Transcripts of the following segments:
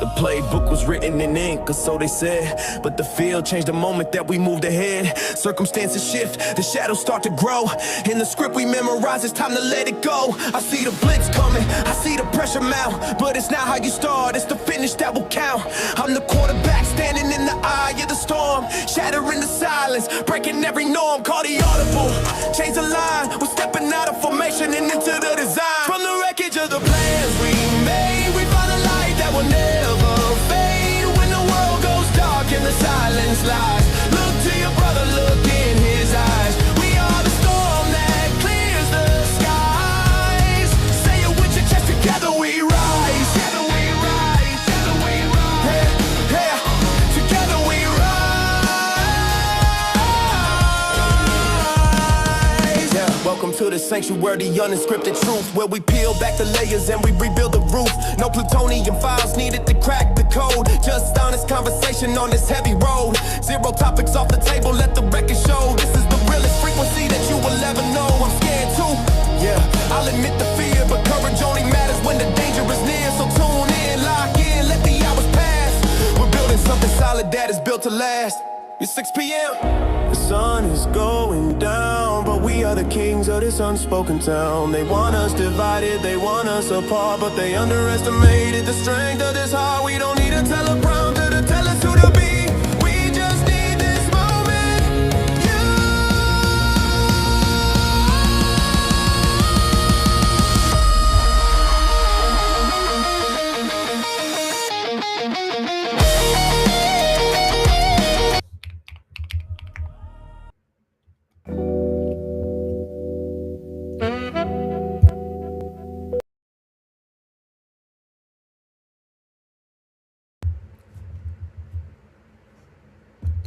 The playbook was written in ink, or so they said. But the field changed the moment that we moved ahead. Circumstances shift, the shadows start to grow. In the script we memorize, it's time to let it go. I see the blitz coming, I see the pressure mount. But it's not how you start, it's the finish that will count. I'm the quarterback standing in the eye of the storm, shattering the silence, breaking every norm. Call the audible, change the line. We're stepping out of formation and into the design. From the wreckage of the plans we made, we found a light that will never fade. When the world goes dark and the silence lies, look to your brother, look in his eyes. We are the storm that clears the skies. Say it with your chest, together we rise. Together we rise, together we rise. Yeah, yeah. Together we rise. Yeah. Welcome to the sanctuary, the unscripted truth, where we peel back the layers and we rebuild the roof. No plutonium files needed to crack the code. Just honest conversation on this heavy road. Zero topics off the table, let the record show. This is the realest frequency that you will ever know. I'm scared too, yeah, I'll admit the fear, but courage only matters when the danger is near. So tune in, lock in, let the hours pass. We're building something solid that is built to last. It's 6 p.m. The sun is going down, but we are the kings of this unspoken town. They want us divided, they want us apart, but they underestimated the strength of this heart. We don't need a teleprompter to tell us who to be. We just need this moment.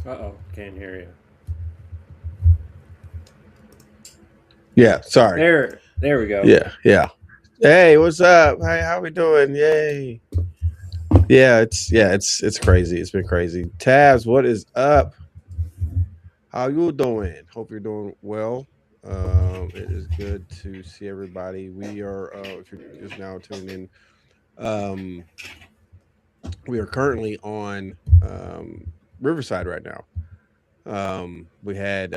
Uh-oh, can't hear you. Yeah, sorry. There we go. Yeah. Hey, what's up? Hey, how we doing? Yay. Yeah, it's crazy. It's been crazy. Tabs, what is up? How you doing? Hope you're doing well. It is good to see everybody. We are if you're just now tuning in, we are currently on Riverside right now. We had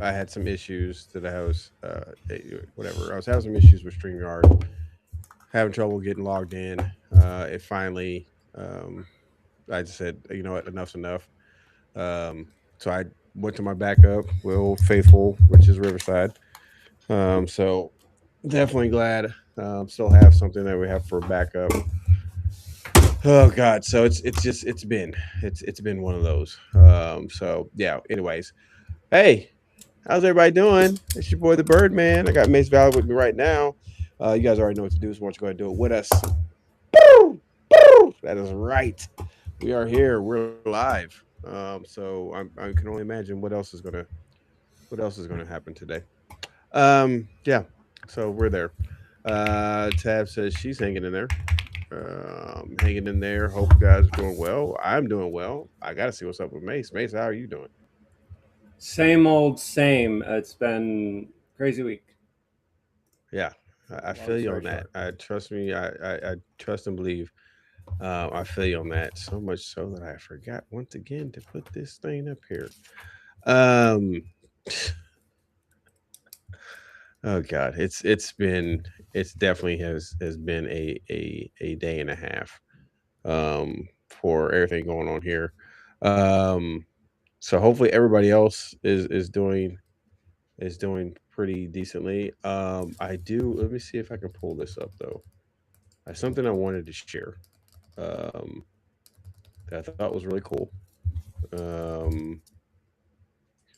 I had some issues that I was whatever. I was having some issues with StreamYard, having trouble getting logged in. It finally, I just said, you know what, enough's enough. So I went to my backup, Will Faithful, which is Riverside. So definitely glad still have something that we have for backup. Oh God, so it's been one of those. So yeah. Anyways, hey, how's everybody doing? It's your boy the Birdman. I got Mace Valley with me right now. You guys already know what to do, so why don't you go ahead and do it with us? Boo! Boo! That is right. We are here. We're live. So I can only imagine what else is gonna happen today. Yeah. So we're there. Tab says she's hanging in there. Hanging in there. Hope you guys are doing well. I'm doing well. I got to see what's up with Mace. Mace, how are you doing? Same old same. It's been a crazy week. Yeah, I feel you on that. I trust me. I trust and believe. I feel you on that. So much so that I forgot once again to put this thing up here. Oh God, it's definitely has been a day and a half for everything going on here. So hopefully everybody else is doing pretty decently. I do. Let me see if I can pull this up though. Something I wanted to share. That I thought was really cool. Give me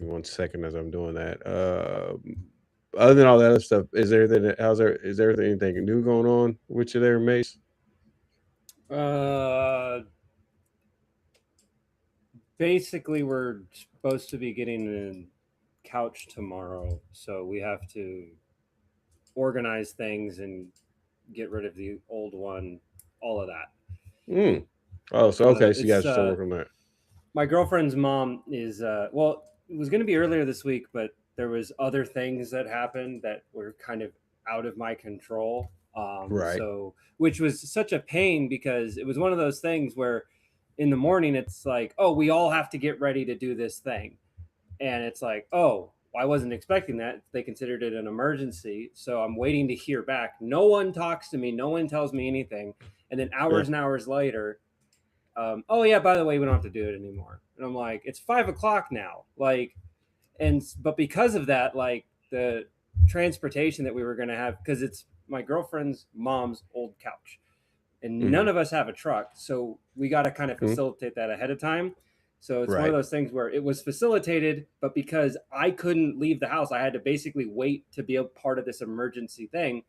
1 second as I'm doing that. Other than all that other stuff, is there anything new going on with you there, Mace? Basically, we're supposed to be getting a couch tomorrow, so we have to organize things and get rid of the old one, all of that. Oh, so okay, so you guys are still working on that. My girlfriend's mom is well, it was going to be earlier this week, but there was other things that happened that were kind of out of my control. Right. So, which was such a pain because it was one of those things where in the morning it's like, oh, we all have to get ready to do this thing. And it's like, oh, I wasn't expecting that. They considered it an emergency. So I'm waiting to hear back. No one talks to me. No one tells me anything. And then hours and hours later, oh yeah, by the way, we don't have to do it anymore. And I'm like, it's 5 o'clock now. Like, but because of that, like the transportation that we were going to have, because it's my girlfriend's mom's old couch and none of us have a truck, so we got to kind of facilitate that ahead of time. So it's one of those things where it was facilitated, but because I couldn't leave the house, I had to basically wait to be a part of this emergency thing.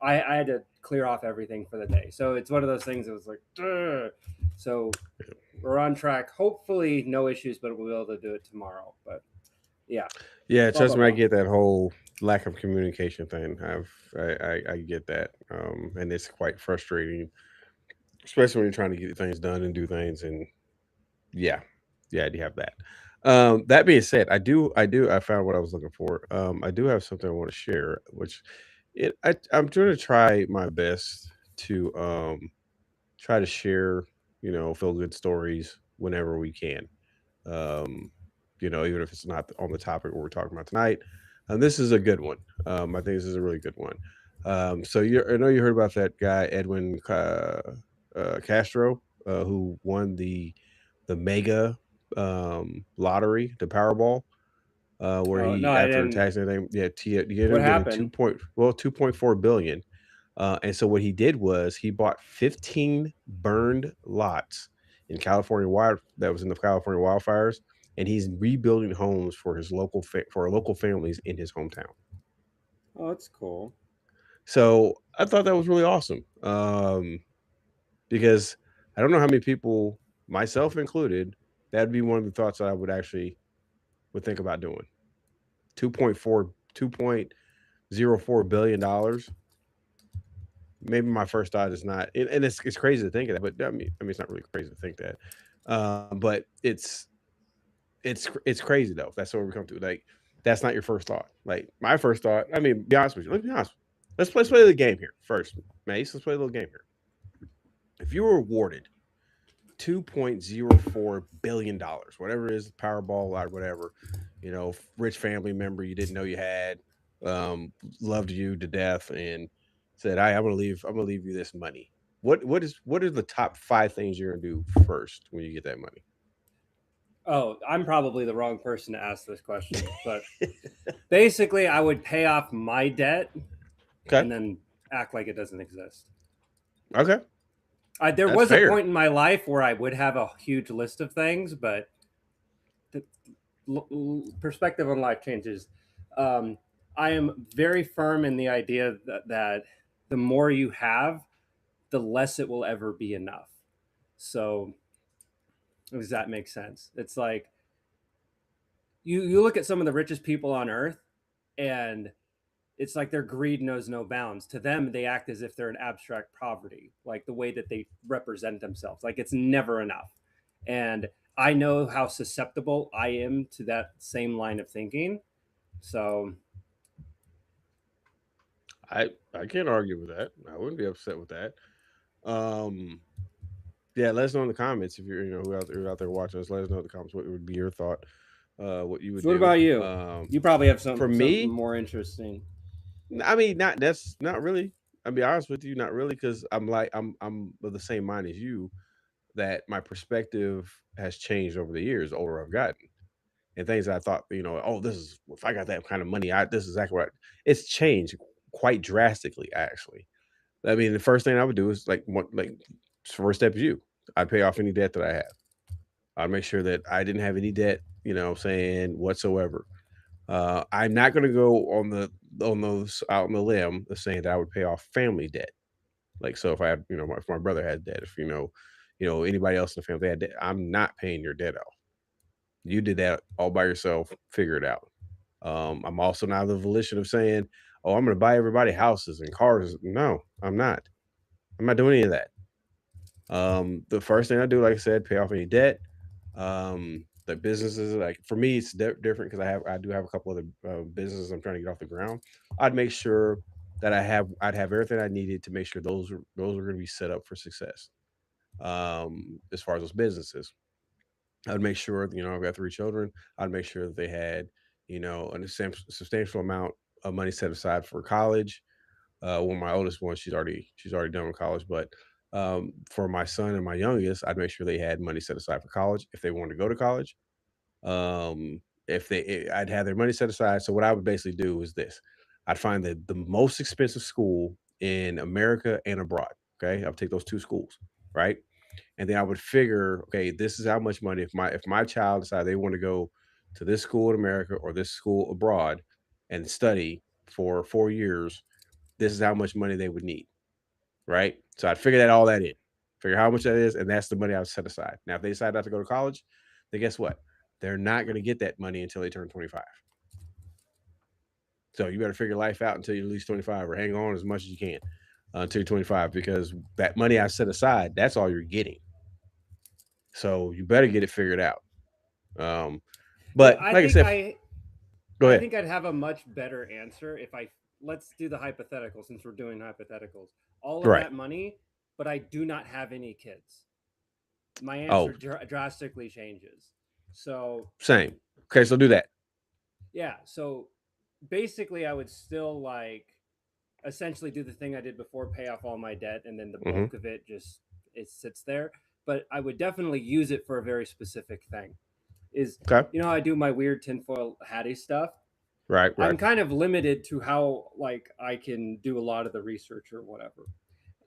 I had to clear off everything for the day. So it's one of those things that was like, Ugh. So we're on track. Hopefully no issues, but we'll be able to do it tomorrow. But yeah. Yeah, trust me, I get that whole lack of communication thing. I get that. And it's quite frustrating, especially when you're trying to get things done and do things. And yeah, I do have that. That being said, I found what I was looking for. I do have something I want to share, which I'm trying to try my best to try to share, feel good stories whenever we can. Um, even if it's not on the topic we're talking about tonight. And this is a good one. I think this is a really good one. So I know you heard about that guy Edwin Castro, who won the mega lottery, the Powerball, where he no, I after didn't. tax and everything, he ended What up getting happened? 2.4 billion. And so what he did was he bought 15 burned lots in California that was in the California wildfires, and he's rebuilding homes for his local families in his hometown. Oh, that's cool. So I thought that was really awesome, because I don't know how many people, myself included, that'd be one of the thoughts that I would think about doing. 2.04 billion dollars. Maybe my first thought is not, and it's crazy to think of that, but I mean, it's not really crazy to think that, but it's crazy though. If that's what we come to. Like, that's not your first thought. Like, my first thought. I mean, be honest with you. Let's be honest. Let's play the game here first, Mace. Let's play a little game here. If you were awarded $2.04 billion, whatever it is, Powerball or whatever, rich family member you didn't know you had, loved you to death, and said, I'm gonna leave you this money. What are the top 5 things you're gonna do first when you get that money? Oh, I'm probably the wrong person to ask this question, but basically I would pay off my debt and then act like it doesn't exist. Okay. There That's was fair. a point in my life where I would have a huge list of things, but the perspective on life changes. I am very firm in the idea that the more you have, the less it will ever be enough. So, does that make sense? It's like you look at some of the richest people on earth, and it's like their greed knows no bounds. To them, they act as if they're in abstract poverty, like the way that they represent themselves. Like, it's never enough. And I know how susceptible I am to that same line of thinking. So I can't argue with that. I wouldn't be upset with that. Yeah, let us know in the comments if you're who out there watching us. Let us know in the comments what would be your thought, what you would what do. about you? You probably have For something me, more interesting. I mean, that's not really. I'll be honest with you, not really, because I'm of the same mind as you. That my perspective has changed over the years, the older I've gotten, and things that I thought, oh, this is, if I got that kind of money, this is exactly what it's changed quite drastically, actually. I mean, the first thing I would do is first step is you. I'd pay off any debt that I have. I'd make sure that I didn't have any debt, saying whatsoever. I'm not going to go on those out on the limb of saying that I would pay off family debt. Like, so if I had, if my brother had debt, if anybody else in the family had debt, I'm not paying your debt off. You did that all by yourself. Figure it out. I'm also not the volition of saying, oh, I'm going to buy everybody houses and cars. No, I'm not. I'm not doing any of that. The first thing I do, like I said, pay off any debt. The businesses, like, for me, it's different because I do have a couple other businesses I'm trying to get off the ground. I'd make sure that I'd have everything I needed to make sure those were going to be set up for success. As far as those businesses, I'd make sure, I've got 3 children. I'd make sure that they had, a substantial amount of money set aside for college. Well, my oldest one, she's already done with college, but for my son and my youngest, I'd make sure they had money set aside for college if they wanted to go to college. If I'd have their money set aside. So what I would basically do is this: I'd find the most expensive school in America and abroad. Okay, I'll take those 2 schools, right? And then I would figure, okay, this is how much money if my child decided they want to go to this school in America or this school abroad and study for 4 years, this is how much money they would need, right? So I'd figure all that in, figure how much that is, and that's the money I would set aside. Now, if they decide not to go to college, then guess what? They're not going to get that money until they turn 25. So you better figure life out until you're at least 25, or hang on as much as you can until you're 25, because that money I set aside, that's all you're getting. So you better get it figured out. But I like I think said, go I ahead. think I'd have a much better answer if let's do the hypothetical, since we're doing hypotheticals. All of Right. that money, but I do not have any kids. My Oh, answer drastically changes. So same. Okay, so do that. yeah, so basically I would still like essentially do the thing I did before, pay off all my debt, and then the Hmm. bulk of it sits there. But I would definitely use it for a very specific thing. Is Okay. how I do my weird tinfoil hattie stuff. Right. I'm Right. kind of limited to how like I can do a lot of the research or whatever.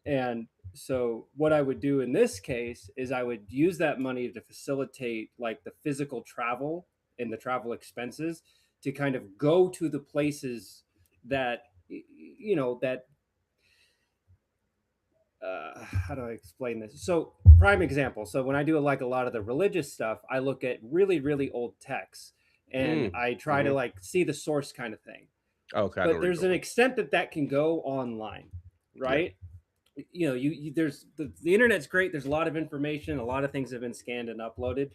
And so what I would do in this case is I would use that money to facilitate like the physical travel and the travel expenses to kind of go to the places that that how do I explain this? So prime example. So when I do like a lot of the religious stuff, I look at really, really old texts and Mm. I try to Hmm. like see the source kind of thing. Okay, I know But where you're there's an going. extent that can go online, Yeah. right? You there's the internet's great. There's a lot of information. A lot of things have been scanned and uploaded,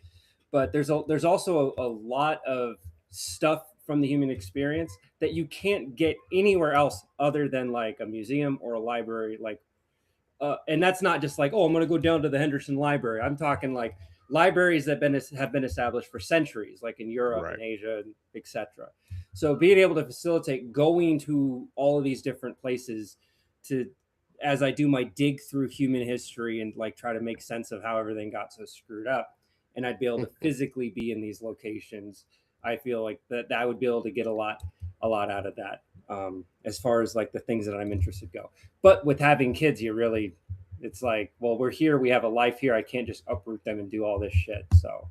but there's also a lot of stuff from the human experience that you can't get anywhere else other than like a museum or a library, like and that's not just like, oh, I'm going to go down to the Henderson Library. I'm talking like libraries that have been established for centuries, like in Europe Right. and Asia, etc. So being able to facilitate going to all of these different places to, as I do my dig through human history and like try to make sense of how everything got so screwed up, and I'd be able to physically be in these locations. I feel like that would be able to get a lot out of that, as far as like the things that I'm interested go. But with having kids, it's like, well, we're here, we have a life here. I can't just uproot them and do all this shit. So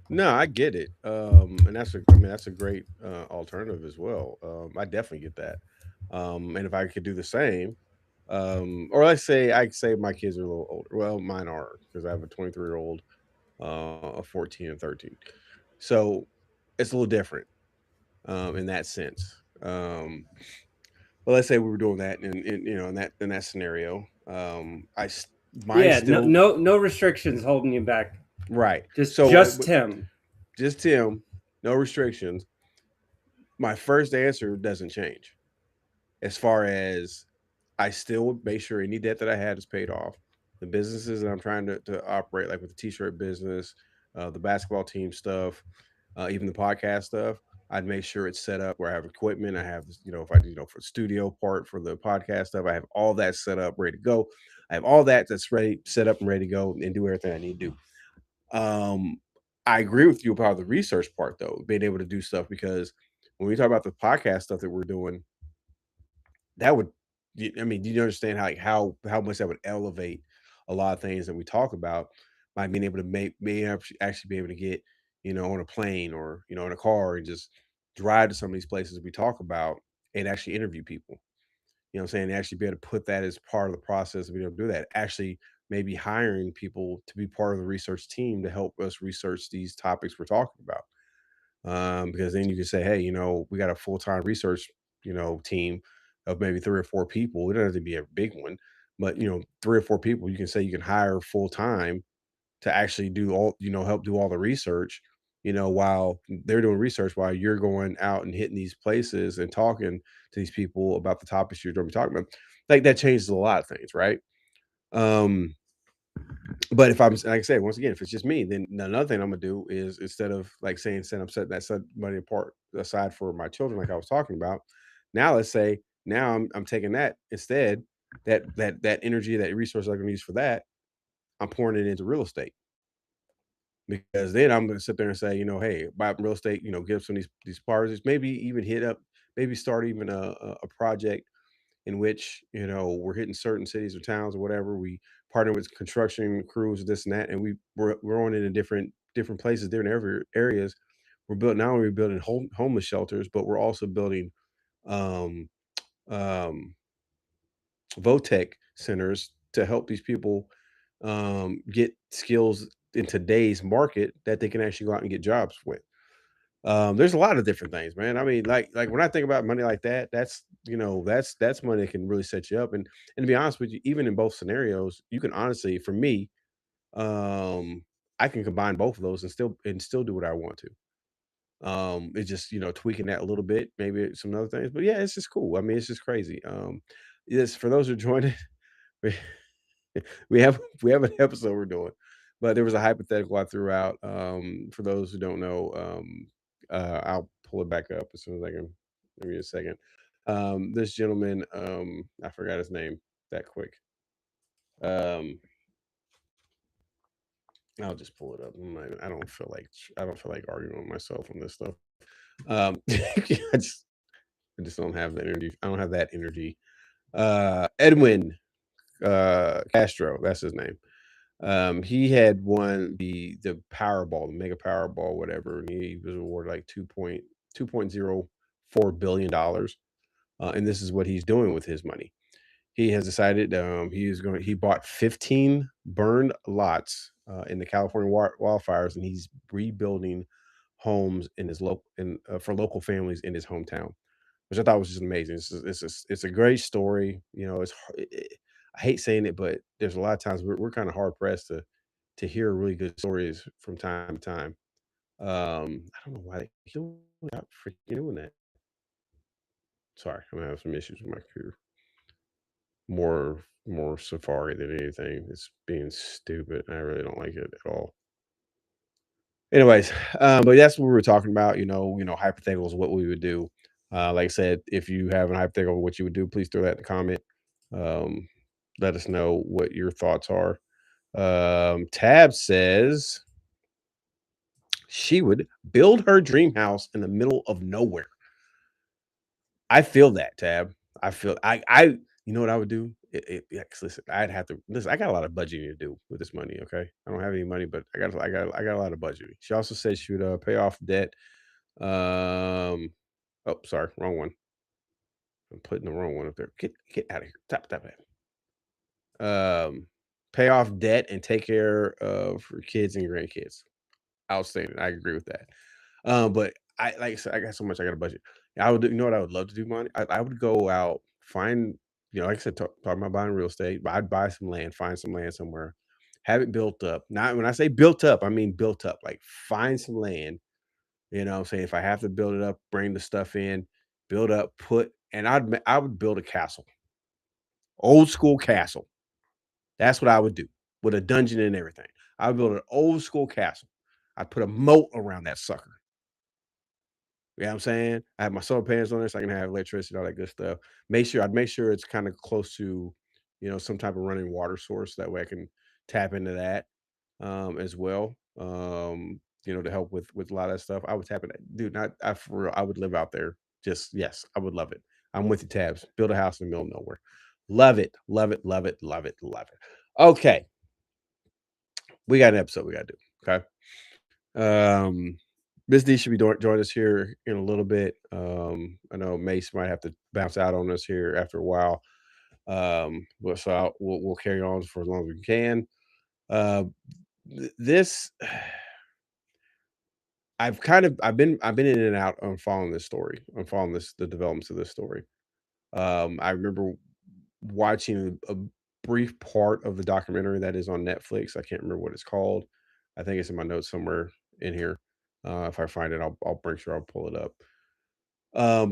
No, I get it. And that's a great alternative as well. I definitely get that. And if I could do the same, or let's say I say my kids are a little older. Well, mine are, because I have a 23-year-old, a 14 and 13. So it's a little different in that sense. But let's say we were doing that in that scenario. Mine yeah, no still no no restrictions holding you back. right. Just So just him. just Tim, no restrictions. My first answer doesn't change. As far as, I still would make sure any debt that I had is paid off. The businesses that I'm trying to operate, like with the t-shirt business, the basketball team stuff, even the podcast stuff, I'd make sure it's set up where I have equipment. I have, if I, for studio part for the podcast stuff, I have all that set up, ready to go. I have all that's ready, set up and ready to go and do everything I need to do. Um, I agree with you about the research part, though, being able to do stuff, because when we talk about the podcast stuff that we're doing, that would, I mean, do you understand how much that would elevate a lot of things that we talk about by being able to actually be able to get, on a plane, or in a car, and just drive to some of these places we talk about and actually interview people. You know what I'm saying? Actually be able to put that as part of the process of being able to do that. Actually, maybe hiring people to be part of the research team to help us research these topics we're talking about. Because then you can say, hey, we got a full-time research, team of maybe 3 or 4 people. It doesn't have to be a big one, but 3 or 4 people you can say you can hire full time to actually do all, help do all the research. while they're doing research, while you're going out and hitting these places and talking to these people about the topics you're going to be talking about. Like that changes a lot of things, right? But if I'm, like I said, once again, if it's just me, then another thing I'm gonna do is, instead of like saying, I'm setting that money apart aside for my children, like I was talking about. Now let's say now I'm taking that instead, that energy, that resource I'm gonna use for that, I'm pouring it into real estate. Because then I'm gonna sit there and say, hey, buy real estate, give some of these parties, maybe even maybe start even a project in which we're hitting certain cities or towns or whatever. We partner with construction crews, this and that, and we're on it in different places, different areas. We're building, not only are we building homeless shelters, but we're also building um, um, VOTEC centers to help these people get skills in today's market that they can actually go out and get jobs with. There's a lot of different things, man. I mean, like when I think about money like that, that's money that can really set you up. And to be honest with you, even in both scenarios, you can honestly, for me, I can combine both of those and still do what I want to. It's just tweaking that a little bit, maybe some other things. But yeah, it's just cool. I mean, it's just crazy. Yes, for those who are joining, we we have an episode we're doing, but there was a hypothetical I threw out. For those who don't know, I'll pull it back up as soon as I can. Give me a second. This gentleman, I forgot his name that quick. Um, I'll just pull it up. I don't feel like arguing with myself on this stuff. I just don't have the energy. I don't have that energy. Edwin Castro, that's his name. He had won the Powerball, the Mega Powerball, whatever, and he was awarded like 2.04 billion dollars. And this is what he's doing with his money. He has decided he bought 15 burned lots in the California wildfires, and he's rebuilding homes in his local for local families in his hometown, which I thought was just amazing. It's a great story. I hate saying it, but there's a lot of times we're kind of hard pressed to hear really good stories from time to time. I don't know why they keep out freaking doing that. Sorry, I'm gonna have some issues with my computer. More Safari than anything. It's being stupid. I really don't like it at all. Anyways, but that's what we were talking about. Hypotheticals, what we would do. Like I said, if you have an hypothetical, what you would do, please throw that in the comment. Um, Let us know what your thoughts are. Tab says she would build her dream house in the middle of nowhere. I feel that, Tab. I you know what I would do? Yeah, 'cause listen, I'd have to listen. I got a lot of budgeting to do with this money. Okay, I don't have any money, but I got a lot of budgeting. She also said she would pay off debt. Um, oh, sorry, wrong one. I'm putting the wrong one up there. Get out of here. Stop that. Pay off debt and take care of her kids and grandkids. Outstanding. I agree with that. But like I said, I got so much I got a budget. I would do, what I would love to do, money. I would go out, find, like I said, talking about buying real estate, but I'd buy some land, find some land somewhere, have it built up. Not when I say built up, I mean built up. Like find some land, what I'm saying, if I have to build it up, bring the stuff in, build up, and I would build a castle. Old school castle. That's what I would do with a dungeon and everything. I would build an old school castle. I'd put a moat around that sucker. You know what I'm saying? I have my solar panels on there so I can have electricity, all that good stuff. I'd make sure it's kind of close to, some type of running water source. That way I can tap into that as well. To help with a lot of that stuff. I would tap into that. Dude, not I for real, I would live out there. Just yes, I would love it. I'm with the tabs. Build a house in the middle of nowhere. Love it, love it, love it, love it, love it. Okay. We got an episode we gotta do. Okay. Miss D should be join us here in a little bit. I know Mace might have to bounce out on us here after a while. But so we'll carry on for as long as we can. Uh, this I've been in and out on following this story. I'm following the developments of this story. I remember watching a brief part of the documentary that is on Netflix. I can't remember what it's called. I think it's in my notes somewhere in here. If I find it, I'll make sure I'll pull it up.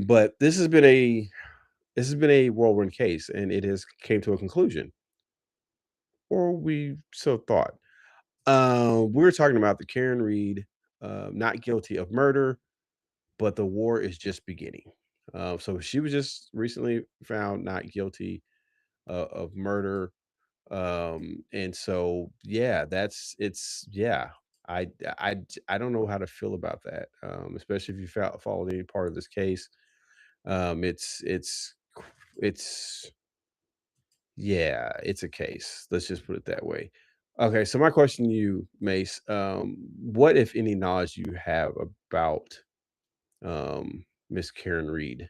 But this has been a whirlwind case, and it has came to a conclusion, or we so thought. We were talking about the Karen Reed, not guilty of murder, but the war is just beginning. So she was just recently found not guilty of murder. And so yeah, I don't know how to feel about that, especially if you followed any part of this case. It's yeah, it's a case. Let's just put it that way. Okay, so my question to you, Mace, what if any knowledge you have about Miss Karen Reed?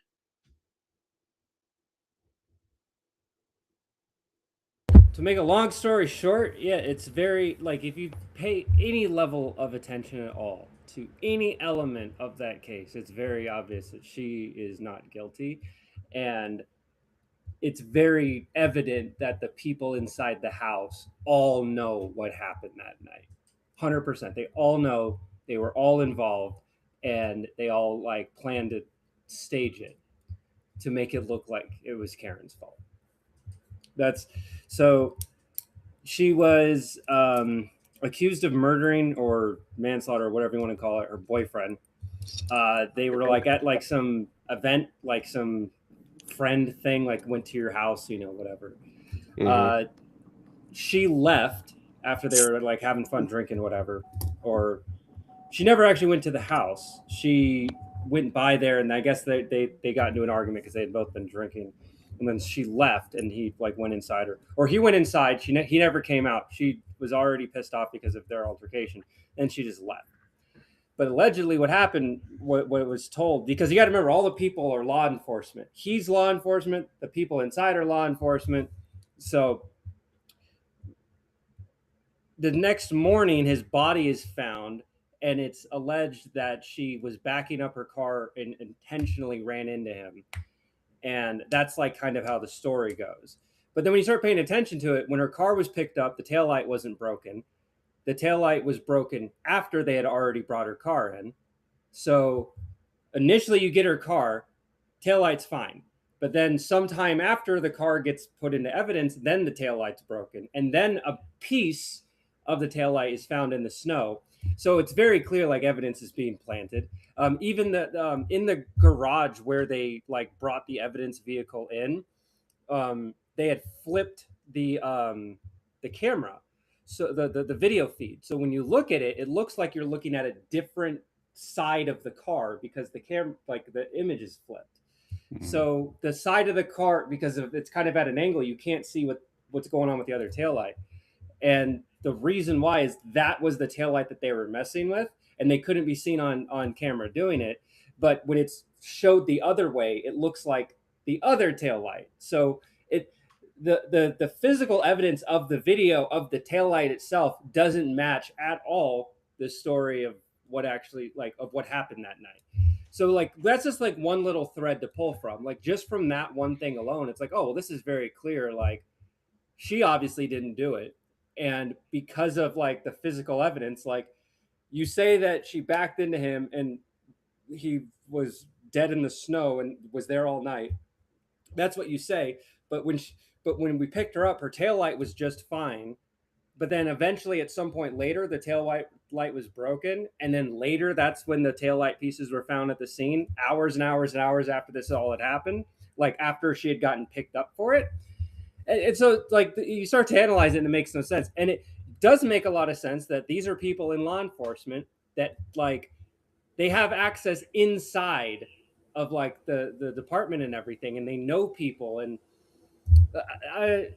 To make a long story short, yeah, it's very like if you pay any level of attention at all to any element of that case, it's very obvious that she is not guilty. And it's very evident that the people inside the house all know what happened that night. 100%. They all know, they were all involved, and they all like planned to stage it to make it look like it was Karen's fault. That's so she was accused of murdering or manslaughter or whatever you want to call it, her boyfriend. They were like at like some event, like some friend thing, like went to your house, whatever. Mhm. She left after they were like having fun drinking, whatever. Or she never actually went to the house. She went by there, and I guess they got into an argument because they had both been drinking. And then she left, and he like went inside her, or he went inside. He never came out. She was already pissed off because of their altercation, and she just left. But allegedly, what happened, what was told, because you got to remember, all the people are law enforcement. He's law enforcement. The people inside are law enforcement. So the next morning, his body is found, and it's alleged that she was backing up her car and intentionally ran into him. And that's like kind of how the story goes. But then when you start paying attention to it, when her car was picked up, the taillight wasn't broken. The taillight was broken after they had already brought her car in. So initially you get her car, taillight's fine. But then sometime after the car gets put into evidence, then the taillight's broken. And then a piece of the taillight is found in the snow. So it's very clear like evidence is being planted. Even in the garage where they like brought the evidence vehicle in, they had flipped the camera, so the video feed. So when you look at it, it looks like you're looking at a different side of the car because the camera, like the image is flipped. Mhm. So the side of the car, because of it's kind of at an angle, you can't see what's going on with the other taillight. And the reason why is that was the taillight that they were messing with, and they couldn't be seen on camera doing it. But when it's showed the other way, it looks like the other taillight. So it the physical evidence of the video of the taillight itself doesn't match at all the story of what actually like of what happened that night. So like that's just like one little thread to pull from. Like just from that one thing alone, it's like, oh well, this is very clear. Like she obviously didn't do it. And because of like the physical evidence, like you say that she backed into him and he was dead in the snow and was there all night. That's what you say. But when we picked her up, her tail light was just fine. But then eventually, at some point later, the tail light was broken, and then later, that's when the tail light pieces were found at the scene. Hours and hours and hours after this all had happened, like after she had gotten picked up for it. And so, like, you start to analyze it, and it makes no sense. And it does make a lot of sense that these are people in law enforcement that, like, they have access inside of like the department and everything, and they know people. And I,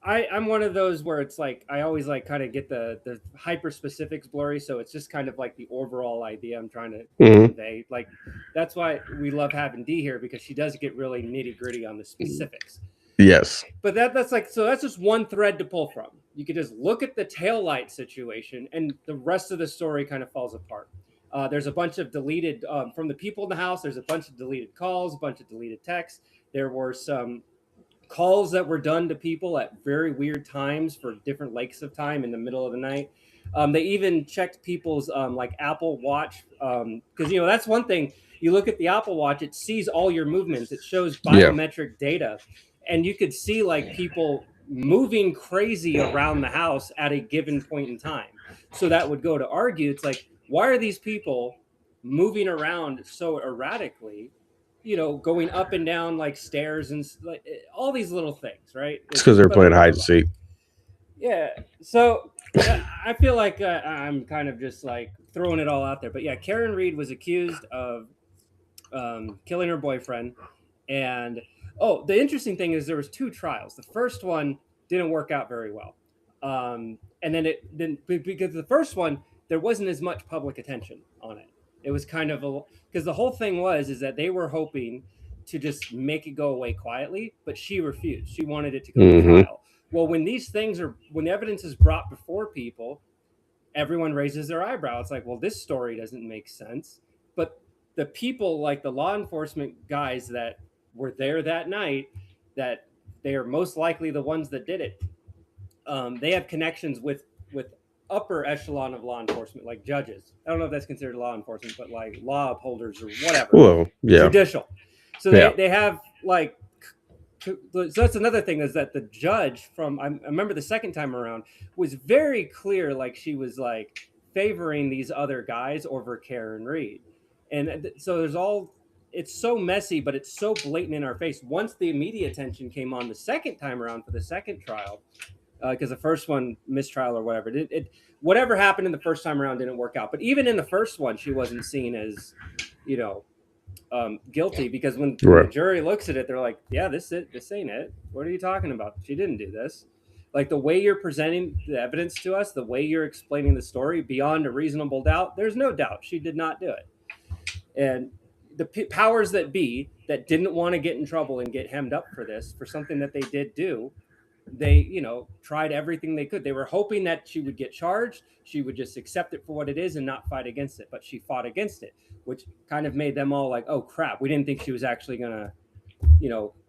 I'm one of those where it's like I always like kind of get the hyper specifics blurry, so it's just kind of like the overall idea I'm trying to Mhm. convey. Like that's why we love having Dee here because she does get really nitty gritty on the specifics. Yes. But that's like so that's just one thread to pull from. You could just look at the taillight situation, and the rest of the story kind of falls apart. There's a bunch of deleted from the people in the house. There's a bunch of deleted calls, a bunch of deleted texts. There were some calls that were done to people at very weird times for different lengths of time in the middle of the night. They even checked people's like Apple Watch, because that's one thing. You look at the Apple Watch, it sees all your movements. It shows biometric data, and you could see like people moving crazy around the house at a given point in time. So that would go to argue. It's like, why are these people moving around so erratically? Going up and down like stairs and like all these little things, right? It's because they're playing hide and blah. seek. Yeah. So I feel like I'm kind of just like throwing it all out there. But yeah, Karen Reed was accused of killing her boyfriend. And the interesting thing is there was 2 trials. The first one didn't work out very well. And then because the first one, there wasn't as much public attention on it. It was kind of because the whole thing is that they were hoping to just make it go away quietly, but she refused. She wanted it to go to trial. Well, when the evidence is brought before people, everyone raises their eyebrow. It's like, well, this story doesn't make sense. But the people, like the law enforcement guys that were there that night, that they are most likely the ones that did it. They have connections with upper echelon of law enforcement, like judges. I don't know if that's considered law enforcement, but like law upholders or whatever. Well, yeah. Judicial. So they have like. So that's another thing, is that the judge I remember the second time around was very clear, like she was like favoring these other guys over Karen Reed. And so it's so messy, but it's so blatant in our face. Once the media attention came on the second time around for the second trial, because the first one, mistrial or whatever, whatever happened in the first time around didn't work out. But even in the first one, she wasn't seen as, guilty, because when the jury looks at it, they're like, yeah, this ain't it. What are you talking about? She didn't do this. Like the way you're presenting the evidence to us, the way you're explaining the story beyond a reasonable doubt, there's no doubt she did not do it. And the powers that be that didn't want to get in trouble and get hemmed up for this, for something that they did do, they tried everything they could. They were hoping that she would get charged, she would just accept it for what it is and not fight against it, but she fought against it, which kind of made them all like, oh crap, we didn't think she was actually gonna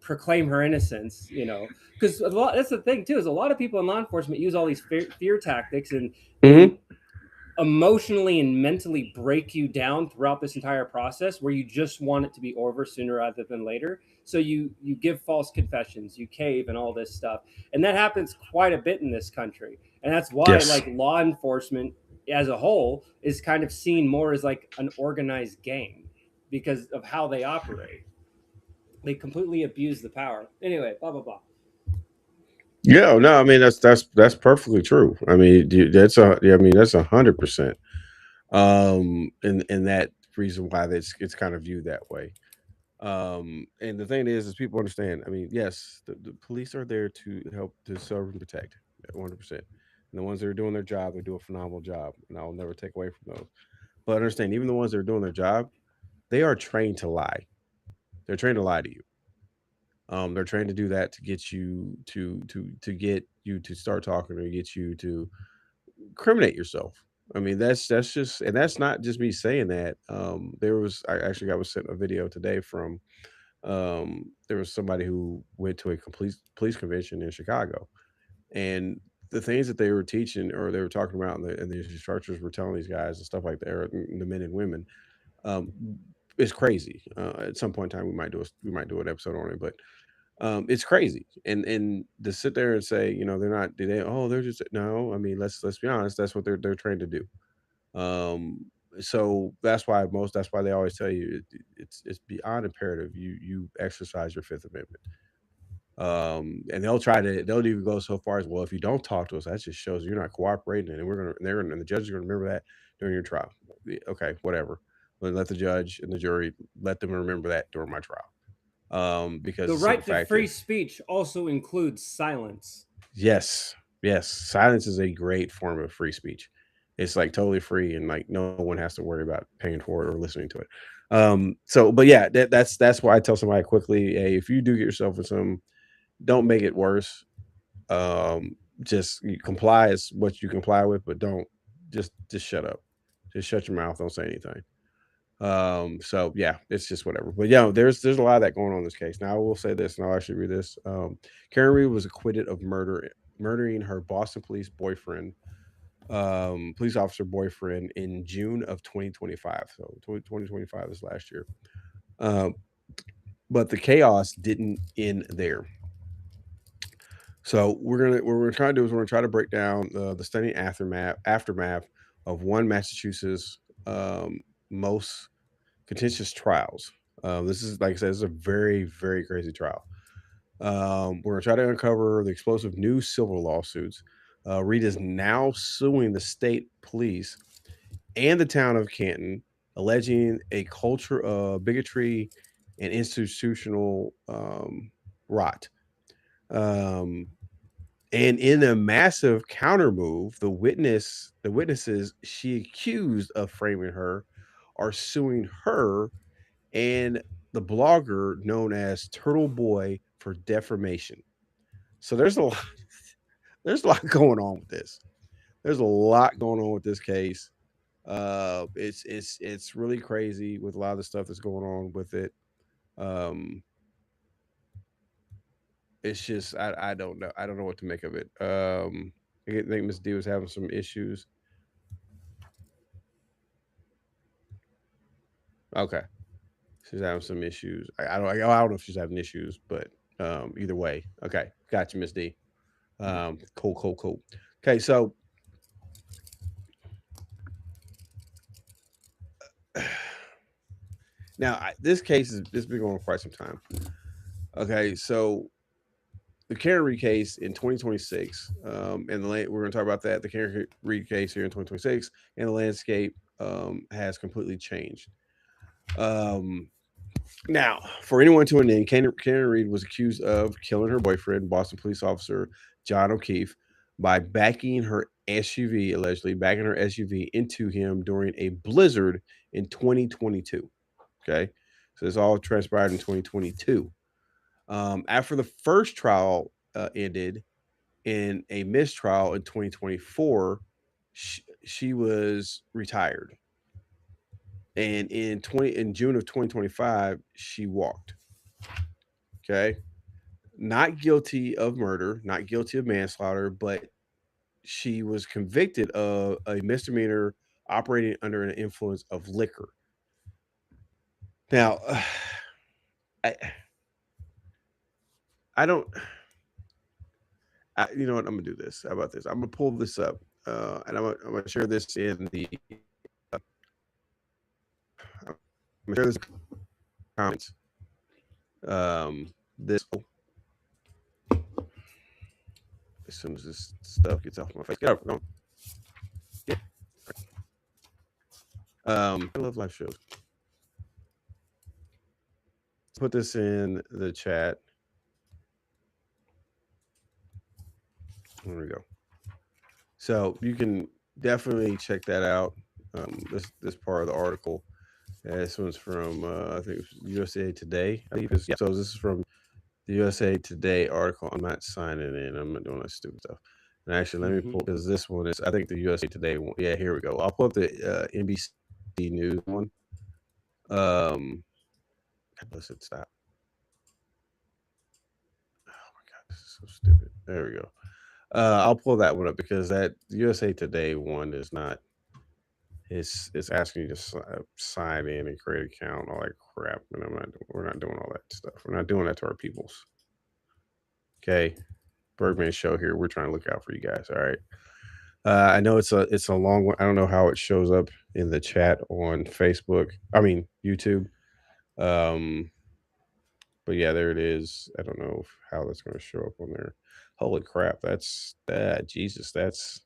proclaim her innocence, because that's the thing too, is a lot of people in law enforcement use all these fear tactics and emotionally and mentally break you down throughout this entire process, where you just want it to be over sooner rather than later. So you give false confessions, you cave, and all this stuff, and that happens quite a bit in this country. And that's why like law enforcement as a whole is kind of seen more as like an organized gang, because of how they operate. They completely abuse the power. Anyway, blah blah blah. Yeah, no, I mean that's perfectly true. I mean that's 100%. And that reason why it's kind of viewed that way. And the thing is people understand. I mean, yes, the police are there to help to serve and protect, 100%. And the ones that are doing their job, they do a phenomenal job, and I will never take away from those. But understand, even the ones that are doing their job, they are trained to lie. They're trained to lie to you. They're trained to do that to get you to get you to start talking, or get you to incriminate yourself. I mean, that's just, and that's not just me saying that. I actually got was sent a video today from there was somebody who went to a complete police convention in Chicago, and the things that they were teaching or they were talking about, and the instructors were telling these guys and stuff like that, or the men and women, um, it's crazy. At some point in time, we might do an episode on it, but it's crazy. And to sit there and say, they're not, they're just, no. I mean, let's be honest. That's what they're trained to do. So that's why they always tell you it's beyond imperative you exercise your Fifth Amendment. And they'll even go so far as, well, if you don't talk to us, that just shows you're not cooperating, and and the judge is gonna remember that during your trial. Okay, whatever. Let the judge and the jury, let them remember that during my trial. Because the right to free speech also includes silence. Yes, silence is a great form of free speech. It's like totally free, and like no one has to worry about paying for it or listening to it. But yeah, that's why I tell somebody quickly, hey, if you do get yourself in some, don't make it worse. Just comply is what you comply with, but don't just shut up. Just shut your mouth. Don't say anything. So yeah, it's just whatever. But yeah, there's a lot of that going on in this case. Now I will say this, and I'll actually read this. Karen Reed was acquitted of murdering her Boston police boyfriend police officer boyfriend in June of 2025. So 2025 is last year. Um, but the chaos didn't end there. So what we're trying to do is we're going to try to break down the stunning aftermath of one Massachusetts most contentious trials. This is, like I said, this is a very, very crazy trial. We're going to try to uncover the explosive new civil lawsuits. Reed is now suing the state police and the town of Canton, alleging a culture of bigotry and institutional rot. Um, and in a massive countermove, the witnesses she accused of framing her are suing her and the blogger known as Turtleboy for defamation. So there's a lot going on with this. There's a lot going on with this case. It's really crazy with a lot of the stuff that's going on with it. Um, it's just I don't know. I don't know what to make of it. I think Miss D was having some issues. Okay, she's having some issues. I don't know if she's having issues, but either way, okay, got you, Miss D. Cool. Okay, so now this case has been going on quite some time. Okay, so the Karen Reed case in 2026, and we're going to talk about that. The Karen Reed case here in 2026, and the landscape has completely changed. Um, Now, for anyone tuning in, Karen Reed was accused of killing her boyfriend, Boston police officer John O'Keefe, by allegedly backing her SUV into him during a blizzard in 2022. Okay. So this all transpired in 2022. After the first trial ended in a mistrial in 2024, she was retired. And in June of 2025, she walked. Okay. Not guilty of murder, not guilty of manslaughter, but she was convicted of a misdemeanor operating under an influence of liquor. Now, I, I don't, you know what? I'm gonna do this. How about this? I'm gonna pull this up, and I'm gonna share this in the, I'm gonna share this in the comments. This as soon as this stuff gets off my face, get over. Yeah. I love live shows. Put this in the chat. There we go. So you can definitely check that out. This part of the article. This one's from I think it was USA Today. I think it's, yeah. So this is from the USA Today article. I'm not signing in. I'm not doing that stupid stuff. And actually, let me pull, because this one is, I think, the USA Today one. Yeah, here we go. I'll pull up the NBC News one. Listen, stop. Oh my God, this is so stupid. There we go. I'll pull that one up because that USA Today one is not. It's asking you to sign in and create an account, all that crap, and we're not doing all that stuff. We're not doing that to our peoples. Okay, Birdman Show here. We're trying to look out for you guys. All right. I know it's a long one. I don't know how it shows up in the chat on Facebook. I mean YouTube. But yeah, there it is. I don't know how that's going to show up on there. Holy crap! That's Jesus. That's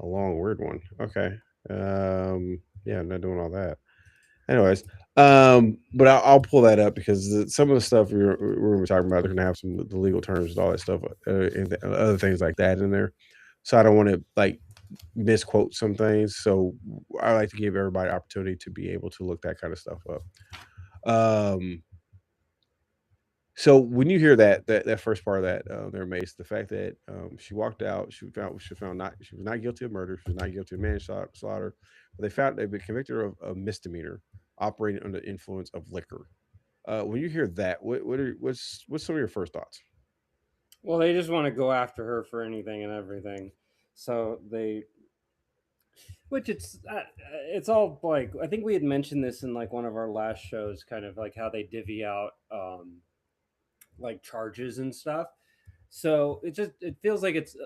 a long, weird one. Okay. Yeah, I'm not doing all that. Anyways, but I'll pull that up because some of the stuff we're going to be talking about, they're going to have some of the legal terms and all that stuff, and other things like that in there. So I don't want to like misquote some things. So I like to give everybody opportunity to be able to look that kind of stuff up. So when you hear that first part of that, they're amazed. The fact that she walked out, she was not guilty of murder, she was not guilty of manslaughter, but they've been convicted of a misdemeanor operating under the influence of liquor. When you hear that, what's some of your first thoughts? Well, they just want to go after her for anything and everything. So they, which it's all like, I think we had mentioned this in like one of our last shows, kind of like how they divvy out like charges and stuff. So it feels like it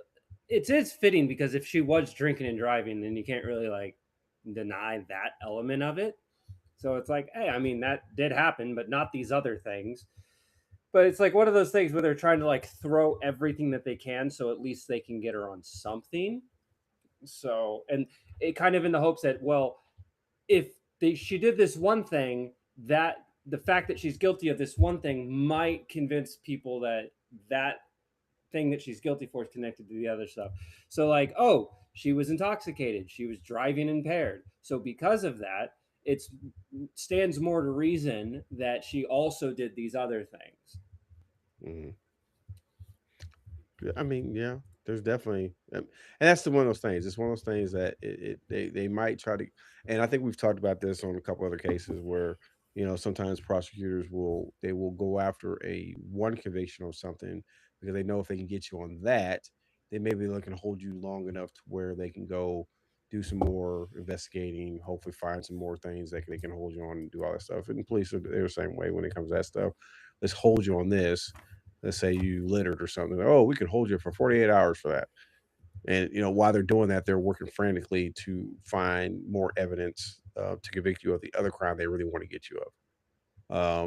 is fitting, because if she was drinking and driving, then you can't really like deny that element of it. So it's like, hey, I mean, that did happen, but not these other things. But it's like one of those things where they're trying to like throw everything that they can, so at least they can get her on something. So, and it kind of in the hopes that, well, if she did this one thing, that the fact that she's guilty of this one thing might convince people that that thing that she's guilty for is connected to the other stuff. So like, oh, she was intoxicated, she was driving impaired. So because of that, it stands more to reason that she also did these other things. Mhm. I mean, yeah, there's definitely, and that's the one of those things. It's one of those things that they might try to, and I think we've talked about this on a couple other cases where sometimes prosecutors will go after a one conviction or something because they know if they can get you on that, they maybe looking to hold you long enough to where they can go do some more investigating, hopefully find some more things that they can hold you on and do all that stuff. And police are they're the same way when it comes to that stuff. Let's hold you on this. Let's say you littered or something. Oh, we could hold you for 48 hours for that. And while they're doing that, they're working frantically to find more evidence to convict you of the other crime they really want to get you of.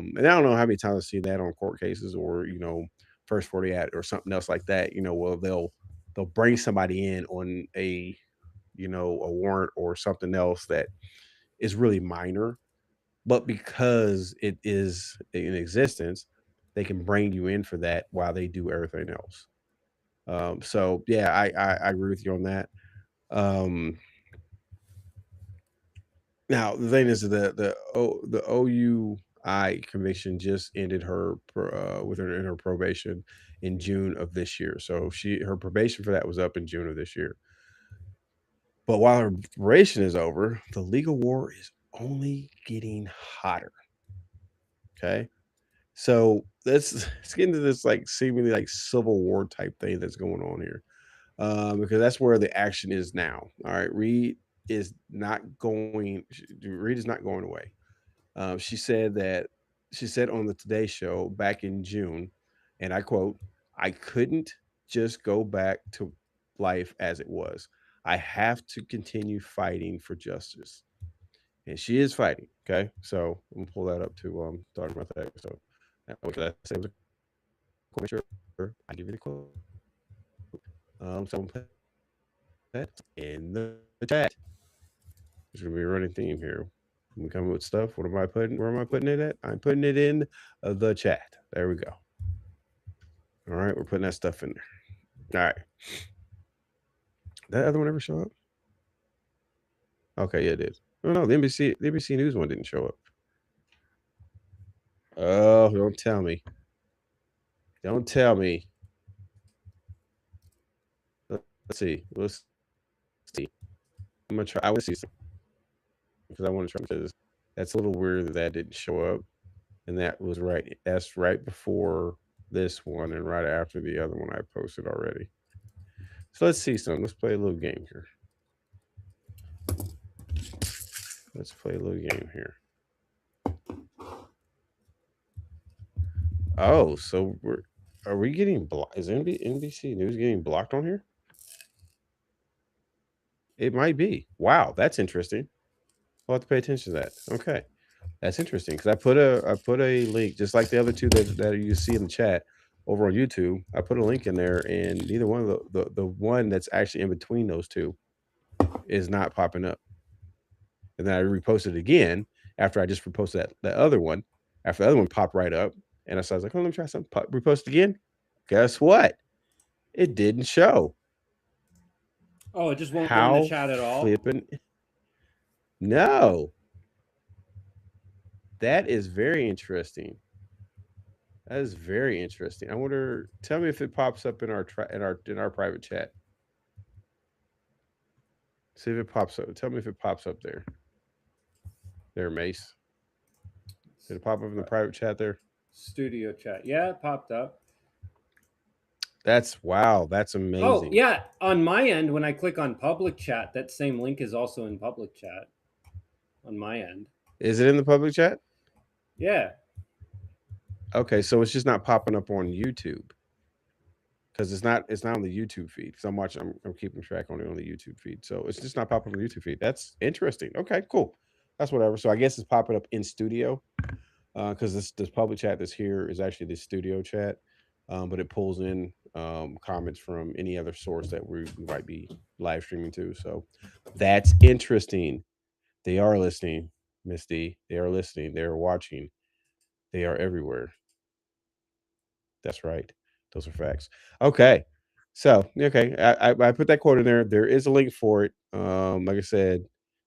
And I don't know how many times I've seen that on court cases or first 48 or something else like that. Well, they'll bring somebody in on a warrant or something else that is really minor, but because it is in existence, they can bring you in for that while they do everything else. So yeah, I agree with you on that. Um, Now the thing is the OUI conviction just ended with her in her probation in June of this year. So her probation for that was up in June of this year. But while her probation is over, the legal war is only getting hotter. Okay. So let's get into this like seemingly like civil war type thing that's going on here, because that's where the action is now. All right, Reed is not going away. She said on the Today Show back in June, and I quote, "I couldn't just go back to life as it was. I have to continue fighting for justice." And she is fighting. Okay, so I'm gonna pull that up to talk about that. So okay, I say make sure I give you the quote. Someone put that in the chat. There's gonna be a running theme here. We come with stuff. What am I putting? Where am I putting it at? I'm putting it in the chat. There we go. All right, we're putting that stuff in there. All right. That other one ever show up? Okay, yeah, it did. Oh no, the NBC News one didn't show up. Oh, don't tell me. Don't tell me. Let's see. Let's see. I'm gonna try. I want to see some because I want to try because that's a little weird that didn't show up, and that was right. That's right before this one and right after the other one I posted already. So let's see some. Let's play a little game here. Let's play a little game here. Oh, so are we getting blocked? Is NBC News getting blocked on here? It might be. Wow, that's interesting. I'll have to pay attention to that. Okay, that's interesting because I put a link just like the other two that you see in the chat over on YouTube. I put a link in there, and neither one of the one that's actually in between those two is not popping up. And then I reposted it again after I just reposted that other one. After the other one popped right up, and so I was like, "Oh, let me try something." Repost again. Guess what? It didn't show. Oh, it just won't go in How the chat at all. flippin'? No. That is very interesting. That is very interesting. I wonder. Tell me if it pops up in our private chat. See if it pops up. Tell me if it pops up there. There, Mace. Did it pop up in the private chat there? Studio chat. Yeah, it popped up. That's wow. That's Oh, amazing. yeah. On my end, when I click on public chat, that same link is also in public chat on my end. Is it in the public chat? Yeah. Okay, so it's just not popping up on YouTube because it's not on the YouTube feed. Because I'm keeping track on it on the YouTube feed, so it's just not popping on the YouTube feed. That's interesting. Okay, cool. That's whatever. So I guess it's popping up in studio because this public chat that's here is actually the studio chat, but it pulls in comments from any other source that we might be live streaming to. So that's interesting. They are listening, Miss D. They are listening. They are watching. They are everywhere. That's right. Those are facts. Okay. So okay, I put that quote in there. There is a link for it. Like I said,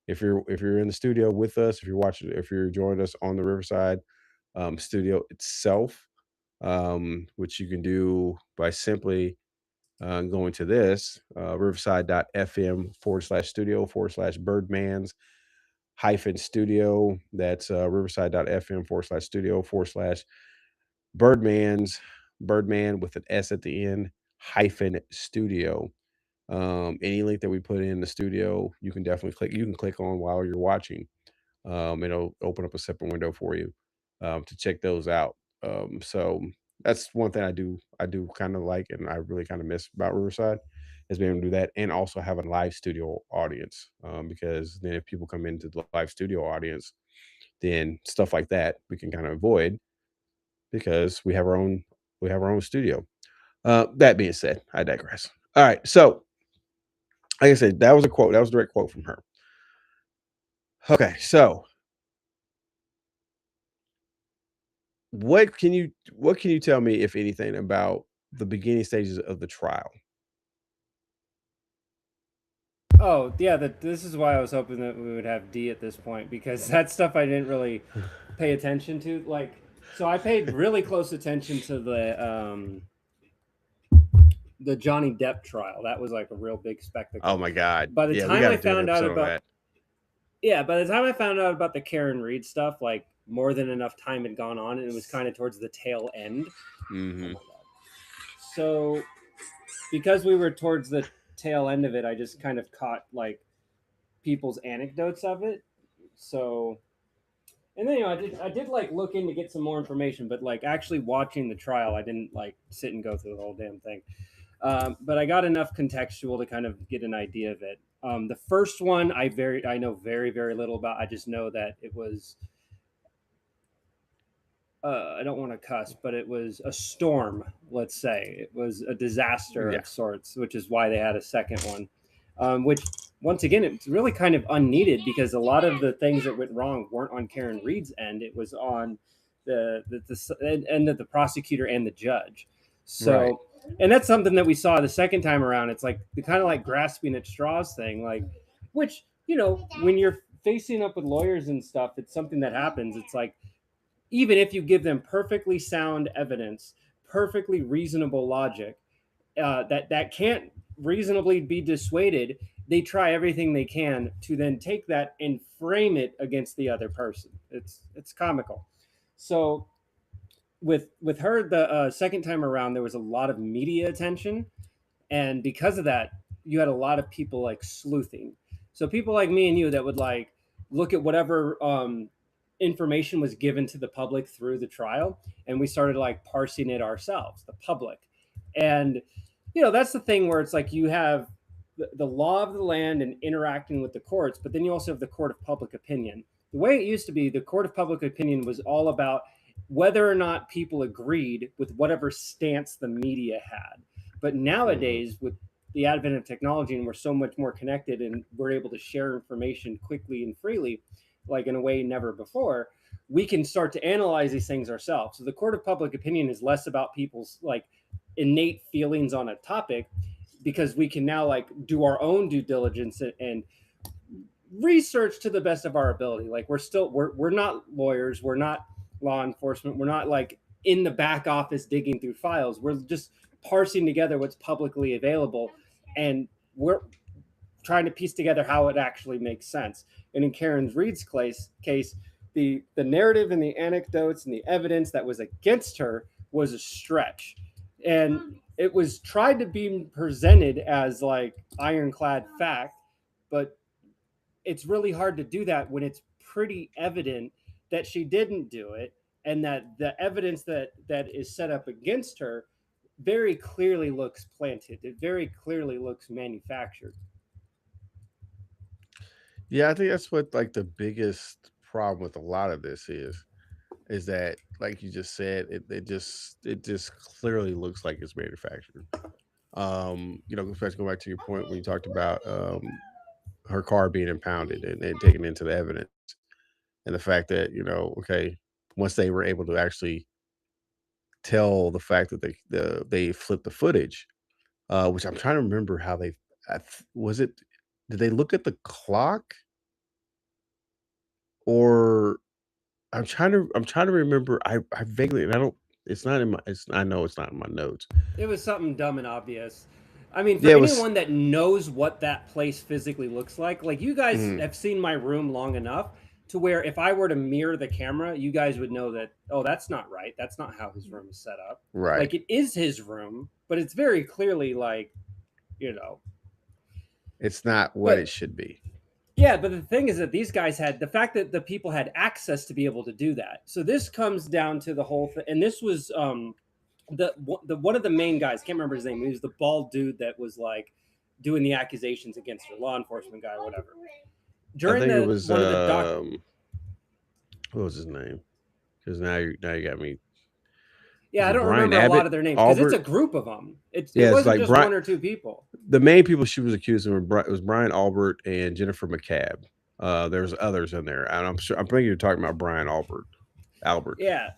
if you're in the studio with us, if you're joining us on the Riverside studio itself, which you can do by simply going to this riverside.fm/studio/Birdman's hyphen studio. That's riverside.fm/studio/Birdman's Birdman with an S at the end hyphen studio. Any link that we put in the studio, you can definitely click. You can click on while you're watching. It'll open up a separate window for you to check those out. So that's one thing I do kind of like, and I really kind of miss about Riverside is being able to do that, and also have a live studio audience. Because then if people come into the live studio audience, then stuff like that we can kind of avoid because we have our own studio. That being said, I digress. All right, so like I said, that was a quote. That was a direct quote from her. Okay, so what can you tell me, if anything, about the beginning stages of the trial? Oh, yeah. This is why I was hoping that we would have D at this point, because that's stuff I didn't really pay attention to. Like, so I paid really close attention to the Johnny Depp trial. That was like a real big spectacle. Oh my god. By the Yeah, we time got I to do an found out episode on about that. Yeah, by the time I found out about the Karen Reed stuff, like more than enough time had gone on, and it was kind of towards the tail end. Mhm. So, because we were towards the tail end of it, I just kind of caught like people's anecdotes of it. So, and then I did like look in to get some more information, but like actually watching the trial, I didn't like sit and go through the whole damn thing. But I got enough contextual to kind of get an idea of it. The first one I know very very little about. I just know that it was I don't want to cuss, but it was a storm. Let's say it was a disaster Yeah. of sorts, which is why they had a second one. Which once again, it's really kind of unneeded because a lot of the things that went wrong weren't on Karen Reed's end. It was on the end of the prosecutor and the judge. So, Right. and that's something that we saw the second time around. It's like the kind of like grasping at straws thing, like which when you're facing up with lawyers and stuff, it's something that happens. It's like even if you give them perfectly sound evidence, perfectly reasonable logic, that can't reasonably be dissuaded, they try everything they can to then take that and frame it against the other person. It's comical. So with her the second time around, there was a lot of media attention, and because of that, you had a lot of people like sleuthing. So people like me and you that would like look at whatever information was given to the public through the trial, and we started like parsing it ourselves, the public. And that's the thing where it's like you have the law of the land and interacting with the courts, but then you also have the court of public opinion. The way it used to be, the court of public opinion was all about whether or not people agreed with whatever stance the media had. But nowadays, with the advent of technology, and we're so much more connected and we're able to share information quickly and freely, like in a way never before, we can start to analyze these things ourselves. So the court of public opinion is less about people's like innate feelings on a topic, because we can now like do our own due diligence and research to the best of our ability. Like we're not lawyers, we're not law enforcement, we're not like in the back office digging through files. We're just parsing together what's publicly available, and we're trying to piece together how it actually makes sense. And in Karen Reed's case, the narrative and the anecdotes and the evidence that was against her was a stretch. And it was tried to be presented as like ironclad fact, but it's really hard to do that when it's pretty evident that she didn't do it, and that the evidence that is set up against her very clearly looks planted. It very clearly looks manufactured. Yeah, I think that's what like the biggest problem with a lot of this is that like you just said, it just clearly looks like it's manufactured. Especially going back to your point when you talked about her car being impounded and taken into the evidence, and the fact that okay, once they were able to actually tell the fact that they flipped the footage, which I'm trying to remember how they was it. Did they look at the clock, or I'm trying to remember. I vaguely, and I don't. It's not in my. I know it's not in my notes. It was something dumb and obvious. I mean, for Yeah, it was. anyone that knows what that place physically looks like you guys Mhm, have seen my room long enough to where if I were to mirror the camera, you guys would know that, oh, that's not right. That's not how his room is set up. right. Like, it is his room, but it's very clearly like, you know. It's not what it But should be. yeah, but the thing is that these guys had the fact that the people had access to be able to do that. So this comes down to the whole thing, and this was the one of the main guys. Can't remember his name. He was the bald dude that was like doing the accusations against her, law enforcement guy or whatever. I During think it the was one of the doc, what was his name? Because now you got me. yeah, Is I it don't Brian remember a lot Abbott? of their names because it's a Albert? group of them. It Yeah, it's wasn't like just one or two people. the main people she was accusing it was Brian Albert and Jennifer McCabe. There's others in there, and I'm thinking you're talking about Brian Albert. Albert. Yeah.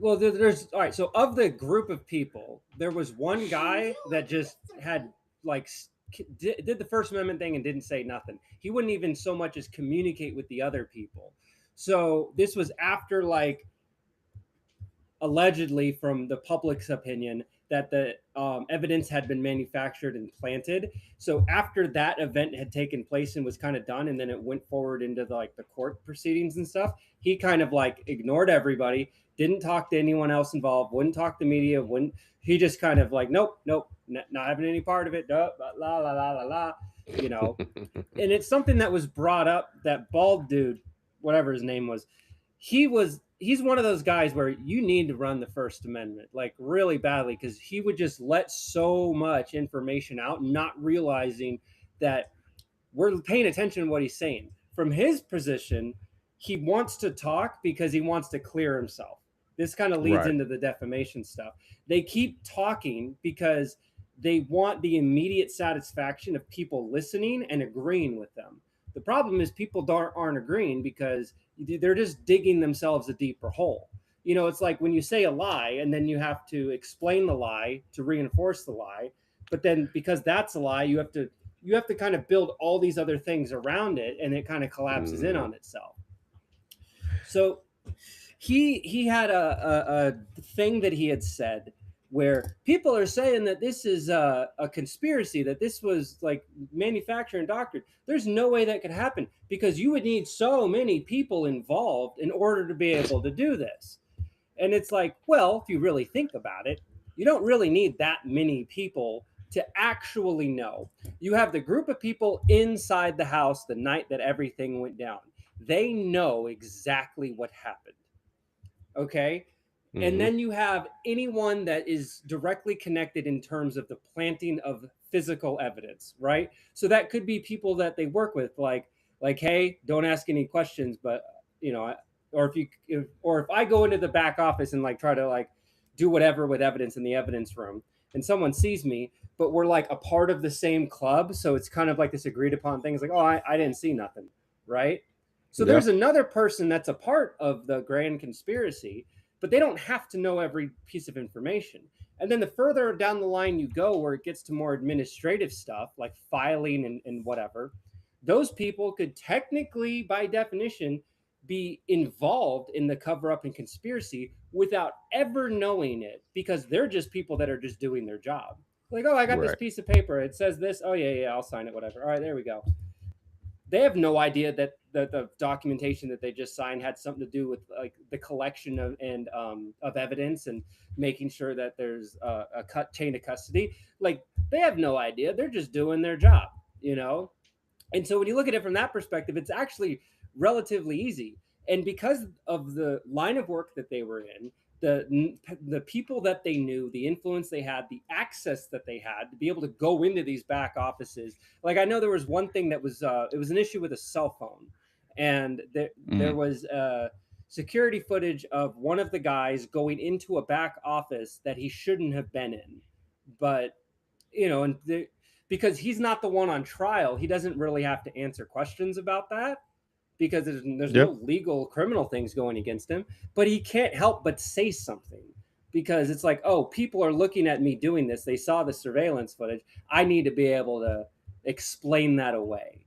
Well, there's all right. So of the group of people, there was one guy that just had like did the First Amendment thing and didn't say nothing. He wouldn't even so much as communicate with the other people. So this was after like allegedly from the public's opinion that the evidence had been manufactured and planted. So after that event had taken place and was kind of done, and then it went forward into the court proceedings and stuff, he kind of like ignored everybody, didn't talk to anyone else involved, wouldn't talk to media, wouldn't. He just kind of like, nope, nope, not having any part of it. La la la la la, you know. And it's something that was brought up. That bald dude, whatever his name was, he's one of those guys where you need to run the First Amendment like really badly, because he would just let so much information out, not realizing that we're paying attention to what he's saying. From his position, he wants to talk because he wants to clear himself. This kind of leads Right. into the defamation stuff. They keep talking because they want the immediate satisfaction of people listening and agreeing with them. The problem is people aren't agreeing because they're just digging themselves a deeper hole. It's like when you say a lie and then you have to explain the lie to reinforce the lie, but then because that's a lie, you have to kind of build all these other things around it, and it kind of collapses in Mhm. on itself. So he had a thing that he had said where people are saying that this is a conspiracy, that this was like manufactured and doctored. There's no way that could happen because you would need so many people involved in order to be able to do this. And it's like, well, if you really think about it, you don't really need that many people to actually know. You have the group of people inside the house the night that everything went down. They know exactly what happened. Okay. And Mhm. then you have anyone that is directly connected in terms of the planting of physical evidence, right? So that could be people that they work with, like, hey, don't ask any questions, but you know, or if I go into the back office and like try to like do whatever with evidence in the evidence room, and someone sees me, but we're like a part of the same club, so it's kind of like this agreed upon thing. It's like, oh, I didn't see nothing, right? So Yeah. there's another person that's a part of the grand conspiracy, but they don't have to know every piece of information. And then the further down the line you go, where it gets to more administrative stuff like filing and whatever, those people could technically, by definition, be involved in the cover up and conspiracy without ever knowing it, because they're just people that are just doing their job. Like, oh, I got this Right. piece of paper. It says this. Oh, yeah, yeah, I'll sign it, whatever. All right, there we go. they have no idea that the documentation that they just signed had something to do with like the collection of evidence and making sure that there's a chain of custody. Like they have no idea. They're just doing their job, you know. And so when you look at it from that perspective, it's actually relatively easy. And because of the line of work that they were in, the people that they knew, the influence they had, the access that they had to be able to go into these back offices. Like I know there was one thing that was it was an issue with a cell phone, and there was security footage of one of the guys going into a back office that he shouldn't have been in, but you know, because he's not the one on trial, he doesn't really have to answer questions about that because there's no legal criminal things going against him, but he can't help but say something because it's like, oh, people are looking at me doing this. They saw the surveillance footage. I need to be able to explain that away.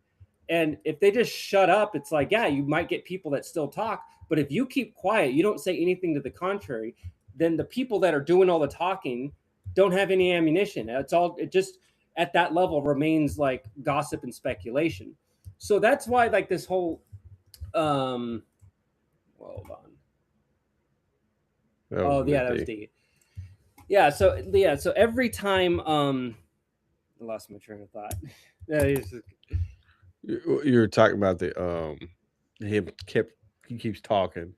And if they just shut up, it's like, yeah, you might get people that still talk, but if you keep quiet, you don't say anything to the contrary, then the people that are doing all the talking don't have any ammunition. It just at that level remains like gossip and speculation. So that's why like this whole well, hold on. That was D. So every time I lost my train of thought. You're talking about the he keeps talking.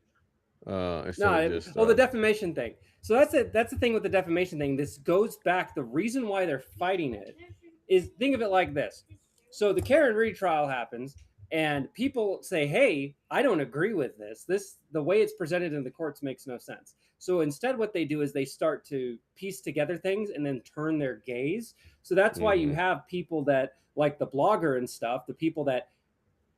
The defamation thing. So that's the thing with the defamation thing. This goes back. The reason why they're fighting it is, think of it like this. So the Karen Reed trial happens, and people say, "Hey, I don't agree with this. The way it's presented in the courts makes no sense." So instead, what they do is they start to piece together things and then turn their gaze. So that's why you have people that, like the blogger and stuff, the people that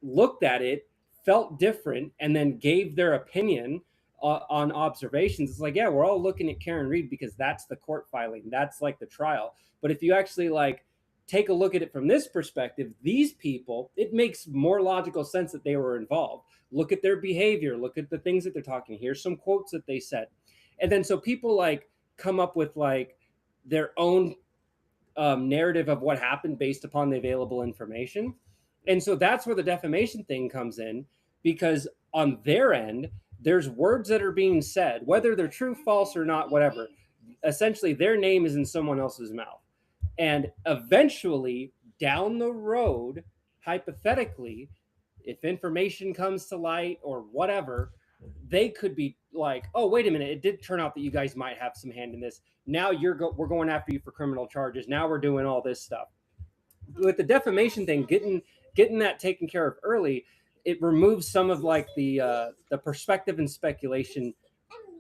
looked at it, felt different, and then gave their opinion on observations. It's like, yeah, we're all looking at Karen Reed because that's the court filing, that's like the trial. But if you actually like take a look at it from this perspective, these people, it makes more logical sense that they were involved. Look at their behavior, look at the things that they're talking. Here's some quotes that they said. And then so people like come up with like their own narrative of what happened based upon the available information. And so that's where the defamation thing comes in, because on their end, there's words that are being said, whether they're true, false, or not, whatever. Essentially, their name is in someone else's mouth. And eventually, down the road, hypothetically, if information comes to light or whatever, they could be like, oh, wait a minute, it did turn out that you guys might have some hand in this. Now we're going after you for criminal charges. Now we're doing all this stuff. With the defamation thing, getting that taken care of early, it removes some of like the perspective and speculation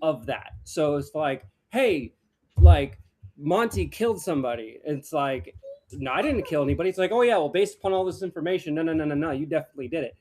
of that. So it's like, hey, like Monty killed somebody. It's like, no, I didn't kill anybody. It's like, oh yeah, well, based upon all this information, no, you definitely did it.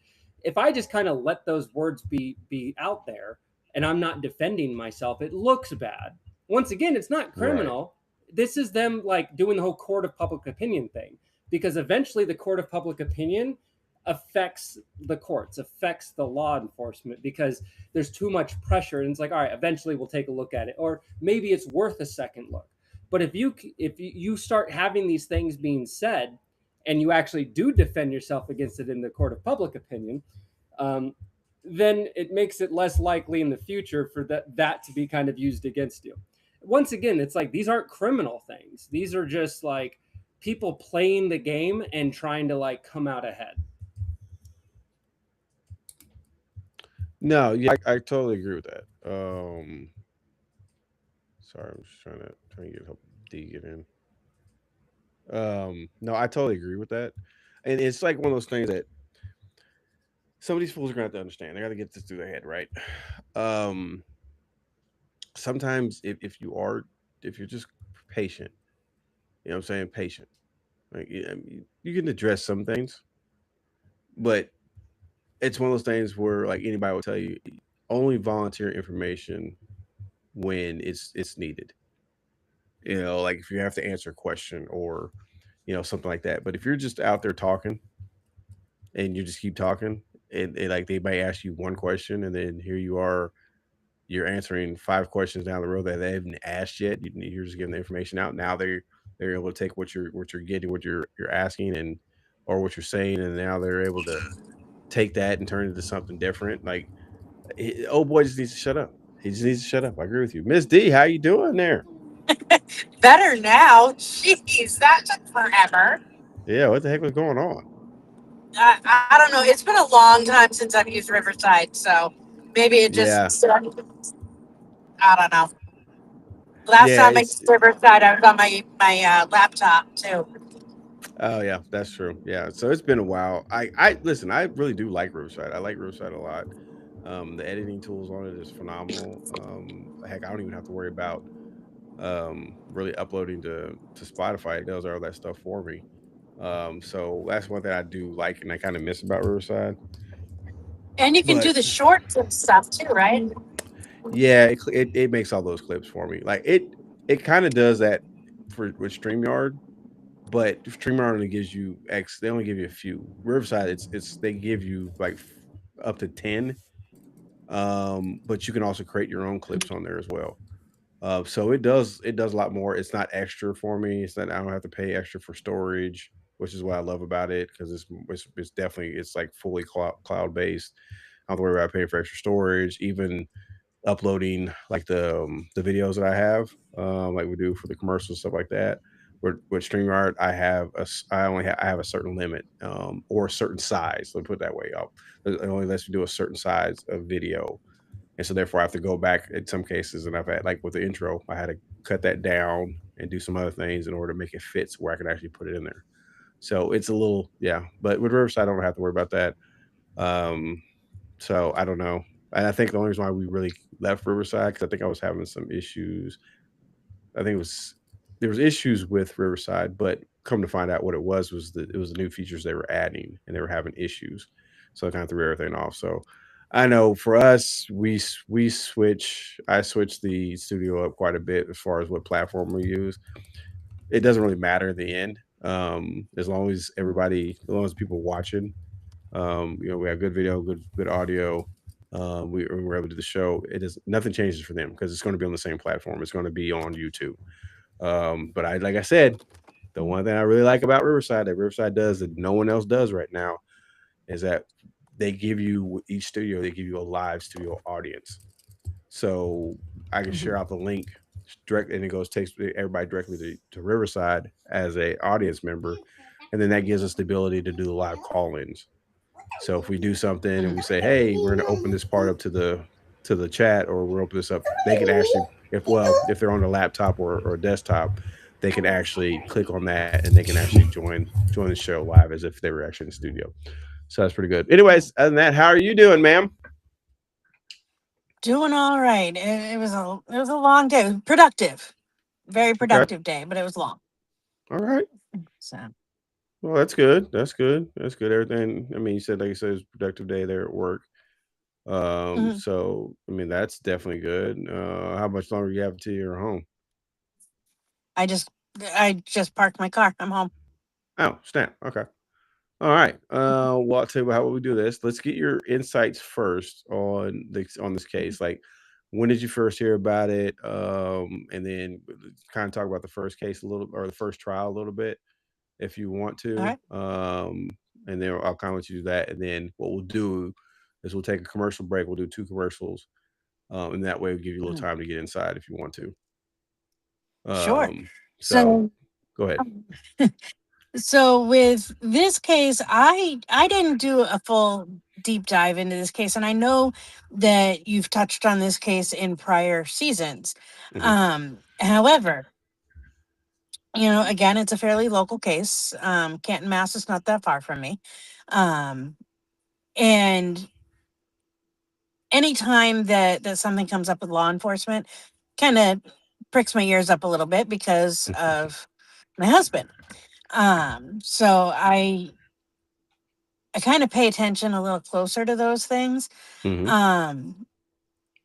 If I just kind of let those words be out there and I'm not defending myself, it looks bad. Once again, it's not criminal. Right. This is them like doing the whole court of public opinion thing, because eventually the court of public opinion affects the courts, affects the law enforcement, because there's too much pressure. And it's like, all right, eventually we'll take a look at it, or maybe it's worth a second look. But if you start having these things being said and you actually do defend yourself against it in the court of public opinion, then it makes it less likely in the future for that to be kind of used against you. Once again, it's like, these aren't criminal things. These are just like people playing the game and trying to like come out ahead. No, yeah, I totally agree with that. Sorry, I'm just trying to help D get in. No, I totally agree with that. And it's like one of those things that some of these fools are gonna have to understand. They gotta get this through their head, right? Sometimes if you're just patient, you know what I'm saying? Patient. Like, you can address some things, but it's one of those things where like anybody will tell you, only volunteer information when it's needed. You know, like if you have to answer a question or, you know, something like that. But if you're just out there talking and you just keep talking, and like they might ask you one question and then here you are, you're answering 5 questions down the road that they haven't asked yet. You're just giving the information out. Now they're able to take what you're getting, what you're asking, and or what you're saying, and now they're able to take that and turn it into something different. Like, old boy just needs to shut up. He just needs to shut up. I agree with you, Miss D. How you doing there? Better now. Jeez, that took forever. Yeah, what the heck was going on? I don't know. It's been a long time since I've used Riverside, so maybe it just, Yeah, I don't know. Last yeah, time I it's used Riverside, I was on my laptop too. oh yeah, that's true. Yeah, so it's been a while. I listen. I really do like Riverside. I like Riverside a lot. The editing tools on it is phenomenal. Heck, I don't even have to worry about really uploading to Spotify. It does all that stuff for me. So that's one thing I do like, and I kind of miss about Riverside. And you can do But the shorts and stuff too, right? yeah, it makes all those clips for me. Like it kind of does that for with Streamyard, but Streamyard only gives you X. They only give you a few. Riverside, it's they give you like up to 10. But you can also create your own clips on there as well. So it does a lot more. It's not extra for me. It's not I don't have to pay extra for storage, which is what I love about it because it's definitely it's like fully cloud based. I don't have to worry about paying for extra storage, even uploading like the videos that I have, like we do for the commercials stuff like that. With Streamyard, I have a certain limit, or a certain size. Let me put it that way. It only lets me do a certain size of video, and so therefore I have to go back in some cases. And I've had like with the intro, I had to cut that down and do some other things in order to make it fit where I can actually put it in there. So it's a little yeah, but with Riverside, I don't have to worry about that. Um, so I don't know. And I think the only reason why we really left Riverside because I think I was having some issues. I think it was there was issues with Riverside, but come to find out what was that it was the new features they were adding and they were having issues. So I kind of threw everything off. So I know for us, we switch. I switched the studio up quite a bit as far as what platform we use. It doesn't really matter in the end, as long as as long as people watching, we have good video, good audio. We're able to do the show. It is nothing changes for them because it's going to be on the same platform. It's going to be on YouTube. But like I said, the one thing I really like about Riverside that Riverside does that no one else does right now is that they give you each studio they give you a live studio audience. So I can share out the link direct, and it goes takes everybody directly to Riverside as a audience member, and then that gives us the ability to do live call-ins. So if we do something and we say, "Hey, we're going to open this part up to the chat, or we'll open this up," they can actually, if they're on a laptop or a desktop, they can actually click on that and they can actually join the show live as if they were actually in the studio. So that's pretty good. Anyways, other than that, how are you doing, ma'am? Doing all right. It was a long day. Productive, very Okay. productive day, but it was long. All right. So Well, that's good. That's good. That's good. Everything. I mean, you said like you said, it was a productive day there at work. mhm. So I mean, that's definitely good. How much longer you have to your home? I just I just parked my car. I'm home. Oh, snap. Okay. All right. Well, I'll tell you how we do this. Let's get your insights first on this case. Like, when did you first hear about it? And then kind of talk about the first case a little, or the first trial a little bit, if you want All to. right. And then I'll kind of let you do that. And then what we'll do is we'll take a commercial break. We'll do two commercials, and that way we'll give you a little Mhm. time to get inside if you want to. Sure. So So go ahead. So with this case, I didn't do a full deep dive into this case, and I know that you've touched on this case in prior seasons. Hmm. However, again, it's a fairly local case. Canton, Mass is not that far from me. Um, and anytime that something comes up with law enforcement, kind of pricks my ears up a little bit because of my husband. So I kind of pay attention a little closer to those things. Hmm. Um,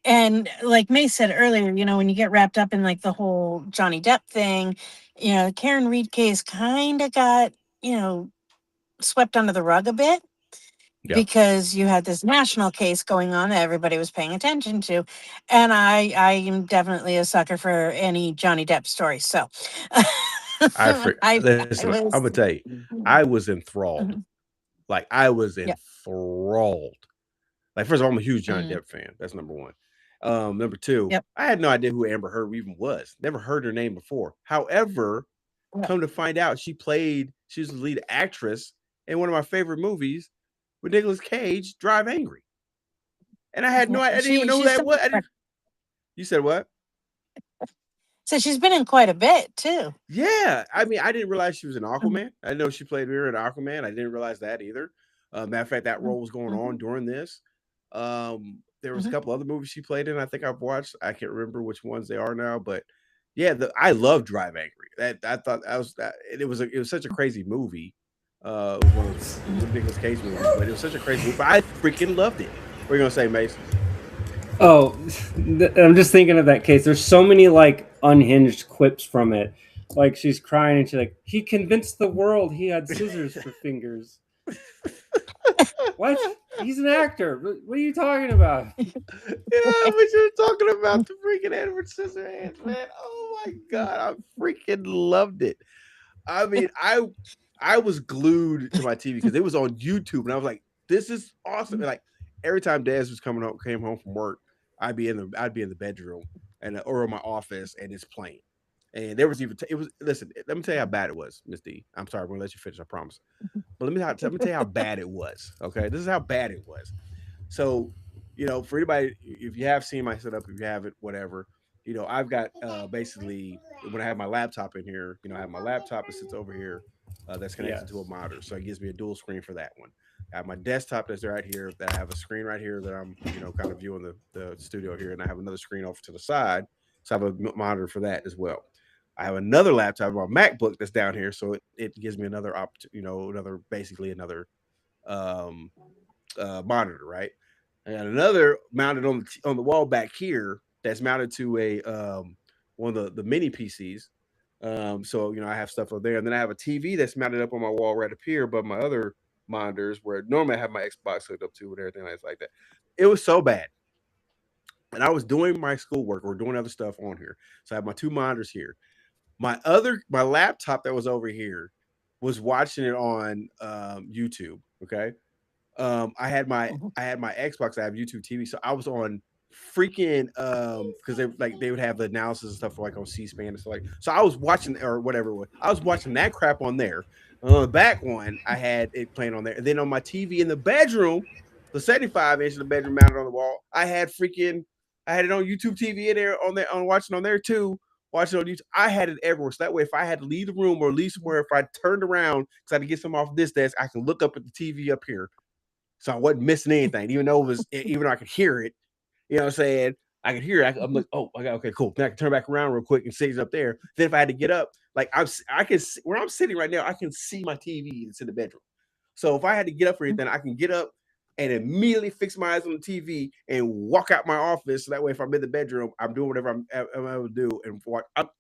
and like May said earlier, when you get wrapped up in like the whole Johnny Depp thing, the Karen Reed case kind of got, you know, swept under the rug a bit Yeah. because you had this national case going on that everybody was paying attention to. And I am definitely a sucker for any Johnny Depp story. So Listen, I'm gonna tell you, I was enthralled. Mhm. Like I was Yeah. enthralled. Like, first of all, I'm a huge Johnny Mhm. Depp fan. That's number one. Number two, Yep. I had no idea who Amber Heard even was. Never heard her name before. However, Yep. come to find out, she was the lead actress in one of my favorite movies with Nicolas Cage, Drive Angry. And I had no, Yeah. I didn't even know who She's that was. You said what? so she's been in quite a bit too. Yeah, I mean, I didn't realize she was in Mhm. Aquaman. I know she played her in Aquaman. I didn't realize that either. Matter of fact, that Mhm. role was going on Mhm. during this. There was a Mhm. couple other movies she played in. I think I've watched. I can't remember which ones they are now, but yeah, I love Drive Angry. That I thought that was that. It was such a crazy movie. It was one of those Mhm. Nicolas Cage movies, but it was such a crazy movie. But I freaking loved it. What are you gonna say, Mace? Oh, I'm just thinking of that case. There's so many like unhinged quips from it. Like she's crying and she's like, "He convinced the world he had scissors for fingers." What? He's an actor. What are you talking about? But you're talking about the freaking Edward Scissorhands, man. Oh my god, I freaking loved it. I mean, I was glued to my TV because it was on YouTube, and I was like, "This is awesome!" And like every time Daz was came home from work, I'd be in the bedroom and or in my office, and it's playing. And there was even it was listen. Let me tell you how bad it was, Miss D. I'm sorry, I'm gonna let you finish. I promise. But let me tell you how bad it was. Okay, this is how bad it was. So, for anybody, if you have seen my setup, if you haven't, whatever, I've got basically when I have my laptop in here, I have my laptop that sits over here that's connected Yes. to a monitor. So it gives me a dual screen for that one. I have my desktop that's right here, that I have a screen right here that I'm, kind of viewing the studio here. And I have another screen off to the side. So I have a monitor for that as well. I have another laptop, my MacBook that's down here. So it gives me another, basically another um, monitor, right? I got another mounted on the wall back here that's mounted to a one of the mini PCs. So I have stuff up there, and then I have a TV that's mounted up on my wall right up here above my other monitors, where normally I have my Xbox hooked up to and everything like that. It was so bad, and I was doing my schoolwork or doing other stuff on here. So I have my two monitors here. My laptop that was over here was watching it on YouTube. Okay, Mhm. I had my Xbox. I have YouTube TV, so I was on freaking because they would have the analysis and stuff like on C-SPAN and stuff like. So I was watching or whatever it was. I was watching that crap on there. On the back one, I had it playing on there, and then on my TV in the bedroom, the 75-inch in the bedroom mounted on the wall, I had it on YouTube TV in there on watching on there too. Watching on YouTube, I had it everywhere. So that way, if I had to leave the room or leave somewhere, if I turned around because I had to get something off this desk, I can look up at the TV up here, so I wasn't missing anything, even though I could hear it. You know what I'm saying? I could hear it. I'm like, oh, okay, cool. Then I can turn back around real quick and see it up there. Then if I had to get up, like I can see, where I'm sitting right now, I can see my TV that's in the bedroom. So if I had to get up or anything, I can get up and immediately fix my eyes on the TV and walk out my office. So that way, if I'm in the bedroom, I'm doing whatever I'm able to do. And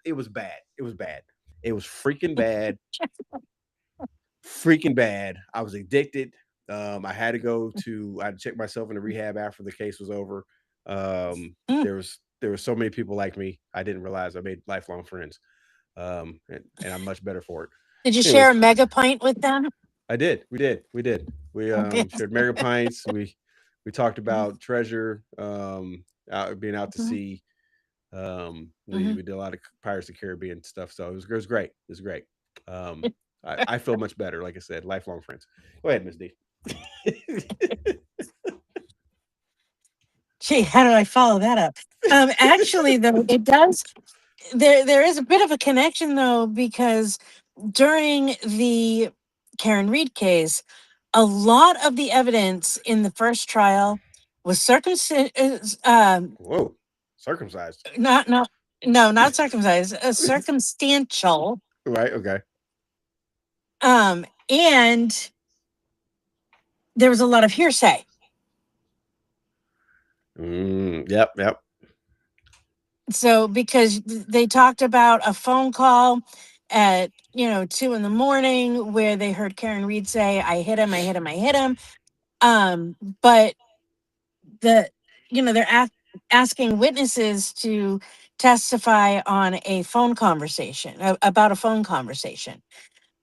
it was bad. It was bad. It was freaking bad. Freaking bad. I was addicted. I had to check myself into rehab after the case was over. Mm. There was so many people like me. I didn't realize I made lifelong friends. And I'm much better for it. Did you share a Anyways, mega pint with them? I did. We did. We Okay. shared mega pints. We talked Mhm. about treasure, being out to Mhm. sea. Mhm. We did a lot of Pirates of the Caribbean stuff. So it was great. It was great. Um, I feel much better. Like I said, lifelong friends. Go ahead, Miss D. Gee, how do I follow that up? Actually, though, it does. There is a bit of a connection though, because during the Karen Reed case, a lot of the evidence in the first trial was Whoa, circumcised. not no, not circumcised, circumstantial, Right. Okay. and there was a lot of hearsay. Yep. Yep. So because they talked about a phone call at 2 in the morning where they heard Karen Reed say, "I hit him, I hit him, I hit him." But the they're asking witnesses to testify on a phone conversation about a phone conversation.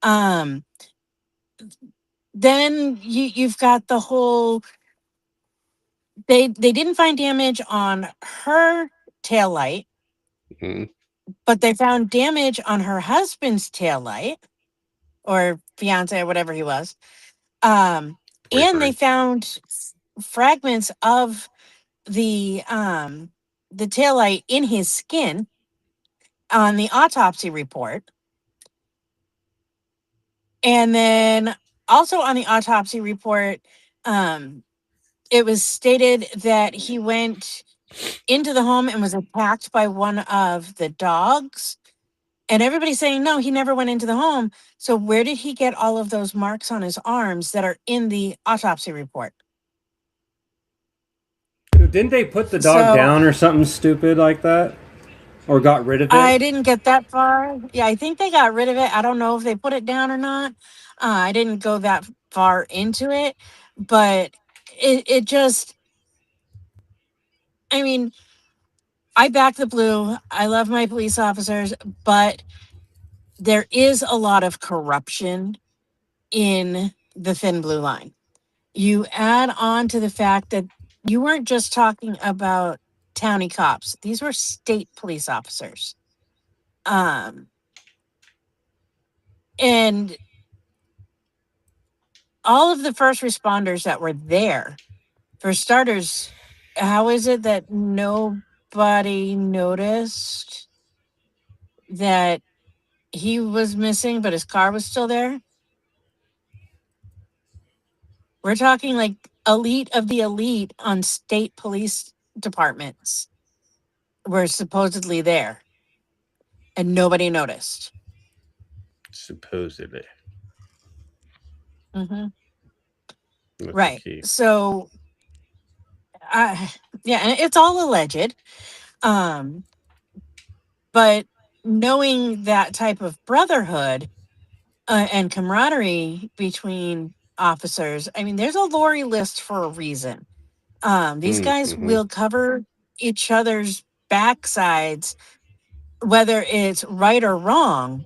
Then you've got the whole, they didn't find damage on her taillight, but they found damage on her husband's taillight or fiance or whatever he was. And they found fragments of the taillight in his skin on the autopsy report. And then also on the autopsy report, it was stated that he went into the home and was attacked by one of the dogs. And everybody's saying, no, he never went into the home. So where did he get all of those marks on his arms that are in the autopsy report? Didn't they put the dog So- down or something stupid like that? Or got rid of it? I didn't get that far. Yeah, I think they got rid of it. I don't know if they put it down or not. I didn't go that far into it, but it just, I mean, I back the blue. I love my police officers, but there is a lot of corruption in the thin blue line. You add on to the fact that you weren't just talking about county cops. These were state police officers. And all of the first responders that were there, for starters, how is it that nobody noticed that he was missing, but his car was still there? We're talking like elite of the elite on state police departments were supposedly there, and nobody noticed. Supposedly. Mm-hmm. That's Right. the key. So, yeah, and it's all alleged. But knowing that type of brotherhood and camaraderie between officers, I mean, there's a Lori list for a reason. These guys will cover each other's backsides, whether it's right or wrong,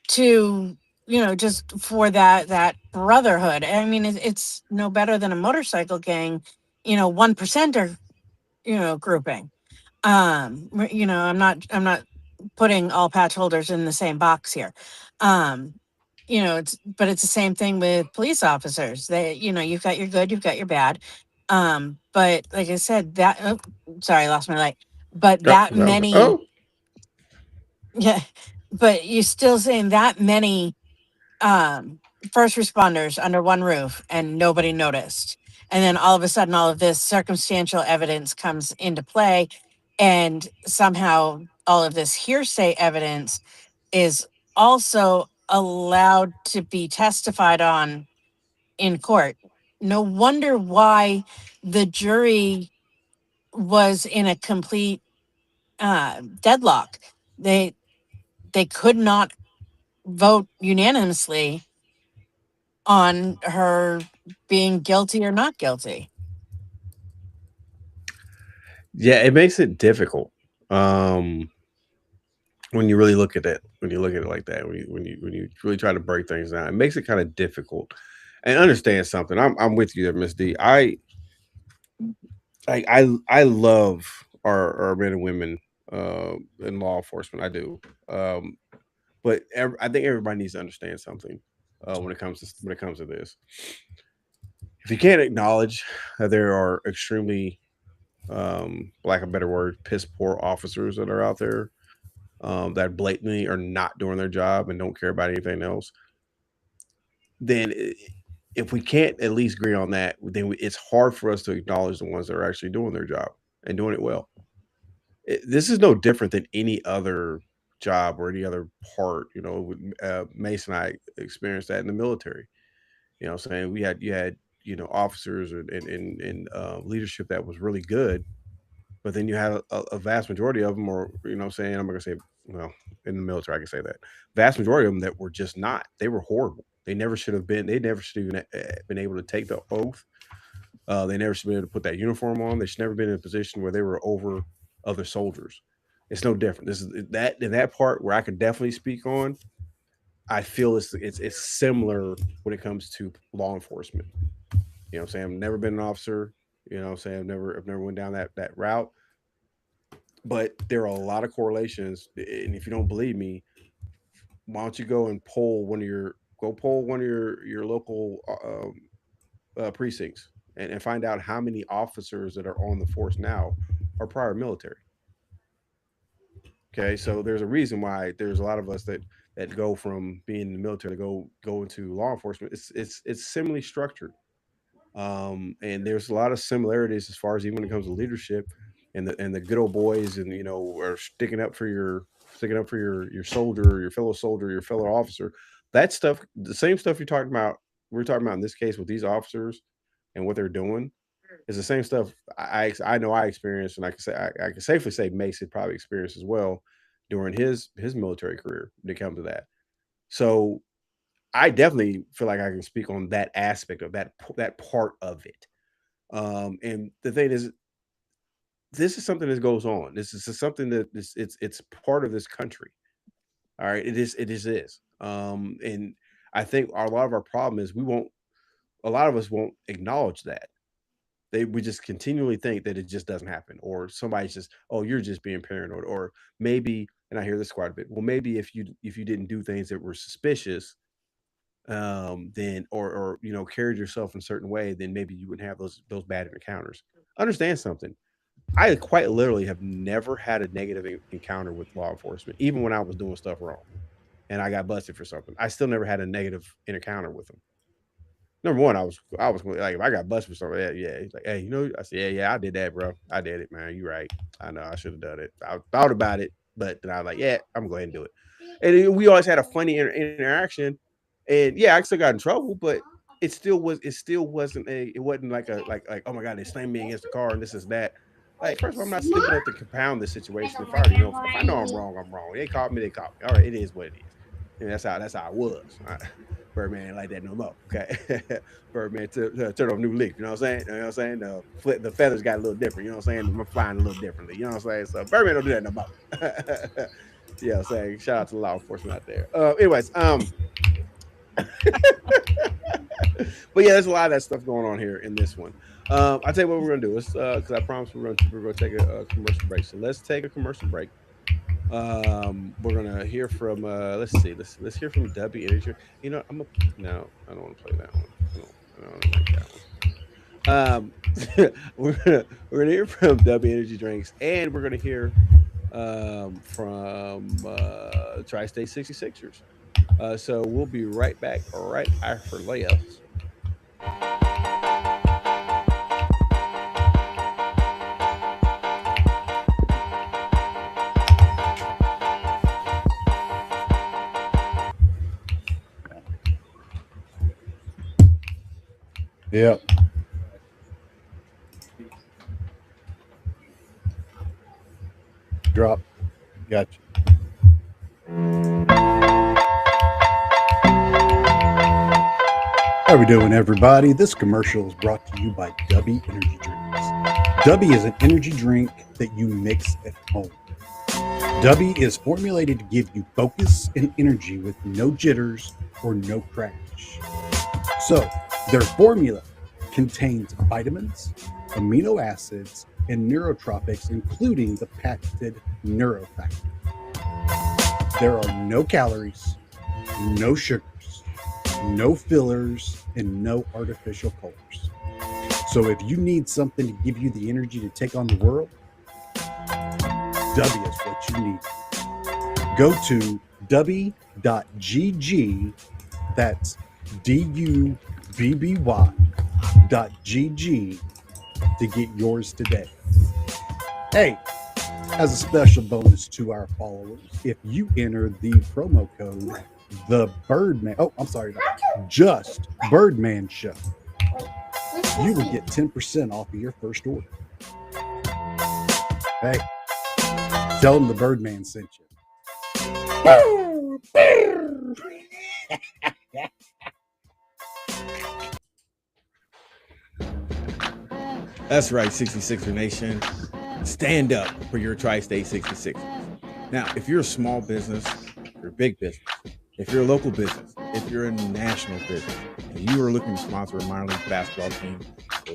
to, just for that brotherhood. I mean, it's no better than a motorcycle gang, 1%er, grouping. I'm not putting all patch holders in the same box here. But it's the same thing with police officers. You've got your good, you've got your bad. But like I said, sorry, I lost my light. But many, yeah, but you're still saying that many first responders under one roof and nobody noticed. And then all of a sudden, all of this circumstantial evidence comes into play, and somehow all of this hearsay evidence is also allowed to be testified on in court. No wonder why the jury was in a complete deadlock. They could not vote unanimously on her being guilty or not guilty. Yeah, it makes it difficult when you really look at it. When you look at it like that, when you really try to break things down, it makes it kind of difficult. And understand something. I'm with you there, Miss D. I love our men and women in law enforcement. I do. But I think everybody needs to understand something when it comes to this. If you can't acknowledge that there are extremely, lack of a better word, piss poor officers that are out there that blatantly are not doing their job and don't care about anything else, then if we can't at least agree on that, then it's hard for us to acknowledge the ones that are actually doing their job and doing it well. This is no different than any other job or any other part. Mason and I experienced that in the military. Saying you had officers and leadership that was really good, but then you had a vast majority of them, or I'm not gonna say, well, in the military I can say that vast majority of them that were just not. They were horrible. They never should have been. They never should have even been able to take the oath. They never should have been able to put that uniform on. They should never been in a position where they were over other soldiers. It's no different. This is that in that part where I could definitely speak on. I feel it's similar when it comes to law enforcement. You know what I'm saying? I've never been an officer. You know what I'm saying? I've never went down that route. But there are a lot of correlations. And if you don't believe me, why don't you go and poll one of your local precincts and find out how many officers that are on the force now are prior military. Okay, so there's a reason why there's a lot of us that go from being in the military to go into law enforcement. It's similarly structured, and there's a lot of similarities as far as even when it comes to leadership and the good old boys and are sticking up for your soldier, your fellow soldier, your fellow officer. That stuff, the same stuff we're talking about in this case with these officers and what they're doing is the same stuff I know I experienced, and I can safely say Mason probably experienced as well during his military career when it comes to that. So I definitely feel like I can speak on that aspect of that part of it. And the thing is, this is something that goes on. This is something that it's part of this country. All right, it is. And I think a lot of our problem is a lot of us won't acknowledge that. We just continually think that it just doesn't happen, or somebody's just, oh, you're just being paranoid, or maybe, and I hear this quite a bit. Well, maybe if you didn't do things that were suspicious, then or carried yourself in a certain way, then maybe you wouldn't have those bad encounters. Understand something. I quite literally have never had a negative encounter with law enforcement, even when I was doing stuff wrong and I got busted for something. I still never had a negative encounter with them. Number one, I was like, if I got busted for something, yeah. He's like, hey, I said, yeah, I did that, bro. I did it, man. You're right. I know I should have done it. I thought about it, but then I was like, yeah, I'm gonna go ahead and do it. And we always had a funny interaction. And yeah, I still got in trouble, but it still wasn't it wasn't like, oh my god, they slammed me against the car and this is that. Like, first of all, I'm not stupid enough to compound the situation. If I know I'm wrong, I'm wrong. They caught me. All right, it is what it is. And that's how it was. Birdman ain't like that no more. Okay. Birdman turn off new leaf. You know what I'm saying? You know what I'm saying? The feathers got a little different. You know what I'm saying? I'm flying a little differently. You know what I'm saying? So Birdman don't do that no more. Yeah, I'm saying shout out to the law enforcement out there. Anyways, but yeah, there's a lot of that stuff going on here in this one. I'll tell you what we're gonna do. Let's because I promised we're gonna take a commercial break. So let's take a commercial break. We're gonna hear from let's hear from W Energy. No, I don't want to play that one. I don't like that one. We're gonna hear from W Energy Drinks, and we're gonna hear from Tri-State 66ers. So we'll be right back right after layups. Yep. Drop. Gotcha. How we doing, everybody? This commercial is brought to you by Dubby Energy Drinks. Dubby is an energy drink that you mix at home. Dubby is formulated to give you focus and energy with no jitters or no crash. So, their formula contains vitamins, amino acids, and neurotropics, including the patented neurofactor. There are no calories, no sugars, no fillers, and no artificial colors. So if you need something to give you the energy to take on the world, Dubby is what you need. Go to dubby.gg, that's DUBBY.GG to get yours today. Hey, as a special bonus to our followers, if you enter the promo code just Birdman Show, you will get 10% off of your first order. Hey, tell them the Birdman sent you. That's right, 66er Nation. stand up for your Tri-State 66. Now, if you're a small business, if you're a big business, if you're a local business, if you're a national business, and you are looking to sponsor a minor league basketball team,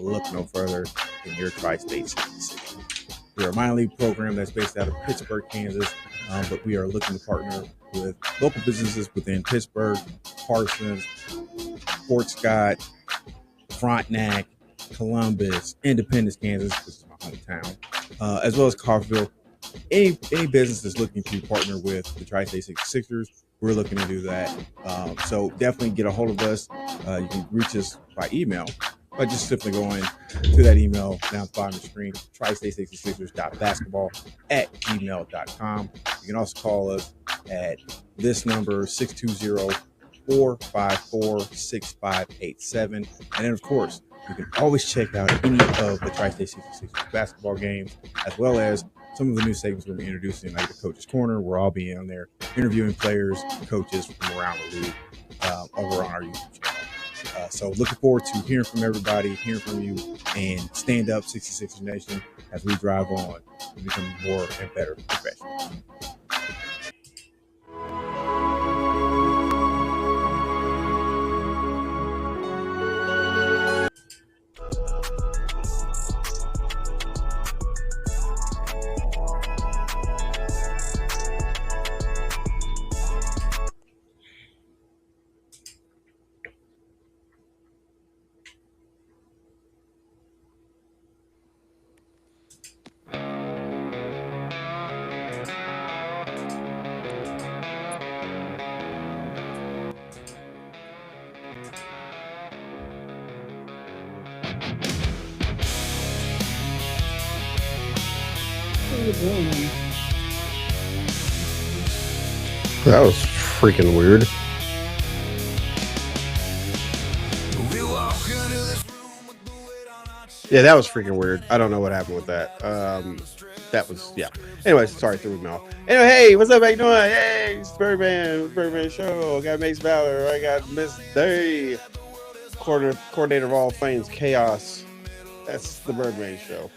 look no further than your Tri-State 66. We're a minor league program that's based out of Pittsburgh, Kansas, but we are looking to partner with local businesses within Pittsburgh, Parsons, Fort Scott, Frontenac, Columbus, Independence, Kansas, which is my hometown, as well as Carville. Any business that's looking to partner with the Tri-State 66ers, we're looking to do that. So definitely get a hold of us. You can reach us by email by just simply going to that email down the bottom of the screen, tri-state66ers.basketball@gmail.com. You can also call us at this number, 620-454-6587. And then, of course, you can always check out any of the Tri-State 66ers basketball games, as well as some of the new segments we'll be introducing, like the Coach's Corner, where I'll be on there interviewing players, coaches from around the league over on our YouTube channel. So looking forward to hearing from everybody, hearing from you, and stand up 66ers Nation as we drive on to become more and better professionals. That was freaking weird. Yeah, that was freaking weird. I don't know what happened with that. That was, yeah. Anyways, sorry, threw me off. Anyway, hey, what's up? How you doing? Hey, it's Birdman Show. I got Mace Valor. I got Miss Day, coordinator of all things chaos. That's the Birdman Show.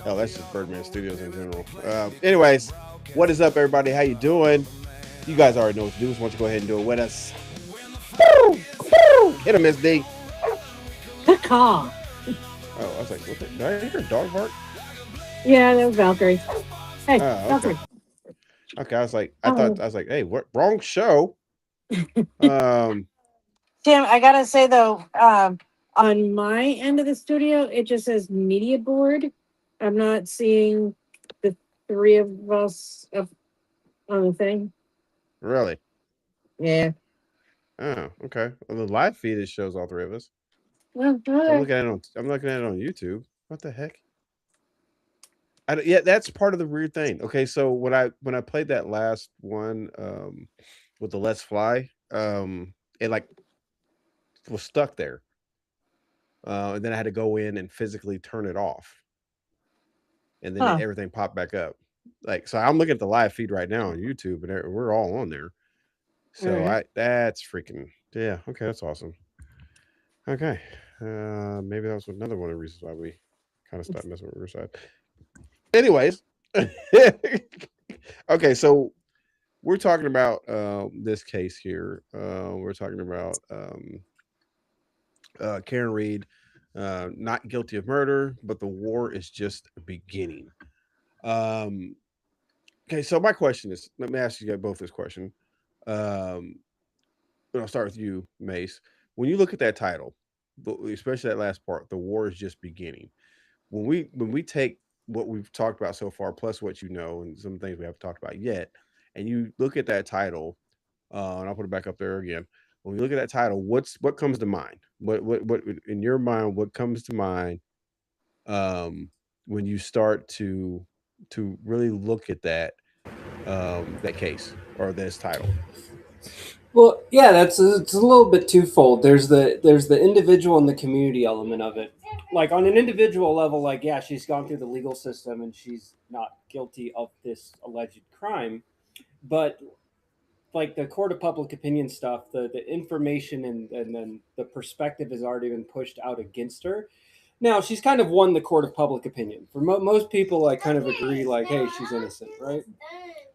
Oh, that's just Birdman Studios in general. Anyways, what is up, everybody? How you doing? You guys already know what to do. So why don't you go ahead and do it with us? Hit him, Miss D. Good call. Oh, I was like, what the, did I hear a dog bark? Yeah, that was Valkyrie. Hey, Okay. Valkyrie. Okay, I was like, I was like, hey, what? Wrong show. Tim, I gotta say though, on my end of the studio, it just says media board. I'm not seeing the three of us on the thing. Really? Yeah. Oh, okay. Well, the live feed it shows all three of us. Well, So I'm looking at it on YouTube. What the heck? Yeah, that's part of the weird thing. Okay, so when I played that last one with the Let's Fly, it like was stuck there. And then I had to go in and physically turn it off. And then everything popped back up. Like, so I'm looking at the live feed right now on YouTube, and we're all on there. So that's freaking, yeah, okay, that's awesome. Okay. Maybe that was another one of the reasons why we kind of stopped messing with Riverside. Anyways. Okay, so we're talking about this case here. We're talking about Karen Reed, not guilty of murder, but the war is just beginning. Okay, so my question is, let me ask you guys both this question. I'll start with you, Mace. When you look at that title, especially that last part, the war is just beginning. When we take what we've talked about so far, plus what you know, and some things we haven't talked about yet, and you look at that title, and I'll put it back up there again. When you look at that title, what comes to mind? What in your mind? What comes to mind when you start to really look at that that case or this title? Well, yeah, it's a little bit twofold. There's the individual and the community element of it. Like on an individual level, like, yeah, she's gone through the legal system and she's not guilty of this alleged crime. But like the court of public opinion stuff, the information and then the perspective has already been pushed out against her. Now she's kind of won the court of public opinion. For most people, I kind of agree, like, hey, she's innocent, right?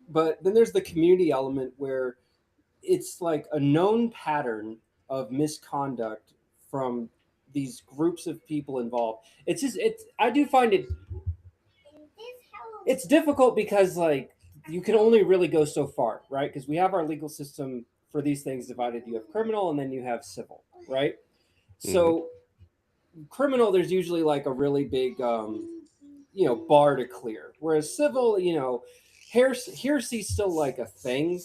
But then there's the community element where it's like a known pattern of misconduct from these groups of people involved. It's just I do find it's difficult because like you can only really go so far, right? Because we have our legal system for these things divided. You have criminal and then you have civil, right? So criminal, there's usually like a really big bar to clear, whereas civil, heresy's still like a thing,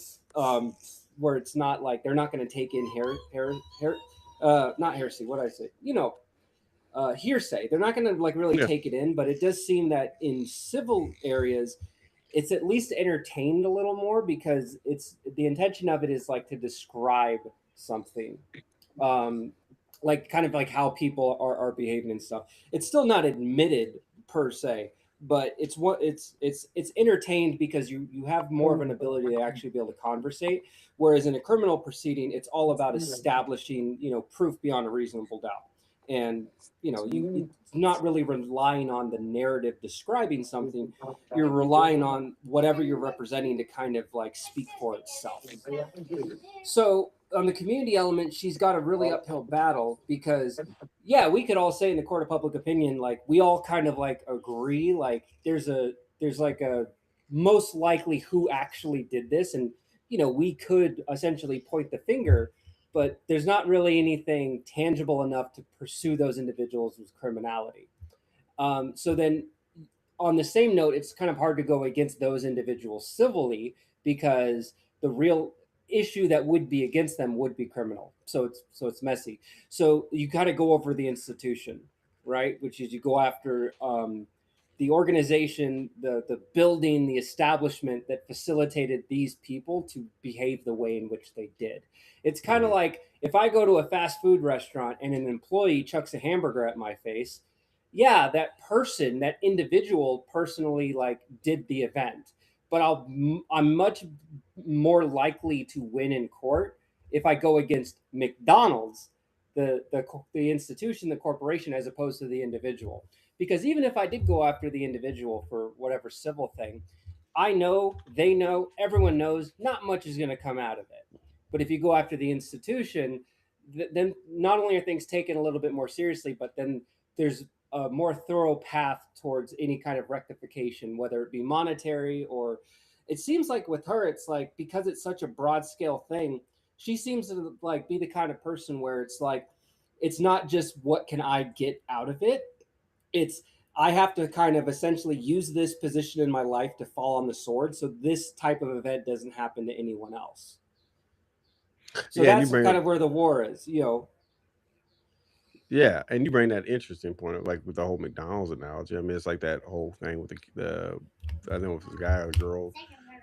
where it's not like they're not going to take in not heresy, what I say, hearsay. They're not going to like really take it in, but it does seem that in civil areas, it's at least entertained a little more because it's the intention of it is like to describe something, um, like kind of like how people are behaving and stuff. It's still not admitted per se, but it's entertained because you have more of an ability to actually be able to conversate. Whereas in a criminal proceeding, it's all about establishing proof beyond a reasonable doubt, and it's not really relying on the narrative describing something. You're relying on whatever you're representing to kind of like speak for itself. So on the community element, she's got a really uphill battle because, yeah, we could all say in the court of public opinion, like we all kind of like agree, like there's like a most likely who actually did this, and we could essentially point the finger, but there's not really anything tangible enough to pursue those individuals with criminality. So then on the same note, it's kind of hard to go against those individuals civilly because the real issue that would be against them would be criminal. So it's messy. So you kind of go over the institution, right? Which is you go after the organization, the building, the establishment that facilitated these people to behave the way in which they did. It's kind of like if I go to a fast food restaurant and an employee chucks a hamburger at my face, yeah, that person, that individual personally like did the event, but I'm much more likely to win in court if I go against McDonald's, the institution, the corporation, as opposed to the individual. Because even if I did go after the individual for whatever civil thing, I know, they know, everyone knows, not much is going to come out of it. But if you go after the institution, then not only are things taken a little bit more seriously, but then there's a more thorough path towards any kind of rectification, whether it be monetary or it seems like with her, it's like because it's such a broad scale thing, she seems to like be the kind of person where it's like it's not just what can I get out of it. It's I have to kind of essentially use this position in my life to fall on the sword so this type of event doesn't happen to anyone else. So that's kind of where the war is. Yeah, and you bring that interesting point of like with the whole McDonald's analogy. I mean, it's like that whole thing with the I don't know if it's a guy or a girl,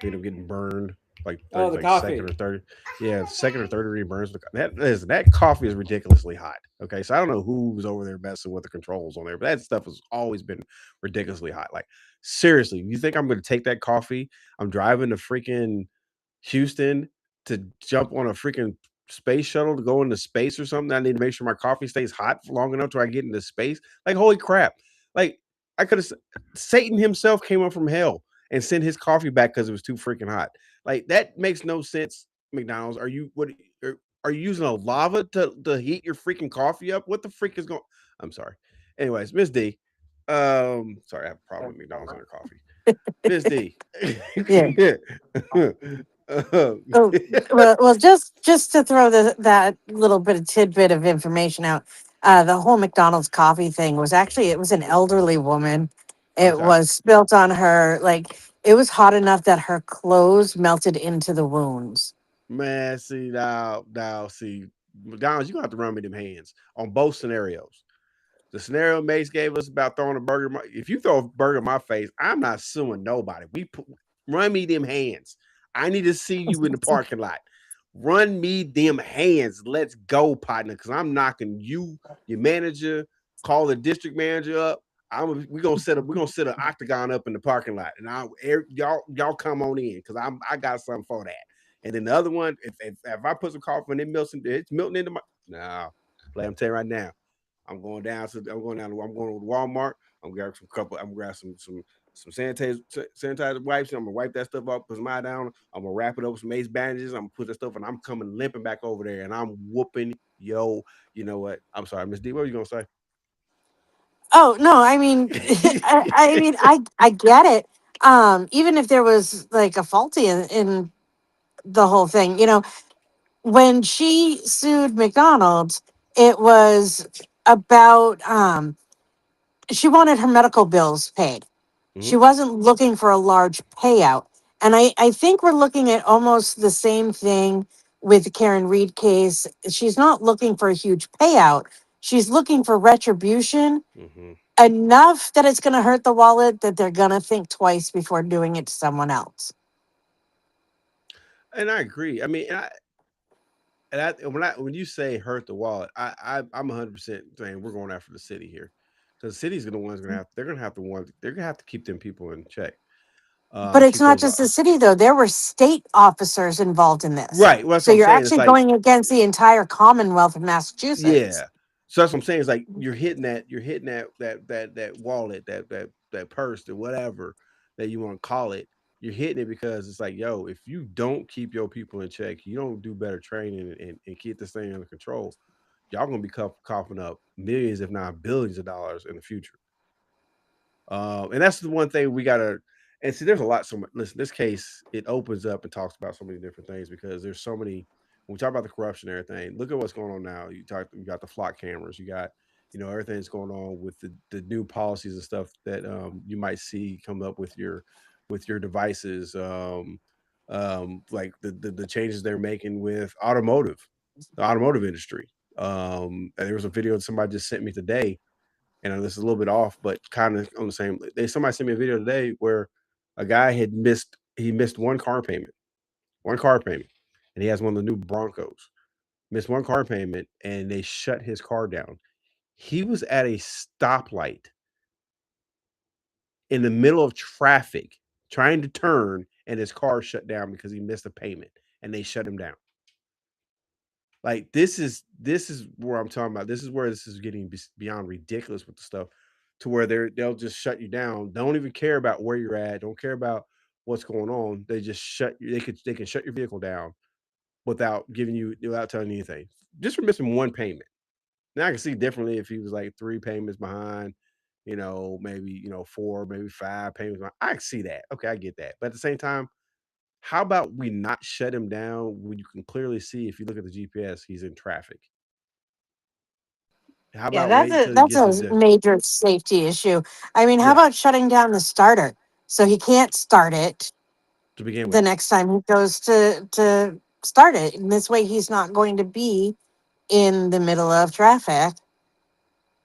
end up getting burned like Oh, the like coffee. second or third, yeah, second or third degree burns. That coffee is ridiculously hot. Okay, so I don't know who's over there messing with the controls on there, but that stuff has always been ridiculously hot. Like seriously, you think I'm going to take that coffee? I'm driving to freaking Houston to jump on a freaking space shuttle to go into space or something. I need to make sure my coffee stays hot for long enough till I get into space. Like, holy crap. Like, I could have, Satan himself came up from hell and sent his coffee back because it was too freaking hot. Like, that makes no sense, McDonald's. Are you using a lava to heat your freaking coffee up? What the freak is going I'm sorry. Anyways, Miss D. Sorry, I have a problem with McDonald's and their coffee. Miss D. Yeah. Um, Oh, well, just to throw that little bit of tidbit of information out, the whole McDonald's coffee thing was actually it was an elderly woman. It okay. was spilt on her, like it was hot enough that her clothes melted into the wounds. Man, see now, see, McDonald's, you gonna have to run me them hands on both scenarios. The scenario Mace gave us about throwing a burger. If you throw a burger in my face, I'm not suing nobody. Run me them hands. I need to see you in the parking lot. Run me them hands. Let's go, partner. Because I'm knocking you, your manager, call the district manager up. We're gonna set an octagon up in the parking lot, and y'all come on in because I got something for that. And then the other one, if I put some coffee in it, it's melting into my no. I'm telling you right now, I'm going down to Walmart. I'm gonna grab some couple. I'm gonna grab some sanitizer wipes. I'm gonna wipe that stuff up, put mine down. I'm gonna wrap it up with some ace bandages. I'm gonna put that stuff, and I'm coming limping back over there, and I'm whooping yo. You know what? I'm sorry, Miss D. What were you gonna say? Oh no, I mean, I mean, I get it. Even if there was like a faulty in the whole thing, when she sued McDonald's, it was about she wanted her medical bills paid. She Mhm. wasn't looking for a large payout. And I think we're looking at almost the same thing with the Karen Reed case. She's not looking for a huge payout. She's looking for retribution Mhm. enough that it's going to hurt the wallet that they're going to think twice before doing it to someone else. And I agree. I mean, when you say hurt the wallet, I'm 100% saying we're going after the city here, because the city's the ones they're gonna have to keep them people in check. But it's Keep not those just the city, though. There were state officers involved in this. right. Well, that's So what I'm you're saying. It's actually like going against the entire Commonwealth of Massachusetts. yeah. So that's what I'm saying. It's like you're hitting that wallet, that purse, or whatever that you want to call it. You're hitting it because it's like, yo, if you don't keep your people in check, you don't do better training and keep this thing under control, y'all gonna be coughing up millions, if not billions, of dollars in the future. And that's the one thing we gotta. And see, there's a lot. So much. Listen, this case it opens up and talks about so many different things because there's so many. When we talk about the corruption and everything, look at what's going on now. You got the flock cameras. You got everything that's going on with the new policies and stuff that you might see come up with your devices. Like the changes they're making with the automotive industry. And there was a video that somebody just sent me today, and this is a little bit off, but kind of on the same. Somebody sent me a video today where a guy he missed one car payment, and he has one of the new Broncos. Missed one car payment, and they shut his car down. He was at a stoplight in the middle of traffic trying to turn, and his car shut down because he missed a payment, and they shut him down. Like this is where I'm talking about. This is where this is getting beyond ridiculous with the stuff, to where they'll just shut you down. Don't even care about where you're at. Don't care about what's going on. They just shut you. They can shut your vehicle down without telling you anything. Just for missing one payment. Now I can see differently if he was like three payments behind. Maybe four, maybe five payments behind. I can see that. Okay, I get that. But at the same time, how about we not shut him down when you can clearly see, if you look at the GPS, he's in traffic? How Yeah, about wait until he that's gets a major safety issue. I mean, how yeah, about shutting down the starter so he can't start it to begin the with? next time he goes to start it? And this way, he's not going to be in the middle of traffic.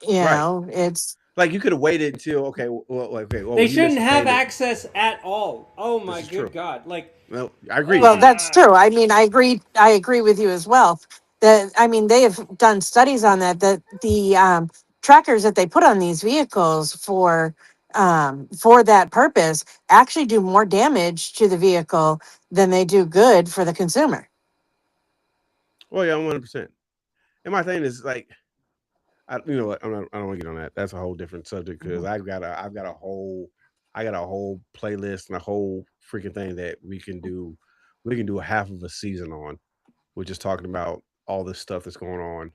Right. It's Like you could have waited until They well, he missed shouldn't a have payment. access at all. Oh This my is true. good god! Like, Well, I agree with well, you. that's ah, true. I mean, I agree. I agree with you as well. That I mean, they have done studies on that. That the trackers that they put on these vehicles for that purpose actually do more damage to the vehicle than they do good for the consumer. Well, yeah, 100%. And my thing is like, you know what? I don't want to get on that. That's a whole different subject because Mhm. I got a whole playlist and a whole freaking thing that we can do. We can do a half of a season on, which is talking about all this stuff that's going on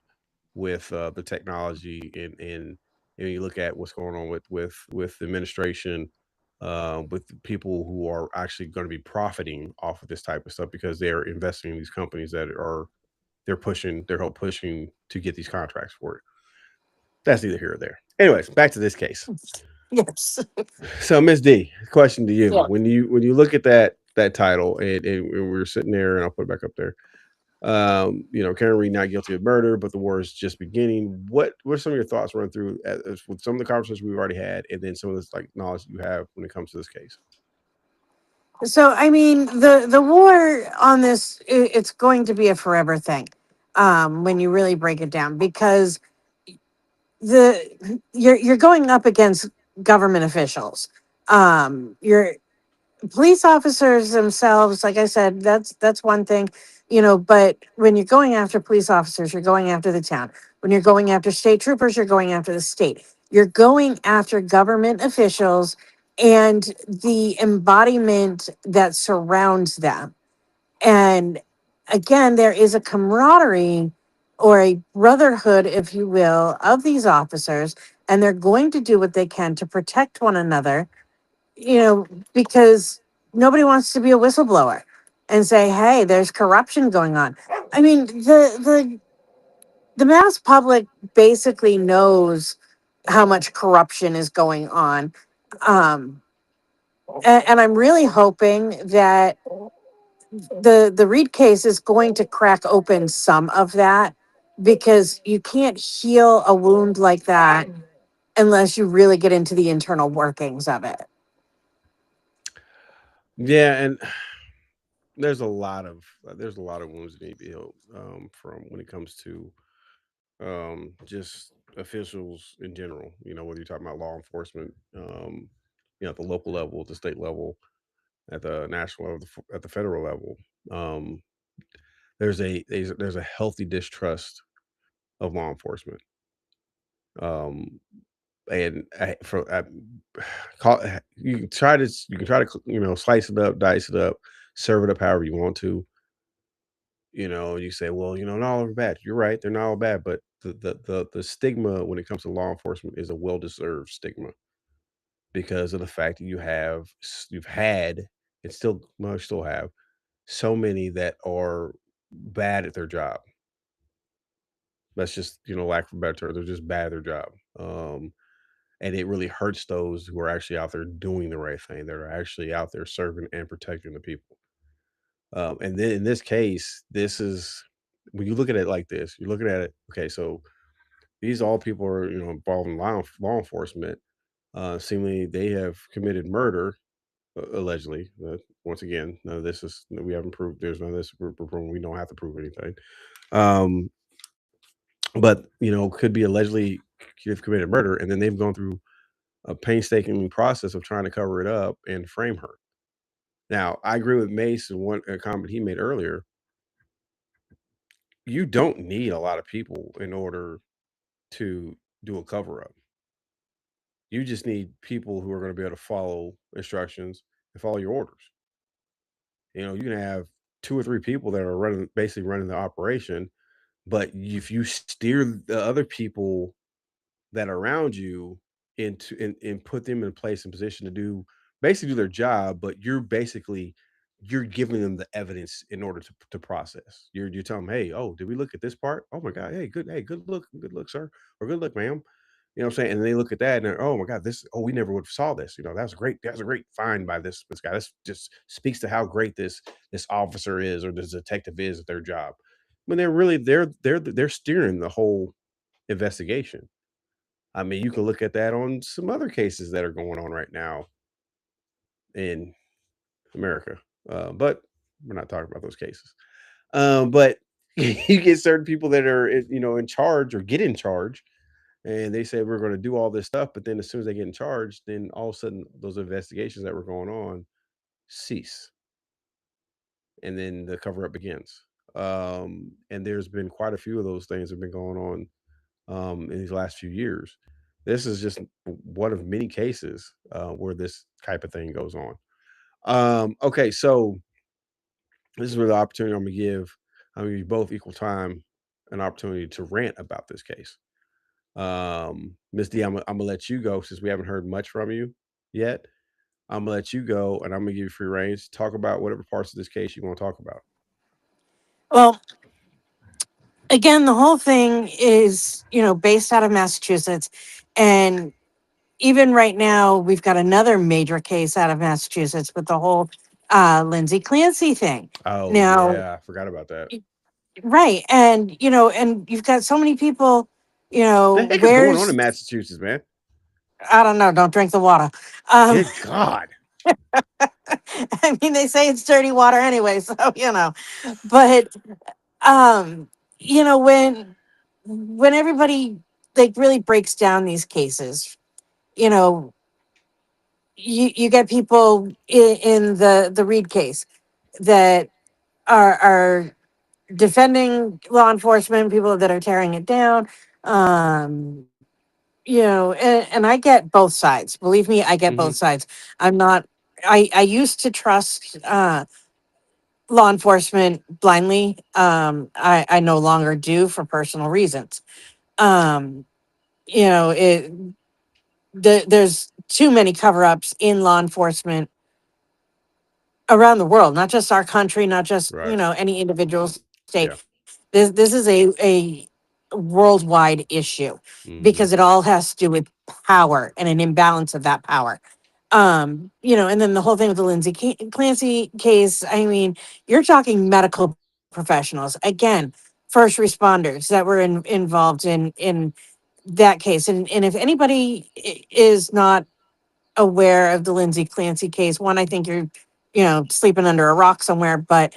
with the technology, and you look at what's going on with the administration, with people who are actually going to be profiting off of this type of stuff because they're investing in these companies that are they're help pushing to get these contracts for it. That's neither here or there. Anyways, back to this case. Yes. So, Miss D, question to you: Yeah. when you look at that title, and we're sitting there, and I'll put it back up there. Karen Reed not guilty of murder, but the war is just beginning. What are some of your thoughts run through with some of the conversations we've already had, and then some of this like knowledge that you have when it comes to this case? So I mean, the war on this, it's going to be a forever thing when you really break it down, because you're going up against government officials. Your police officers themselves, like I said, that's one thing, but when you're going after police officers, you're going after the town. When you're going after state troopers, you're going after the state. You're going after government officials and the embodiment that surrounds them. And again, there is a camaraderie or a brotherhood, if you will, of these officers, and they're going to do what they can to protect one another, you know, because nobody wants to be a whistleblower and say, hey, there's corruption going on. I mean, the mass public basically knows how much corruption is going on. Um, and I'm really hoping that the Reed case is going to crack open some of that, because you can't heal a wound like that unless you really get into the internal workings of it. Yeah, and there's a lot of wounds that need to be healed, from when it comes to just officials in general. You know, whether you're talking about law enforcement, at the local level, at the state level, at the national level, at the federal level. Um, there's a healthy distrust of law enforcement. Um, and call, you can try to slice it up, dice it up, serve it up however you want to. You say, well, not all are bad. You're right, they're not all bad, but the stigma when it comes to law enforcement is a well deserved stigma because of the fact that you've had and still have so many that are bad at their job. That's just, lack of a better term. They're just bad at their job. And it really hurts those who are actually out there doing the right thing. That are actually out there serving and protecting the people. And then in this case, this is when you look at it like this, you're looking at it. Okay, so these all people are involved in law enforcement. Seemingly, they have committed murder allegedly. Once again, none of this is we haven't proved. There's none of this we're proven. We don't have to prove anything. Um, but could be allegedly have committed murder, and then they've gone through a painstaking process of trying to cover it up and frame her. Now, I agree with Mace and one a comment he made earlier. You don't need a lot of people in order to do a cover up. You just need people who are going to be able to follow instructions and follow your orders. You can have two or three people that are basically running the operation, but if you steer the other people that are around you and put them in place and position to basically do their job, but you're giving them the evidence in order to process. You're telling them, hey, oh, did we look at this part? Oh my God, hey, good look, sir, or good look, ma'am. You know what I'm saying? And they look at that and they're, oh my God, we never would have saw this. That's great. That's a great find by this guy. This just speaks to how great this officer is or this detective is at their job. When they're steering the whole investigation. I mean, you can look at that on some other cases that are going on right now in America, but we're not talking about those cases. But you get certain people that are, in charge or get in charge, and they say we're going to do all this stuff, but then as soon as they get in charge, then all of a sudden those investigations that were going on cease, and then the cover up begins. And there's been quite a few of those things that have been going on in these last few years. This is just one of many cases where this type of thing goes on. Okay, so this is where the opportunity I'm gonna give you both equal time an opportunity to rant about this case. Miss D, I'm gonna let you go since we haven't heard much from you yet. I'm gonna let you go, and I'm gonna give you free range. Talk about whatever parts of this case you want to talk about. Well, again, the whole thing is, based out of Massachusetts. And even right now, we've got another major case out of Massachusetts with the whole Lindsay Clancy thing. Oh Now, yeah, I forgot about that. right. And, and you've got so many people, The heck is going on in where's, Massachusetts, man? I don't know, don't drink the water. Good God. I mean, they say it's dirty water anyway, so, but, um, when everybody like really breaks down these cases, you know, you get people in the Reed case that are defending law enforcement, people that are tearing it down. um and I get both sides. Believe me, I get Hmm. both sides. I'm not. I used to trust law enforcement blindly. I no longer do for personal reasons. Um, it there's too many cover-ups in law enforcement around the world, not just our country, not just Right. any individual state. Yeah. This is a worldwide issue Hmm. because it all has to do with power and an imbalance of that power. And then the whole thing with the Lindsay Clancy case. I mean, you're talking medical professionals again, first responders that were involved in that case. And if anybody is not aware of the Lindsay Clancy case, one, I think you're sleeping under a rock somewhere. But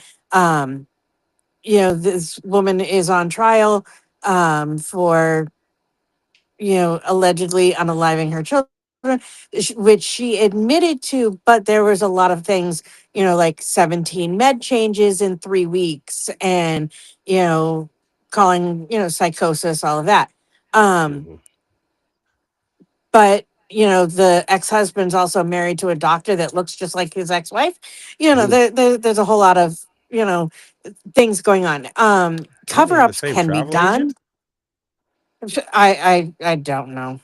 this woman is on trial for allegedly unaliving her children, which she admitted to, but there was a lot of things, like 17 med changes in 3 weeks and, calling, psychosis, all of that. Um, Hmm. but, the ex-husband's also married to a doctor that looks just like his ex-wife. Ooh. There's a whole lot of, things going on. Didn't they have the Cover-ups same can be travel agent? done. I don't know.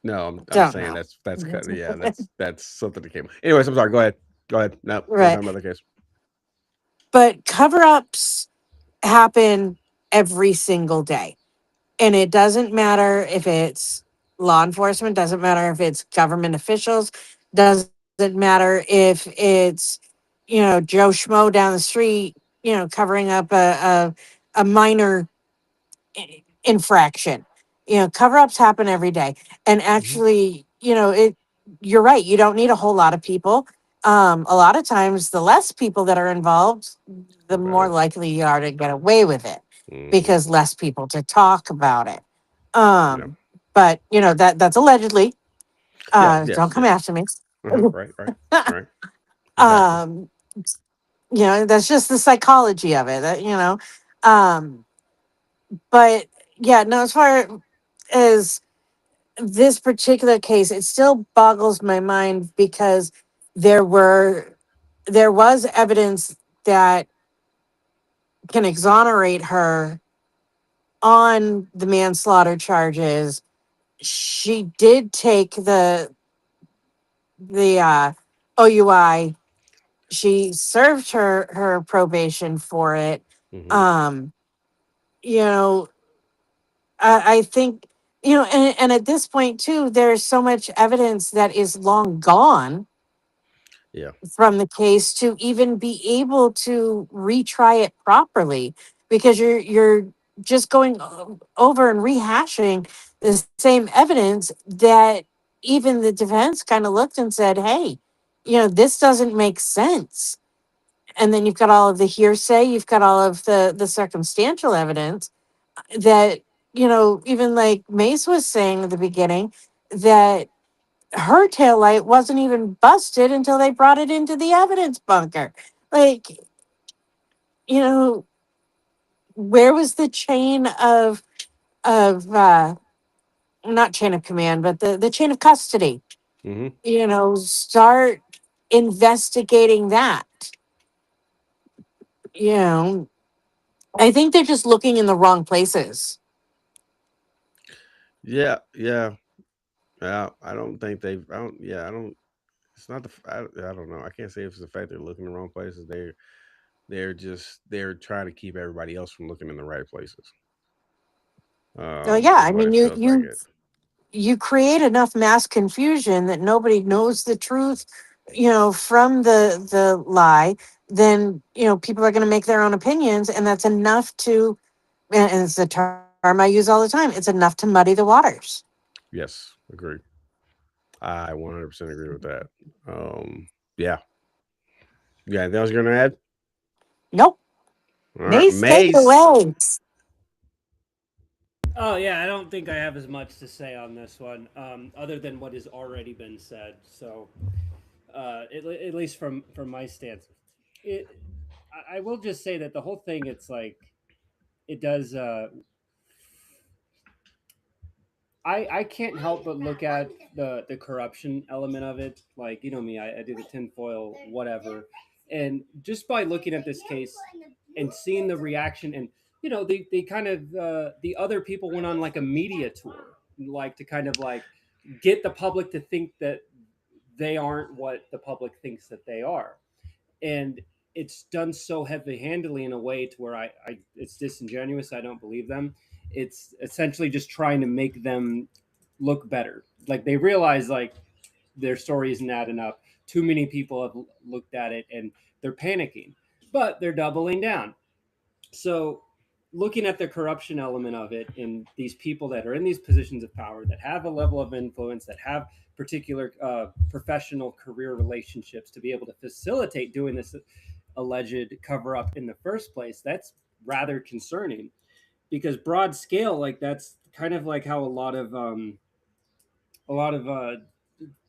No, I'm Don't saying know. that's kind of, yeah, that's something that came. Anyways, I'm sorry. Go ahead. Go ahead. No, we're Right. talking about the case. But cover-ups happen every single day. And it doesn't matter if it's law enforcement, doesn't matter if it's government officials, doesn't matter if it's, Joe Schmo down the street, covering up a minor infraction. Cover-ups happen every day. And Hmm. actually, you're right, you don't need a whole lot of people. A lot of times the less people that are involved, The the more better. likely you are to get away with it Hmm. because less people to talk about it. Yeah. But that's allegedly. Yes. Yes. Don't come Yes. after me. Right. Right. Right. Exactly. um, that's just the psychology of it. Um, but yeah, no, as far as this particular case, it still boggles my mind because there were there was evidence that can exonerate her on the manslaughter charges. She did take the OUI. She served her probation for it. Hmm. Um, you know, I think and at this point too, there's so much evidence that is long gone Yeah. from the case to even be able to retry it properly because you're just going over and rehashing the same evidence that even the defense kind of looked and said, hey, this doesn't make sense. And then you've got all of the hearsay, you've got all of the circumstantial evidence that even like Mace was saying at the beginning, that her taillight wasn't even busted until they brought it into the evidence bunker. Like, you know, where was the chain of not chain of command, but the chain of custody? Hmm. Start investigating that. You know, I think they're just looking in the wrong places. Yeah. Yeah. Yeah. I don't think they've. I don't. Yeah. I don't. It's not the. I don't know. I can't say if it's the fact they're looking in the wrong places. They're trying to keep everybody else from looking in the right places. So yeah, Is I what mean, it you feels like. you It. you create enough mass confusion that nobody knows the truth, from the lie, then people are going to make their own opinions, and that's enough to, and it's a term I use all the time, it's enough to muddy the waters. Yes. Agree. I 100% agree with that. Yeah. Yeah. Anything else you're gonna add? Nope. All right, Mace, take it Mace. away. Oh yeah, I don't think I have as much to say on this one, other than what has already been said. So, at least from my stance, it I will just say that the whole thing, it's like it does. I can't help but look at the corruption element of it. Like, you know me, I do the tinfoil whatever, and just by looking at this case and seeing the reaction, and you know, they kind of the other people went on like a media tour, like to kind of like get the public to think that they aren't what the public thinks that they are, and it's done so heavy-handedly in a way to where I it's disingenuous. I don't believe them. It's essentially just trying to make them look better. Like they realize like their story isn't adding up. Too many people have looked at it and they're panicking, but they're doubling down. So looking at the corruption element of it in these people that are in these positions of power that have a level of influence, that have particular professional career relationships to be able to facilitate doing this alleged cover up in the first place, that's rather concerning, because broad scale, like that's kind of like how a lot of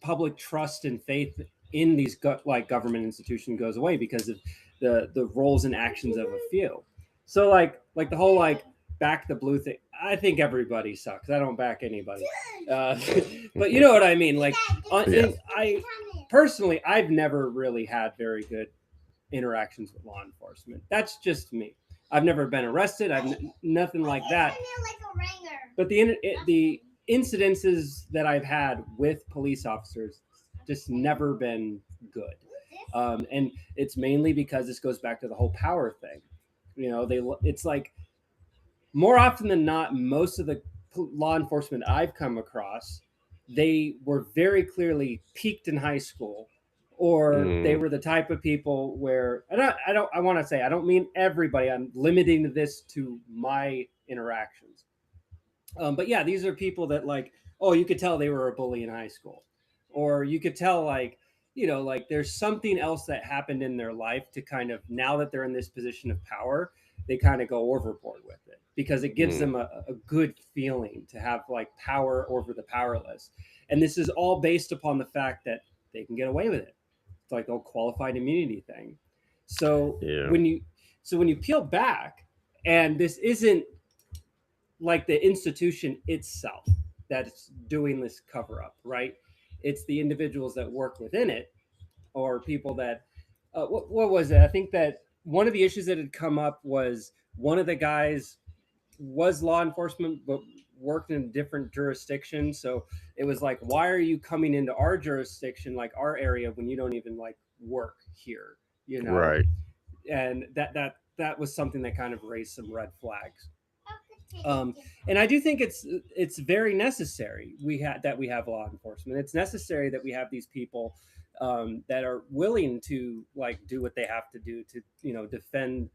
public trust and faith in these like government institution goes away because of the roles and actions of a few. So like the whole like back the blue thing. I think everybody sucks. I don't back anybody. Uh, but you know what I mean. Like I personally, I've never really had very good interactions with law enforcement. That's just me. I've never been arrested. Nothing like that. But the incidences that I've had with police officers just never been good, and it's mainly because this goes back to the whole power thing. You know, it's like more often than not, most of the law enforcement I've come across, they were very clearly peaked in high school, or they were the type of people where, and I want to say, I don't mean everybody. I'm limiting this to my interactions. But yeah, these are people that like, oh, you could tell they were a bully in high school, or you could tell like, you know, like there's something else that happened in their life to kind of, now that they're in this position of power, they kind of go overboard with it because it gives them a good feeling to have like power over the powerless. And this is all based upon the fact that they can get away with it. It's like the old qualified immunity thing. So when you peel back, and this isn't like the institution itself that's doing this cover up, right? It's the individuals that work within it, or people that what was it? I think that one of the issues that had come up was one of the guys was law enforcement but worked in a different jurisdiction. So it was like, why are you coming into our jurisdiction, like our area, when you don't even like work here, you know? Right. And that was something that kind of raised some red flags. And I do think it's very necessary we have law enforcement. It's necessary that we have these people that are willing to like do what they have to do to, you know, defend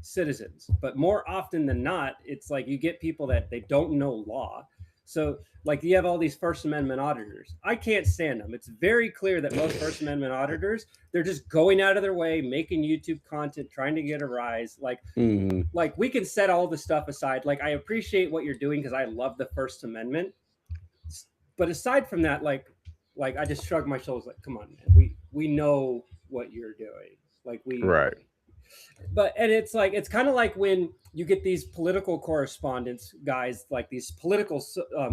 citizens. But more often than not, it's like you get people that they don't know law. So like you have all these First Amendment auditors. I can't stand them. It's very clear that most First Amendment auditors, they're just going out of their way, making YouTube content, trying to get a rise. Like we can set all the stuff aside. Like I appreciate what you're doing because I love the First Amendment. But aside from that, like I just shrug my shoulders. Like, come on, man. We know what you're doing. Like right. But and it's like it's kind of like when you get these political correspondents guys, like these political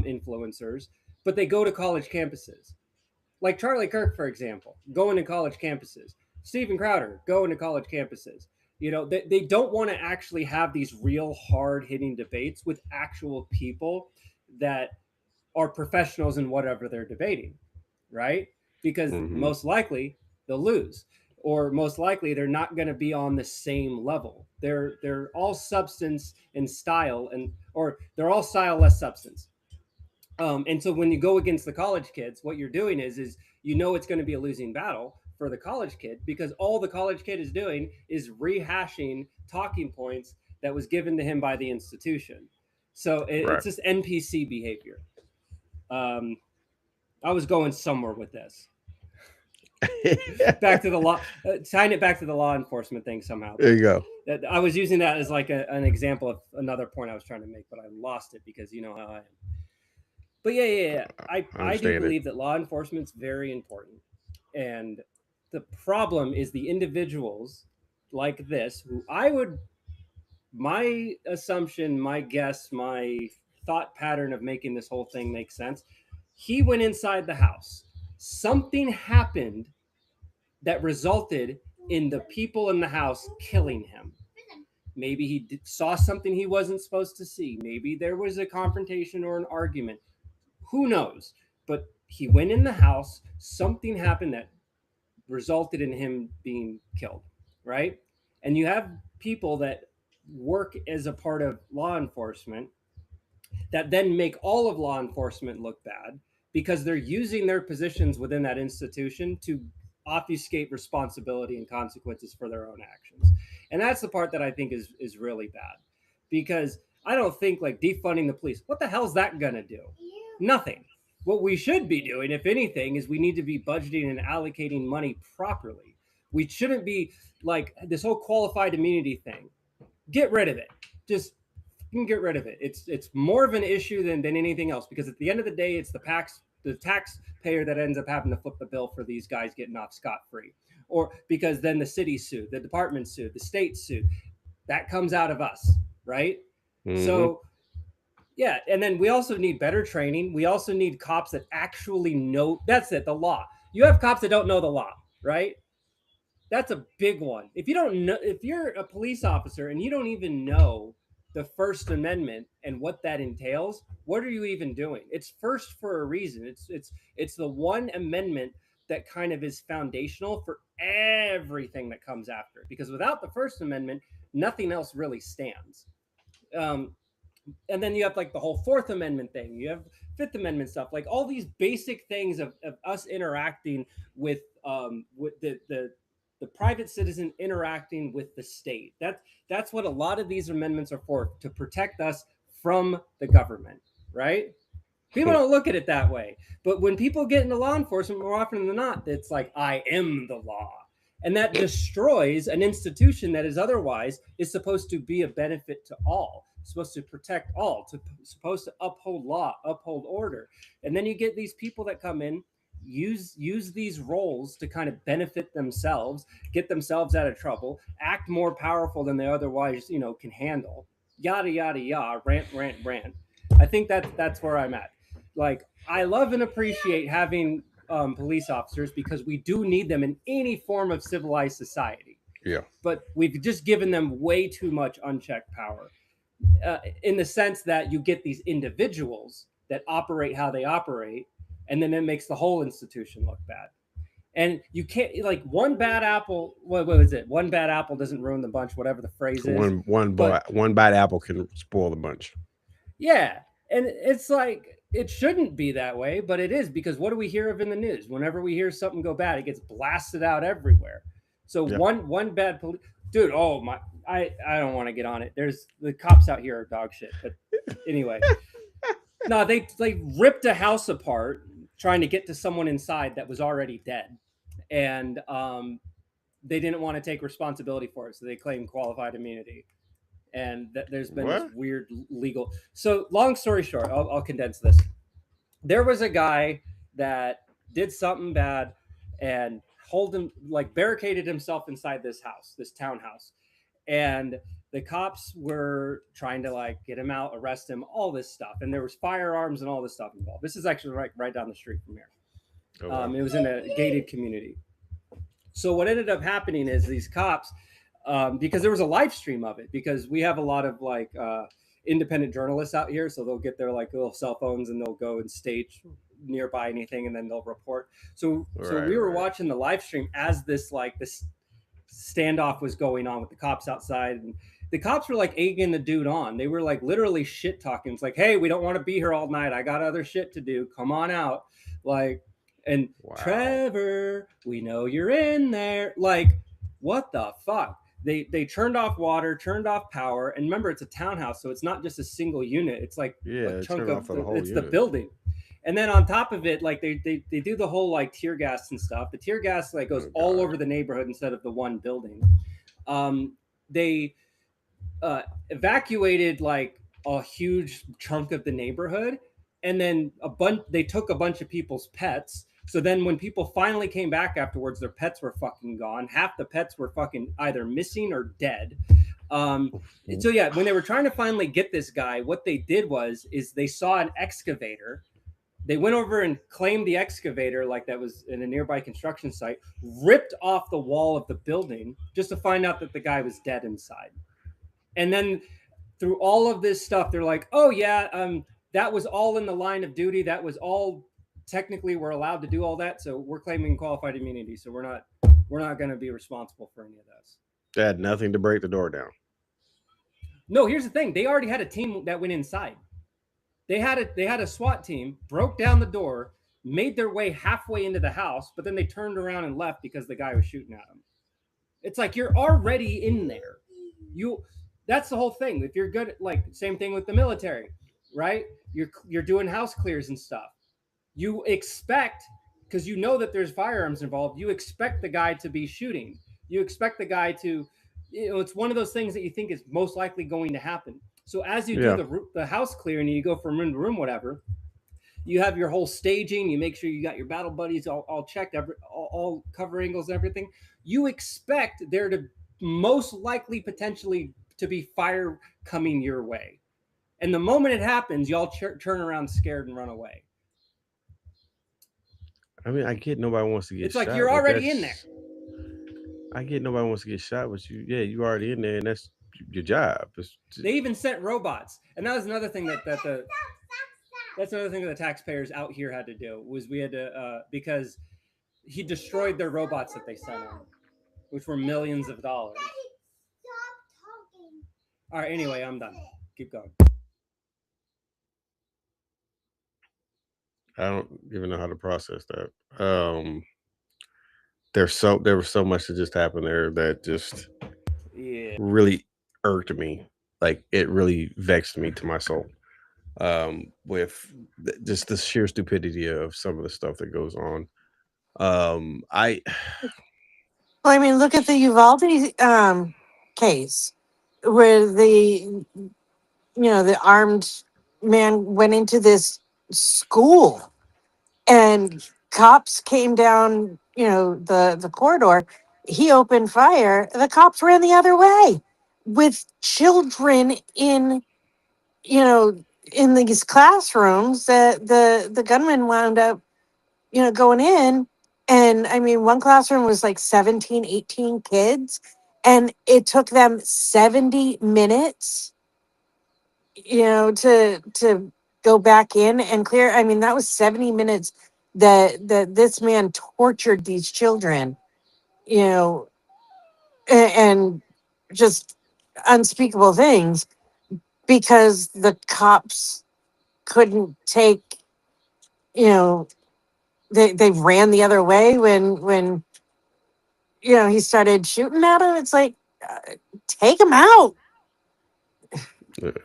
influencers, but they go to college campuses, like Charlie Kirk, for example, going to college campuses. Steven Crowder going to college campuses. You know, they don't want to actually have these real hard hitting debates with actual people that are professionals in whatever they're debating, right? Because most likely they'll lose, or most likely they're not going to be on the same level. They're all substance and style, and or they're all style less substance. And so when you go against the college kids, what you're doing is you know it's going to be a losing battle for the college kid, because all the college kid is doing is rehashing talking points that was given to him by the institution. So it's just NPC behavior. I was going somewhere with this. Back to the law, tying it back to the law enforcement thing somehow. There you go. I was using that as like an example of another point I was trying to make, but I lost it because you know how I am. But yeah. I do believe that law enforcement's very important. And the problem is the individuals like this, who my assumption, my guess, my thought pattern of making this whole thing make sense. He went inside the house. Something happened that resulted in the people in the house killing him. Maybe he saw something he wasn't supposed to see. Maybe there was a confrontation or an argument. Who knows? But he went in the house. Something happened that resulted in him being killed, right? And you have people that work as a part of law enforcement that then make all of law enforcement look bad because they're using their positions within that institution to obfuscate responsibility and consequences for their own actions. And that's the part that I think is really bad, because I don't think like defunding the police, what the hell is that gonna do? Nothing. What we should be doing, if anything, is we need to be budgeting and allocating money properly. We shouldn't be like this whole qualified immunity thing. Get rid of it. Just get rid of it. It's more of an issue than anything else, because at the end of the day, it's the taxpayer that ends up having to flip the bill for these guys getting off scot-free. Or because then the city sued, the department sued, the state sued. That comes out of us, right? Mhm. So yeah, and then we also need better training. We also need cops that actually know. That's it, the law. You have cops that don't know the law, right? That's a big one. If you don't know, if you're a police officer and you don't even know the First Amendment and what that entails, what are you even doing? It's first for a reason. It's the one amendment that kind of is foundational for everything that comes after it. Because without the First Amendment, nothing else really stands. And then you have like the whole Fourth Amendment thing. You have Fifth Amendment stuff, like all these basic things of us interacting with the private citizen interacting with the state. That's what a lot of these amendments are for, to protect us from the government, right? People don't look at it that way. But when people get into law enforcement, more often than not, it's like, I am the law. And that destroys an institution that is otherwise is supposed to be a benefit to all, supposed to protect all, supposed to uphold law, uphold order. And then you get these people that come in, use these roles to kind of benefit themselves, get themselves out of trouble, act more powerful than they otherwise, can handle. Yada yada yada, rant. I think that's where I'm at. Like, I love and appreciate having police officers, because we do need them in any form of civilized society. Yeah. But we've just given them way too much unchecked power, in the sense that you get these individuals that operate how they operate, and then it makes the whole institution look bad. And you can't, like, one bad apple. What was it? One bad apple doesn't ruin the bunch. Whatever the phrase is. One bad apple can spoil the bunch. Yeah, and it's like, it shouldn't be that way, but it is, because what do we hear of in the news? Whenever we hear something go bad, it gets blasted out everywhere. So yeah. one bad police dude. Oh my! I don't want to get on it. There's the cops out here are dog shit. But anyway, no, they ripped a house apart trying to get to someone inside that was already dead, and they didn't want to take responsibility for it, so they claimed qualified immunity. And there's been this weird legal. So long story short, I'll condense this. There was a guy that did something bad and barricaded himself inside this house, this townhouse. And the cops were trying to get him out, arrest him, all this stuff. And there was firearms and all this stuff involved. This is actually right down the street from here. Oh, wow. It was in a gated community. So what ended up happening is these cops, because there was a live stream of it, because we have a lot of independent journalists out here. So they'll get their little cell phones and they'll go and stage nearby anything, and then they'll report. So we were watching the live stream as this standoff was going on with the cops outside, and the cops were egging the dude on. They were literally shit talking. It's like, hey, we don't want to be here all night. I got other shit to do. Come on out. And wow. Trevor, we know you're in there. What the fuck? They turned off water, turned off power, and remember, it's a townhouse, so it's not just a single unit. It's a chunk of the building. And then on top of it, they do the whole tear gas and stuff. The tear gas goes all over the neighborhood instead of the one building. They evacuated a huge chunk of the neighborhood, and then they took a bunch of people's pets. So then when people finally came back afterwards, their pets were fucking gone. Half the pets were fucking either missing or dead. So yeah, when they were trying to finally get this guy, what they did is they saw an excavator. They went over and claimed the excavator, like that was in a nearby construction site, ripped off the wall of the building just to find out that the guy was dead inside. And then through all of this stuff, they're like, oh yeah, that was all in the line of duty. That was all technically we're allowed to do all that. So we're claiming qualified immunity. So we're not going to be responsible for any of this. They had nothing to break the door down. No, here's the thing. They already had a team that went inside. They had a SWAT team, broke down the door, made their way halfway into the house, but then they turned around and left because the guy was shooting at them. It's like you're already in there. That's the whole thing. If you're good, like same thing with the military, right? You're doing house clears and stuff. You expect, because you know that there's firearms involved, you expect the guy to be shooting. You expect the guy to, it's one of those things that you think is most likely going to happen. So as you do the house clear and you go from room to room, whatever, you have your whole staging. You make sure you got your battle buddies all checked, all cover angles, everything. You expect there to most likely potentially to be fire coming your way. And the moment it happens, y'all turn around scared and run away. I mean, I get nobody wants to get shot. It's like you're already in there. I get nobody wants to get shot, but you already in there, and that's your job. They even sent robots, and that was another thing that's another thing that the taxpayers out here had to do was we had to because he destroyed their robots that they sent him, which were millions of dollars. All right, anyway, I'm done. Keep going. I don't even know how to process that. There was so much that just happened there that just really irked me. Like it really vexed me to my soul. With just the sheer stupidity of some of the stuff that goes on. Well, I mean, look at the Uvalde case where the armed man went into this school and cops came down, the corridor. He opened fire. The cops ran the other way with children in these classrooms. The gunman wound up, going in. And I mean, one classroom was like 17, 18 kids. And it took them 70 minutes, to go back in and clear. I mean, that was 70 minutes that this man tortured these children, and just unspeakable things because the cops couldn't take, they ran the other way when he started shooting at him. It's like, take him out.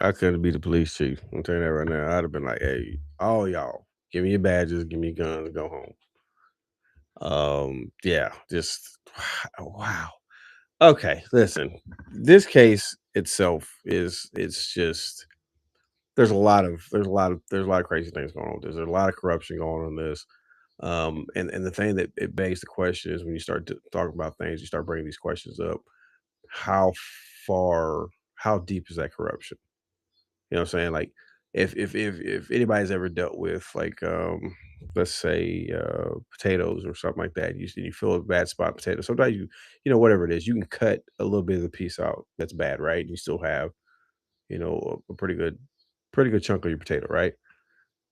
I couldn't be the police chief. I'm telling you that right now. I'd have been like, hey, all y'all, give me your badges, give me your guns, and go home. Yeah, just wow. Okay, listen. This case itself it's just there's a lot of crazy things going on. There's a lot of corruption going on in this. And the thing that it begs the question is when you start to talk about things, you start bringing these questions up. How deep is that corruption? You know what I'm saying? Like if anybody's ever dealt with like let's say potatoes or something like that, you feel a bad spot in potatoes. Sometimes whatever it is, you can cut a little bit of the piece out that's bad, right? And you still have, a pretty good chunk of your potato, right?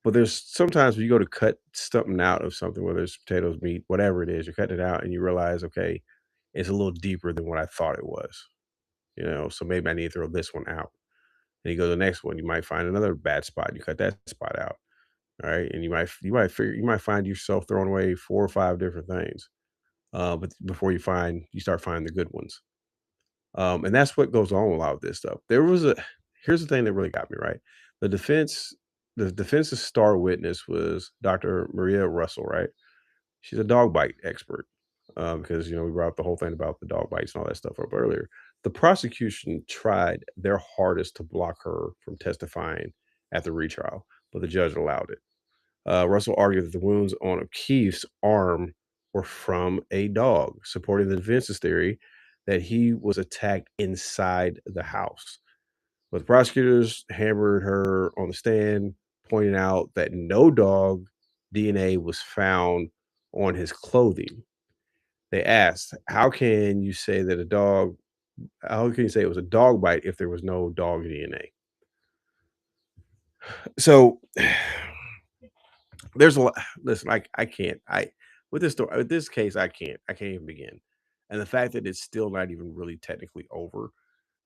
But there's sometimes when you go to cut something out of something, whether it's potatoes, meat, whatever it is, you're cutting it out and you realize, okay, it's a little deeper than what I thought it was. So maybe I need to throw this one out. And you go to the next one, you might find another bad spot. You cut that spot out. All right. And you might find yourself throwing away 4 or 5 different things. But before you start finding the good ones. And that's what goes on with a lot of this stuff. Here's the thing that really got me, right? The defense's star witness was Dr. Maria Russell, right? She's a dog bite expert. Because we brought up the whole thing about the dog bites and all that stuff up earlier. The prosecution tried their hardest to block her from testifying at the retrial, but the judge allowed it. Russell argued that the wounds on O'Keefe's arm were from a dog, supporting the defense's theory that he was attacked inside the house. But prosecutors hammered her on the stand, pointing out that no dog DNA was found on his clothing. They asked, how can you say that a dog, how can you say it was a dog bite if there was no dog DNA? So there's a lot. Listen, I can't. With this story, with this case, I can't even begin. And the fact that it's still not even really technically over.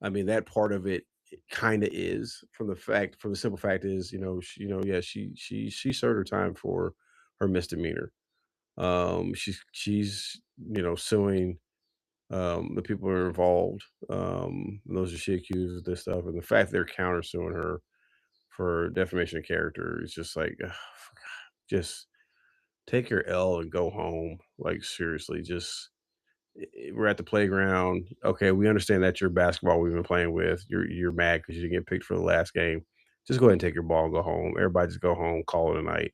I mean, that part of it, kind of is from the simple fact is, yeah, she served her time for her misdemeanor. She's suing the people who are involved. Those are she accused of this stuff, and the fact they're countersuing her for defamation of character is just like, ugh, just take your L and go home. Like seriously, just we're at the playground. Okay, we understand that your basketball we've been playing with. You're mad because you didn't get picked for the last game. Just go ahead and take your ball and go home. Everybody just go home, call it a night,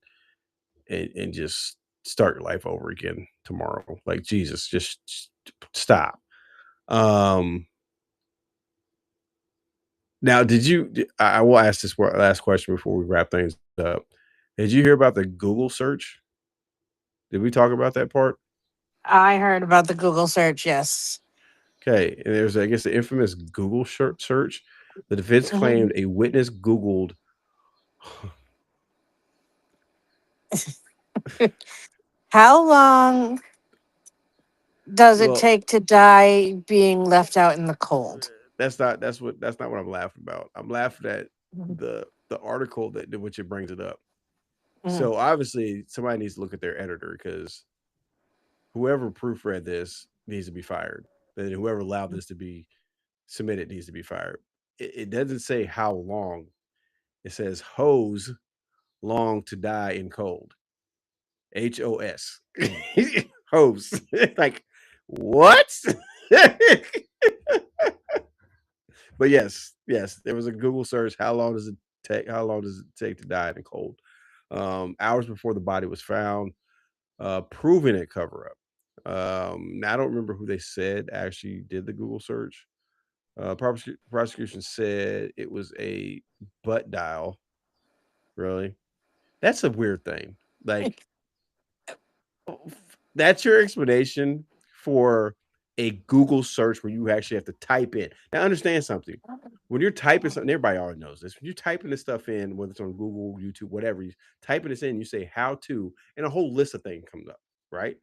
and just start your life over again tomorrow. Like Jesus, just stop. Um Now, I will ask this last question before we wrap things up. Did you hear about the Google search? Did we talk about that part? I heard about the Google search. Yes. Okay, and there's, I guess, the infamous Google search. The defense Mhm. claimed a witness Googled. How long does it Well, take to die being left out in the cold? that's not what I'm laughing about. I'm laughing at Mhm. the article that which it brings it up. Mhm. So obviously somebody needs to look at their editor because whoever proofread this needs to be fired. And whoever allowed this to be submitted needs to be fired. It doesn't say how long. It says hose long to die in cold. HOS. Hose. Like what? But yes, there was a Google search. How long does it take? How long does it take to die in the cold? Hours before the body was found, proving it cover up. Now I don't remember who they said actually did the Google search. Prosecution said it was a butt dial. Really, that's a weird thing. Like that's your explanation for a Google search where you actually have to type in. Now, understand something. When you're typing something, everybody already knows this. When you're typing this stuff in, whether it's on Google, YouTube, whatever, you typing this in, you say how to, and a whole list of things comes up, right?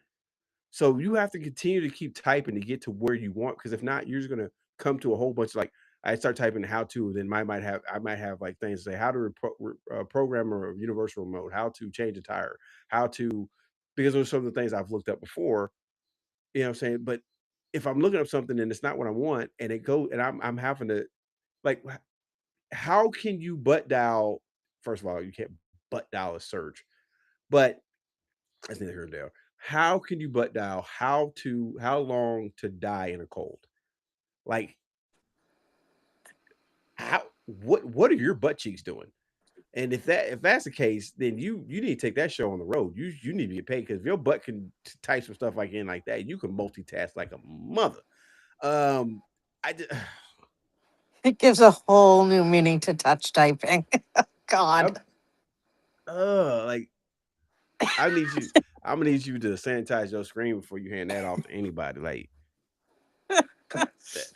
So you have to continue to keep typing to get to where you want, because if not, you're just gonna come to a whole bunch of like I start typing how to, then I might have like things to say how to program a universal remote, how to change a tire, how to because those are some of the things I've looked up before. You know what I'm saying? But if I'm looking up something and it's not what I want, and it go and I'm having to like, how can you butt dial? First of all, you can't butt dial a search, but that's neither here nor there. How can you butt dial how long to die in a cold? Like how what are your butt cheeks doing? And if that's the case, then you need to take that show on the road. You need to get paid because if your butt can type some stuff like in like that, you can multitask like a mother. Um, I just, It gives a whole new meaning to touch typing. God. I'm like I need you. I'm gonna need you to sanitize your screen before you hand that off to anybody. Like that,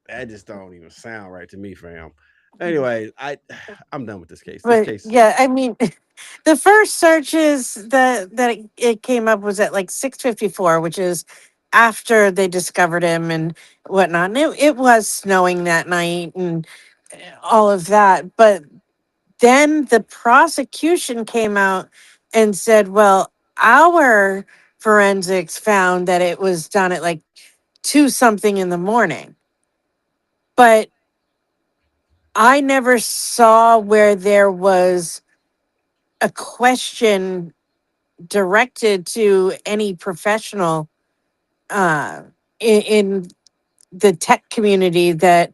that just don't even sound right to me, fam. Anyway, I'm done with this case. This But case is yeah, I mean, the first searches that it came up was at like 6:54, which is after they discovered him and whatnot. And it was snowing that night and all of that. But then the prosecution came out and said, well, our forensics found that it was done at like 2 something in the morning. But I never saw where there was a question directed to any professional uh, in the tech community that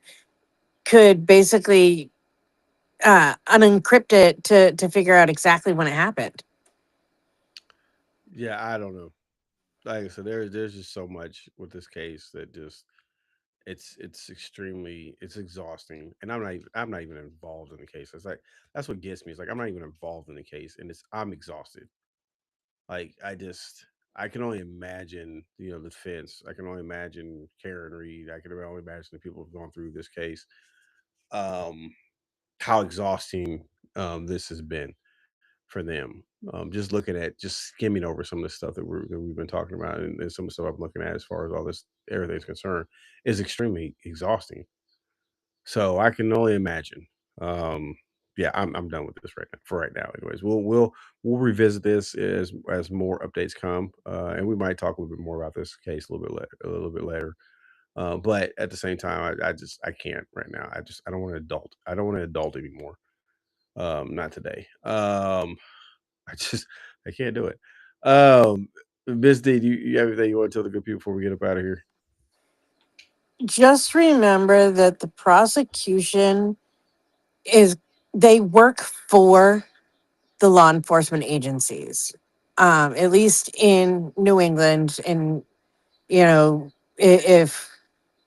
could basically unencrypt it to figure out exactly when it happened. Yeah, I don't know. Like I said, there's just so much with this case that just it's extremely it's exhausting, and I'm not even involved in the case. It's like that's what gets me. It's like I'm not even involved in the case, and it's I'm exhausted. Like I can only imagine the defense. I can only imagine Karen Reed. I can only imagine the people who've gone through this case. Um, how exhausting this has been for them. Just looking at just skimming over some of the stuff that we've been talking about, and some of the stuff I'm looking at as far as all this everything's concerned is extremely exhausting. So I can only imagine. Um, yeah, I'm done with this right now for right now. Anyways, we'll revisit this as more updates come, and we might talk a little bit more about this case a little bit later. A little bit later. But at the same time, I just I can't right now. I don't want to adult. I don't want to adult anymore. Not today. I just I can't do it. Um, Miss D, you have anything you want to tell the good people before we get up out of here? Just remember that the prosecution is, they work for the law enforcement agencies. At least in New England, and you know, if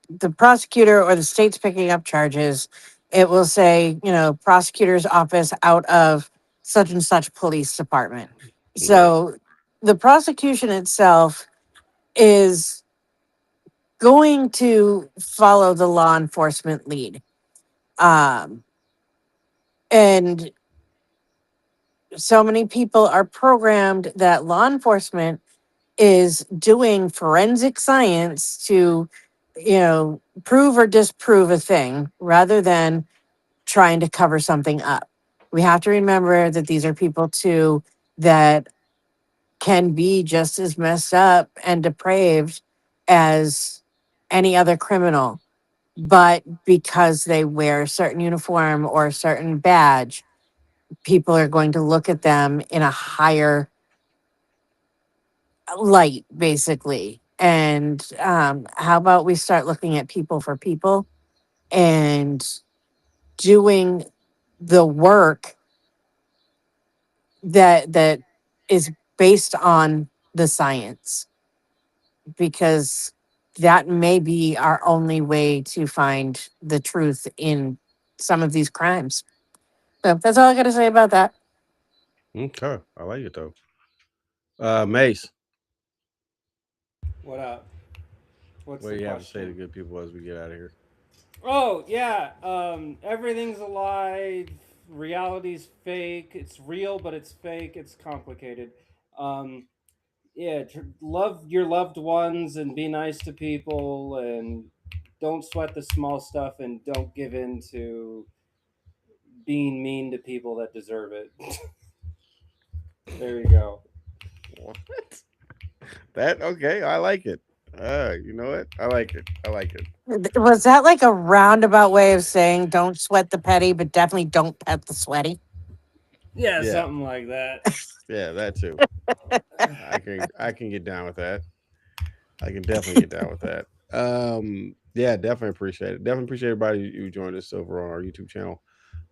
the prosecutor or the state's picking up charges, it will say, prosecutor's office out of such and such police department. Right. So the prosecution itself is going to follow the law enforcement lead. Um, and so many people are programmed that law enforcement is doing forensic science to, prove or disprove a thing rather than trying to cover something up. We have to remember that these are people too that can be just as messed up and depraved as any other criminal. But because they wear a certain uniform or a certain badge, people are going to look at them in a higher light, basically. And how about we start looking at people for people and doing the work that is based on the science, because that may be our only way to find the truth in some of these crimes. So that's all I got to say about that. Okay, I like it though. Mace, What up? What's what the do you have to say to question? good people as we get out of here? Oh yeah, everything's a lie. Reality's fake. It's real, but it's fake. It's complicated. Um, yeah, love your loved ones and be nice to people and don't sweat the small stuff and don't give in to being mean to people that deserve it. There you go. What? That okay? I like it. You know what? I like it. I like it. Was that like a roundabout way of saying don't sweat the petty, but definitely don't pet the sweaty? Yeah, Yeah, something like that. yeah, that too. I can get down with that. I can definitely get down with that. Yeah, definitely appreciate it. Definitely appreciate everybody who joined us over on our YouTube channel.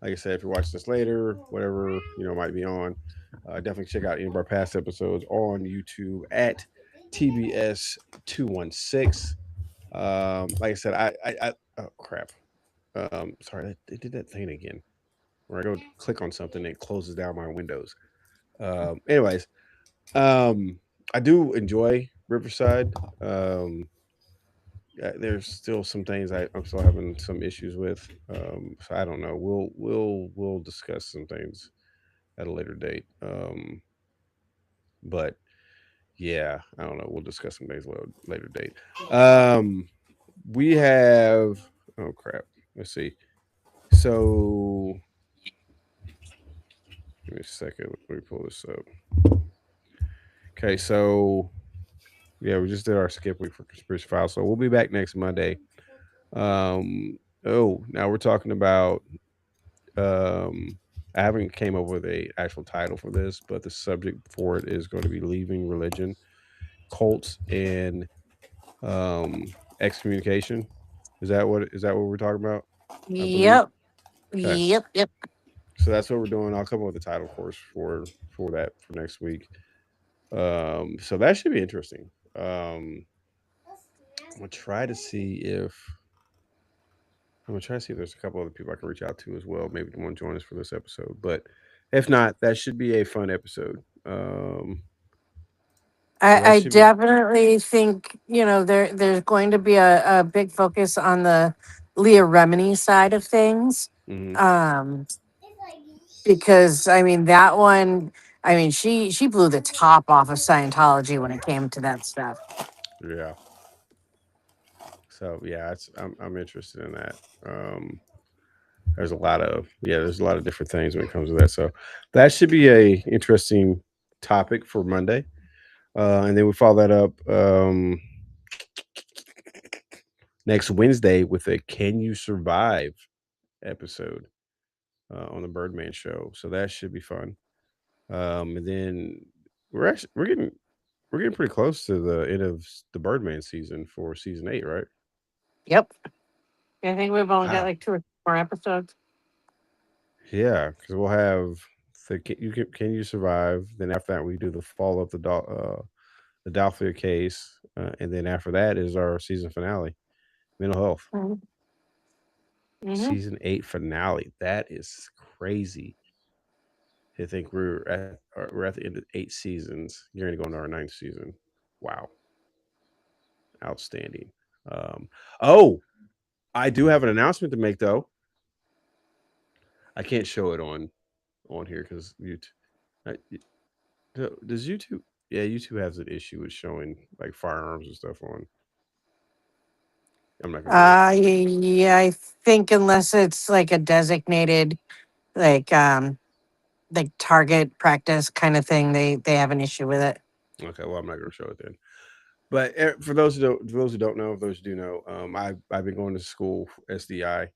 Like I said, if you're watching this later, whatever might be on, definitely check out any of our past episodes on YouTube at TBS 216. Like I said, I oh crap. Sorry, they did that thing again where I go click on something and it closes down my windows. Anyways, um, I do enjoy Riverside. There's still some things I'm still having some issues with. So I don't know. We'll discuss some things at a later date. But yeah, I don't know. We'll discuss some things later date. Um, we have oh crap. Let's see. So give me a second. Let me pull this up. Okay, so yeah, we just did our skip week for conspiracy files. So we'll be back next Monday. Now we're talking about um I haven't came up with a actual title for this, but the subject for it is going to be leaving religion, cults, and excommunication. Is that what we're talking about? I believe. Yep. Okay. Yep. Yep. So that's what we're doing. I'll come up with a title, of course, for that for next week. So that should be interesting. I'm gonna try to see if there's a couple other people I can reach out to as well. Maybe they want to join us for this episode. But if not, that should be a fun episode. So that I should be. definitely think, there's going to be a big focus on the Leah Remini side of things. Mhm. Um, because I mean that one, I mean she blew the top off of Scientology when it came to that stuff. Yeah. So yeah, I'm interested in that. There's a lot of different things when it comes to that. So that should be a interesting topic for Monday. And then we follow that up next Wednesday with a "Can You Survive" episode on the Birdman Show. So that should be fun. And then we're getting pretty close to the end of the Birdman season for season 8, right? Yep. I think we've only got Wow. like 2 or 4 episodes. Yeah, because we'll have can you survive? Then after that, we do the fall of the Dalphia case, and then after that is our season finale, mental health. Mm-hmm. Season 8 finale. That is crazy. I think we're at the end of 8 seasons. You're going to go into our 9th season. Wow, outstanding. Um, oh, I do have an announcement to make though. I can't show it on here because does YouTube? Yeah, YouTube has an issue with showing like firearms and stuff on. I'm not gonna do it. Yeah, I think unless it's like a designated like target practice kind of thing, they have an issue with it. Okay, well, I'm not gonna show it then. But for those who don't know, those who do know, I've been going to school SDI,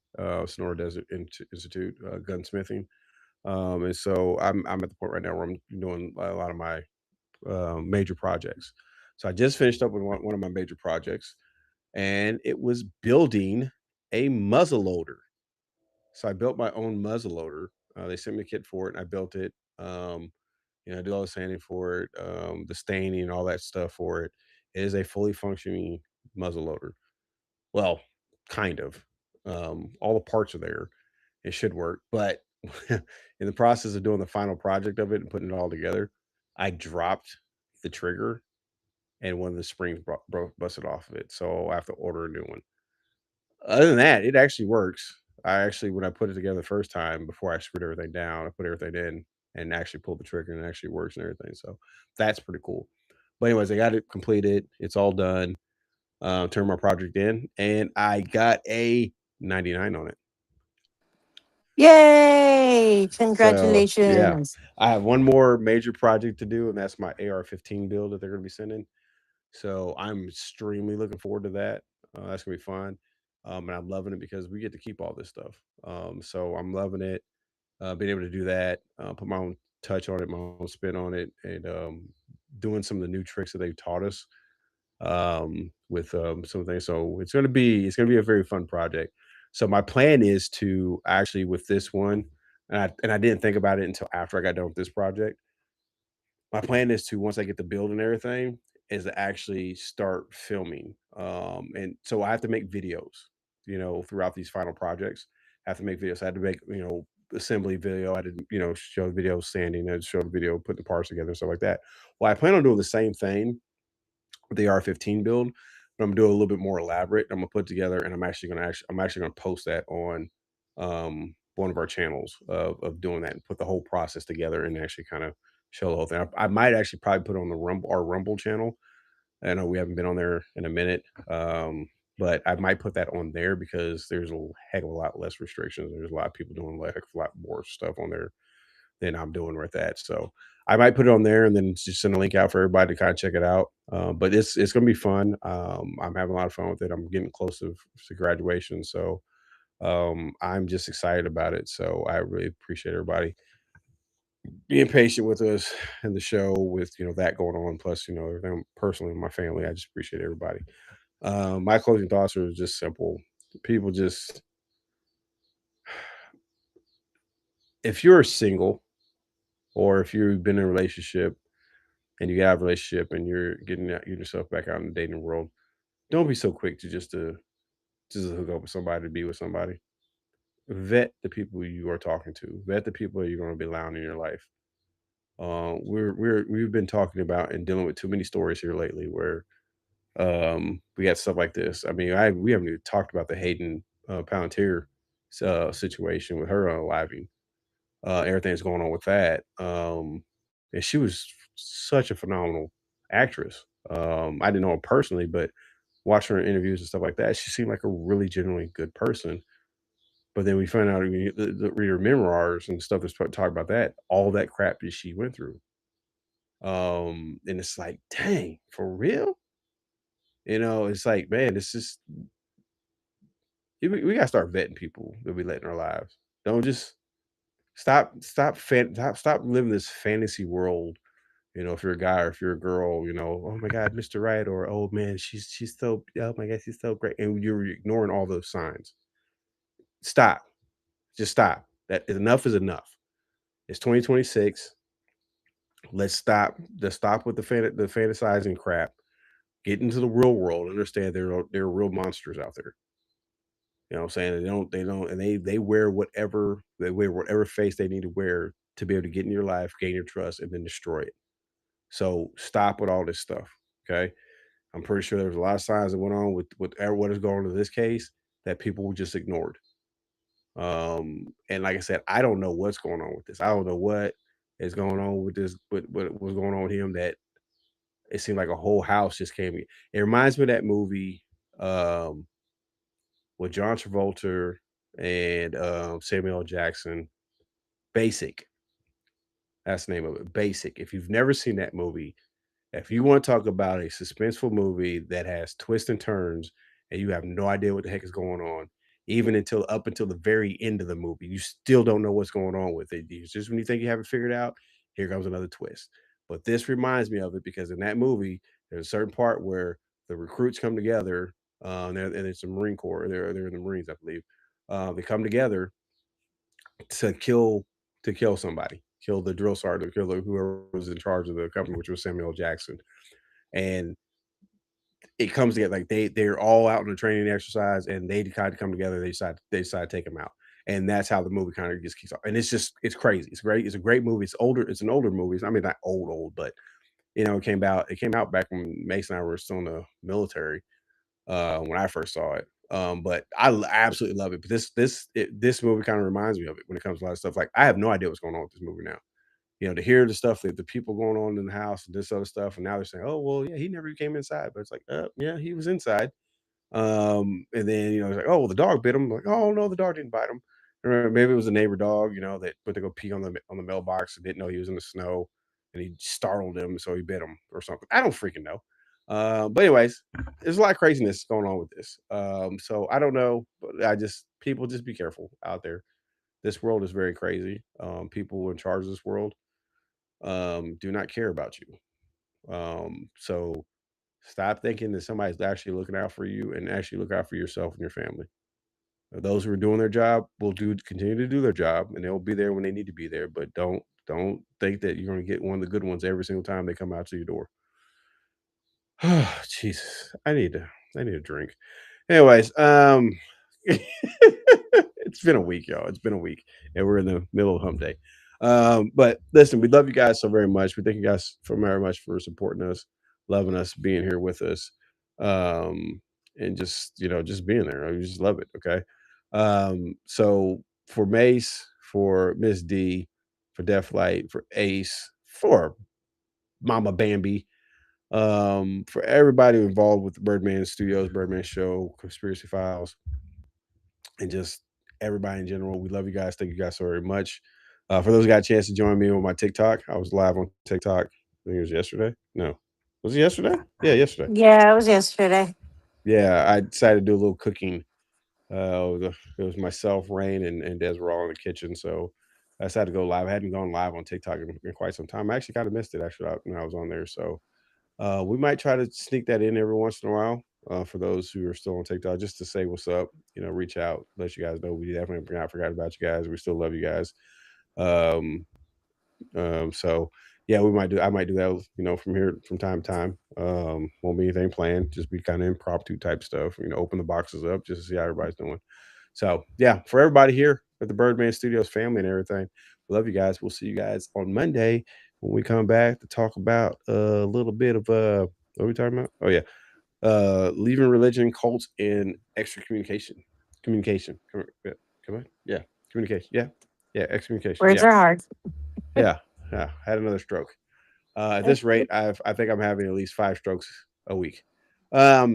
Sonora Desert Institute, gunsmithing, and so I'm at the point right now where I'm doing a lot of my major projects. So I just finished up with one of my major projects, and it was building a muzzle loader. So I built my own muzzle loader. They sent me a kit for it, and I built it. I did all the sanding for it, the staining, and all that stuff for it. It is a fully functioning muzzle loader. Well, kind of. All the parts are there. It should work, but in the process of doing the final project of it and putting it all together, I dropped the trigger, and one of the springs busted off of it. So I have to order a new one. Other than that, it actually works. When I put it together the first time before I screwed everything down, I put everything in and actually pulled the trigger and it actually works and everything. So that's pretty cool. But anyways, I got it completed. It's all done. Turned my project in and I got a 99 on it. Yay! So yeah, Congratulations. I have one more major project to do, and that's my AR-15 build that they're going to be sending. So I'm extremely looking forward to that. That's gonna be fun, and I'm loving it because we get to keep all this stuff. So I'm loving it, being able to do that, put my own touch on it, my own spin on it, and doing some of the new tricks that they've taught us with some things. So it's gonna be a very fun project. So my plan is to actually with this one, and I didn't think about it until after I got done with this project. My plan is to once I get the build and everything, is to actually start filming. And so I have to make videos, throughout these final projects. I have to make videos. I had to make, assembly video. I did, show the video standing and show the video putting the parts together and stuff like that. Well, I plan on doing the same thing with the R15 build, but I'm gonna do it a little bit more elaborate. I'm gonna put together, and I'm actually gonna post that on one of our channels of doing that and put the whole process together and actually kind of show the whole thing. I might actually probably put it on our Rumble channel. I know we haven't been on there in a minute, but I might put that on there because there's a heck of a lot less restrictions. There's a lot of people doing a heck of a lot more stuff on there than I'm doing with that. So I might put it on there and then just send a link out for everybody to kind of check it out. But it's gonna be fun. I'm having a lot of fun with it. I'm getting close to graduation, so I'm just excited about it. So I really appreciate everybody being patient with us and the show with that going on. Plus, everything personally in my family. I just appreciate everybody. My closing thoughts are just simple. People just if you're single or if you've been in a relationship, and you get out of a relationship and you're getting yourself back out in the dating world, don't be so quick to just hook up with somebody, to be with somebody. Vet the people you are talking to. Vet the people you're going to be allowing in your life. We've been talking about and dealing with too many stories here lately where we got stuff like this. I mean, we haven't even talked about the Hayden Palantir situation with her unaliving. Everything that's going on with that. And she was such a phenomenal actress. I didn't know her personally, but watching her interviews and stuff like that, she seemed like a really genuinely good person. But then we found out, read her memoirs and stuff that's talk about that, all that crap that she went through. And it's like, dang, for real? It's like, man, it's just we gotta start vetting people that we let in our lives. Don't just stop living this fantasy world. If you're a guy or if you're a girl, oh my God, Mr. Right, or oh man, she's so, oh my God, she's so great, and you're ignoring all those signs. Stop, just stop. That enough is enough. It's 2026. Let's stop. Let's stop with the fantasizing crap. Get into the real world. Understand there are real monsters out there. You know what I'm saying? They don't, and they wear whatever face they need to wear to be able to get in your life, gain your trust, and then destroy it. So stop with all this stuff. Okay. I'm pretty sure there was a lot of signs that went on with what is going on in this case that people just ignored. And like I said, I don't know what's going on with this. I don't know what is going on with this, what was going on with him, that it seemed like a whole house just came in. It reminds me of that movie with John Travolta and Samuel L. Jackson, Basic. That's the name of it, Basic. If you've never seen that movie, if you want to talk about a suspenseful movie that has twists and turns and you have no idea what the heck is going on, even until the very end of the movie, you still don't know what's going on with it. It's just when you think you have it figured out, here comes another twist. But this reminds me of it because in that movie, there's a certain part where the recruits come together, and it's the Marine Corps. They're in the Marines, I believe. They come together to kill somebody, kill the drill sergeant, kill whoever was in charge of the company, which was Samuel L. Jackson. And it comes together like they're all out in a training exercise, and they kind of come together. They decide to take him out, and that's how the movie kind of just keeps on. And it's crazy. It's great. It's a great movie. It's older. It's an older movie. I mean, not old, but it came out back when Mason and I were still in the military when I first saw it. But absolutely love it. But this movie kind of reminds me of it when it comes to a lot of stuff. Like I have no idea what's going on with this movie now. To hear the stuff that the people going on in the house and this other stuff, and now they're saying, "Oh, well, yeah, he never came inside," but it's like, yeah, he was inside. And then it's like, "Oh, well, the dog bit him." Like, "Oh no, the dog didn't bite him." Or maybe it was a neighbor dog, that went to go pee on the mailbox and didn't know he was in the snow, and he startled him, so he bit him or something. I don't freaking know. But anyways, there's a lot of craziness going on with this. So I don't know, but people just be careful out there. This world is very crazy. People in charge of this world do not care about you. So stop thinking that somebody's actually looking out for you, and actually look out for yourself and your family. Those who are doing their job will continue to do their job, and they'll be there when they need to be there. But don't think that you're going to get one of the good ones every single time they come out to your door. Jesus, I need a drink. Anyways, it's been a week, y'all. It's been a week, and we're in the middle of hump day. But listen, we love you guys so very much. We thank you guys very much for supporting us, loving us, being here with us, and just being there. We just love it. Okay. So for Mace, for Miss D, for Def Light, for Ace, for Mama Bambi, for everybody involved with the Birdman Studios, Birdman Show, Conspiracy Files, and just everybody in general. We love you guys. Thank you guys so very much. For those who got a chance to join me on my TikTok, I was live on TikTok. I think it was yesterday. No, was it yesterday? Yeah, yesterday. Yeah, it was yesterday. Yeah, I decided to do a little cooking. It was myself, Rain, and Des were all in the kitchen, so I decided to go live. I hadn't gone live on TikTok in quite some time. I actually kind of missed it when I was on there. So we might try to sneak that in every once in a while for those who are still on TikTok, just to say what's up. Reach out, let you guys know we definitely not forgot about you guys. We still love you guys. So yeah, I might do that, from here from time to time. Won't be anything planned, just be kind of impromptu type stuff, open the boxes up just to see how everybody's doing. So yeah, for everybody here at the Birdman Studios family and everything, we love you guys. We'll see you guys on Monday when we come back to talk about a little bit of what are we talking about? Oh yeah. Leaving religion, cults, and extra communication. Come on. Yeah. Communication. Yeah. Yeah. Excommunication. Words Yeah. are hard. Yeah. Yeah. Had another stroke. At this rate, I think I'm having at least 5 strokes a week. Yeah,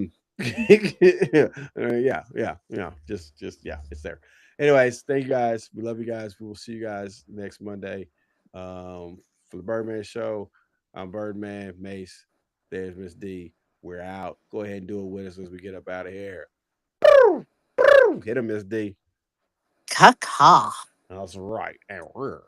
just yeah, it's there. Anyways, thank you guys. We love you guys. We will see you guys next Monday. For the Birdman Show, I'm Birdman Mace. There's Miss D. We're out. Go ahead and do it with us as we get up out of here. Hit him, Miss D. Caw. That's right. And we're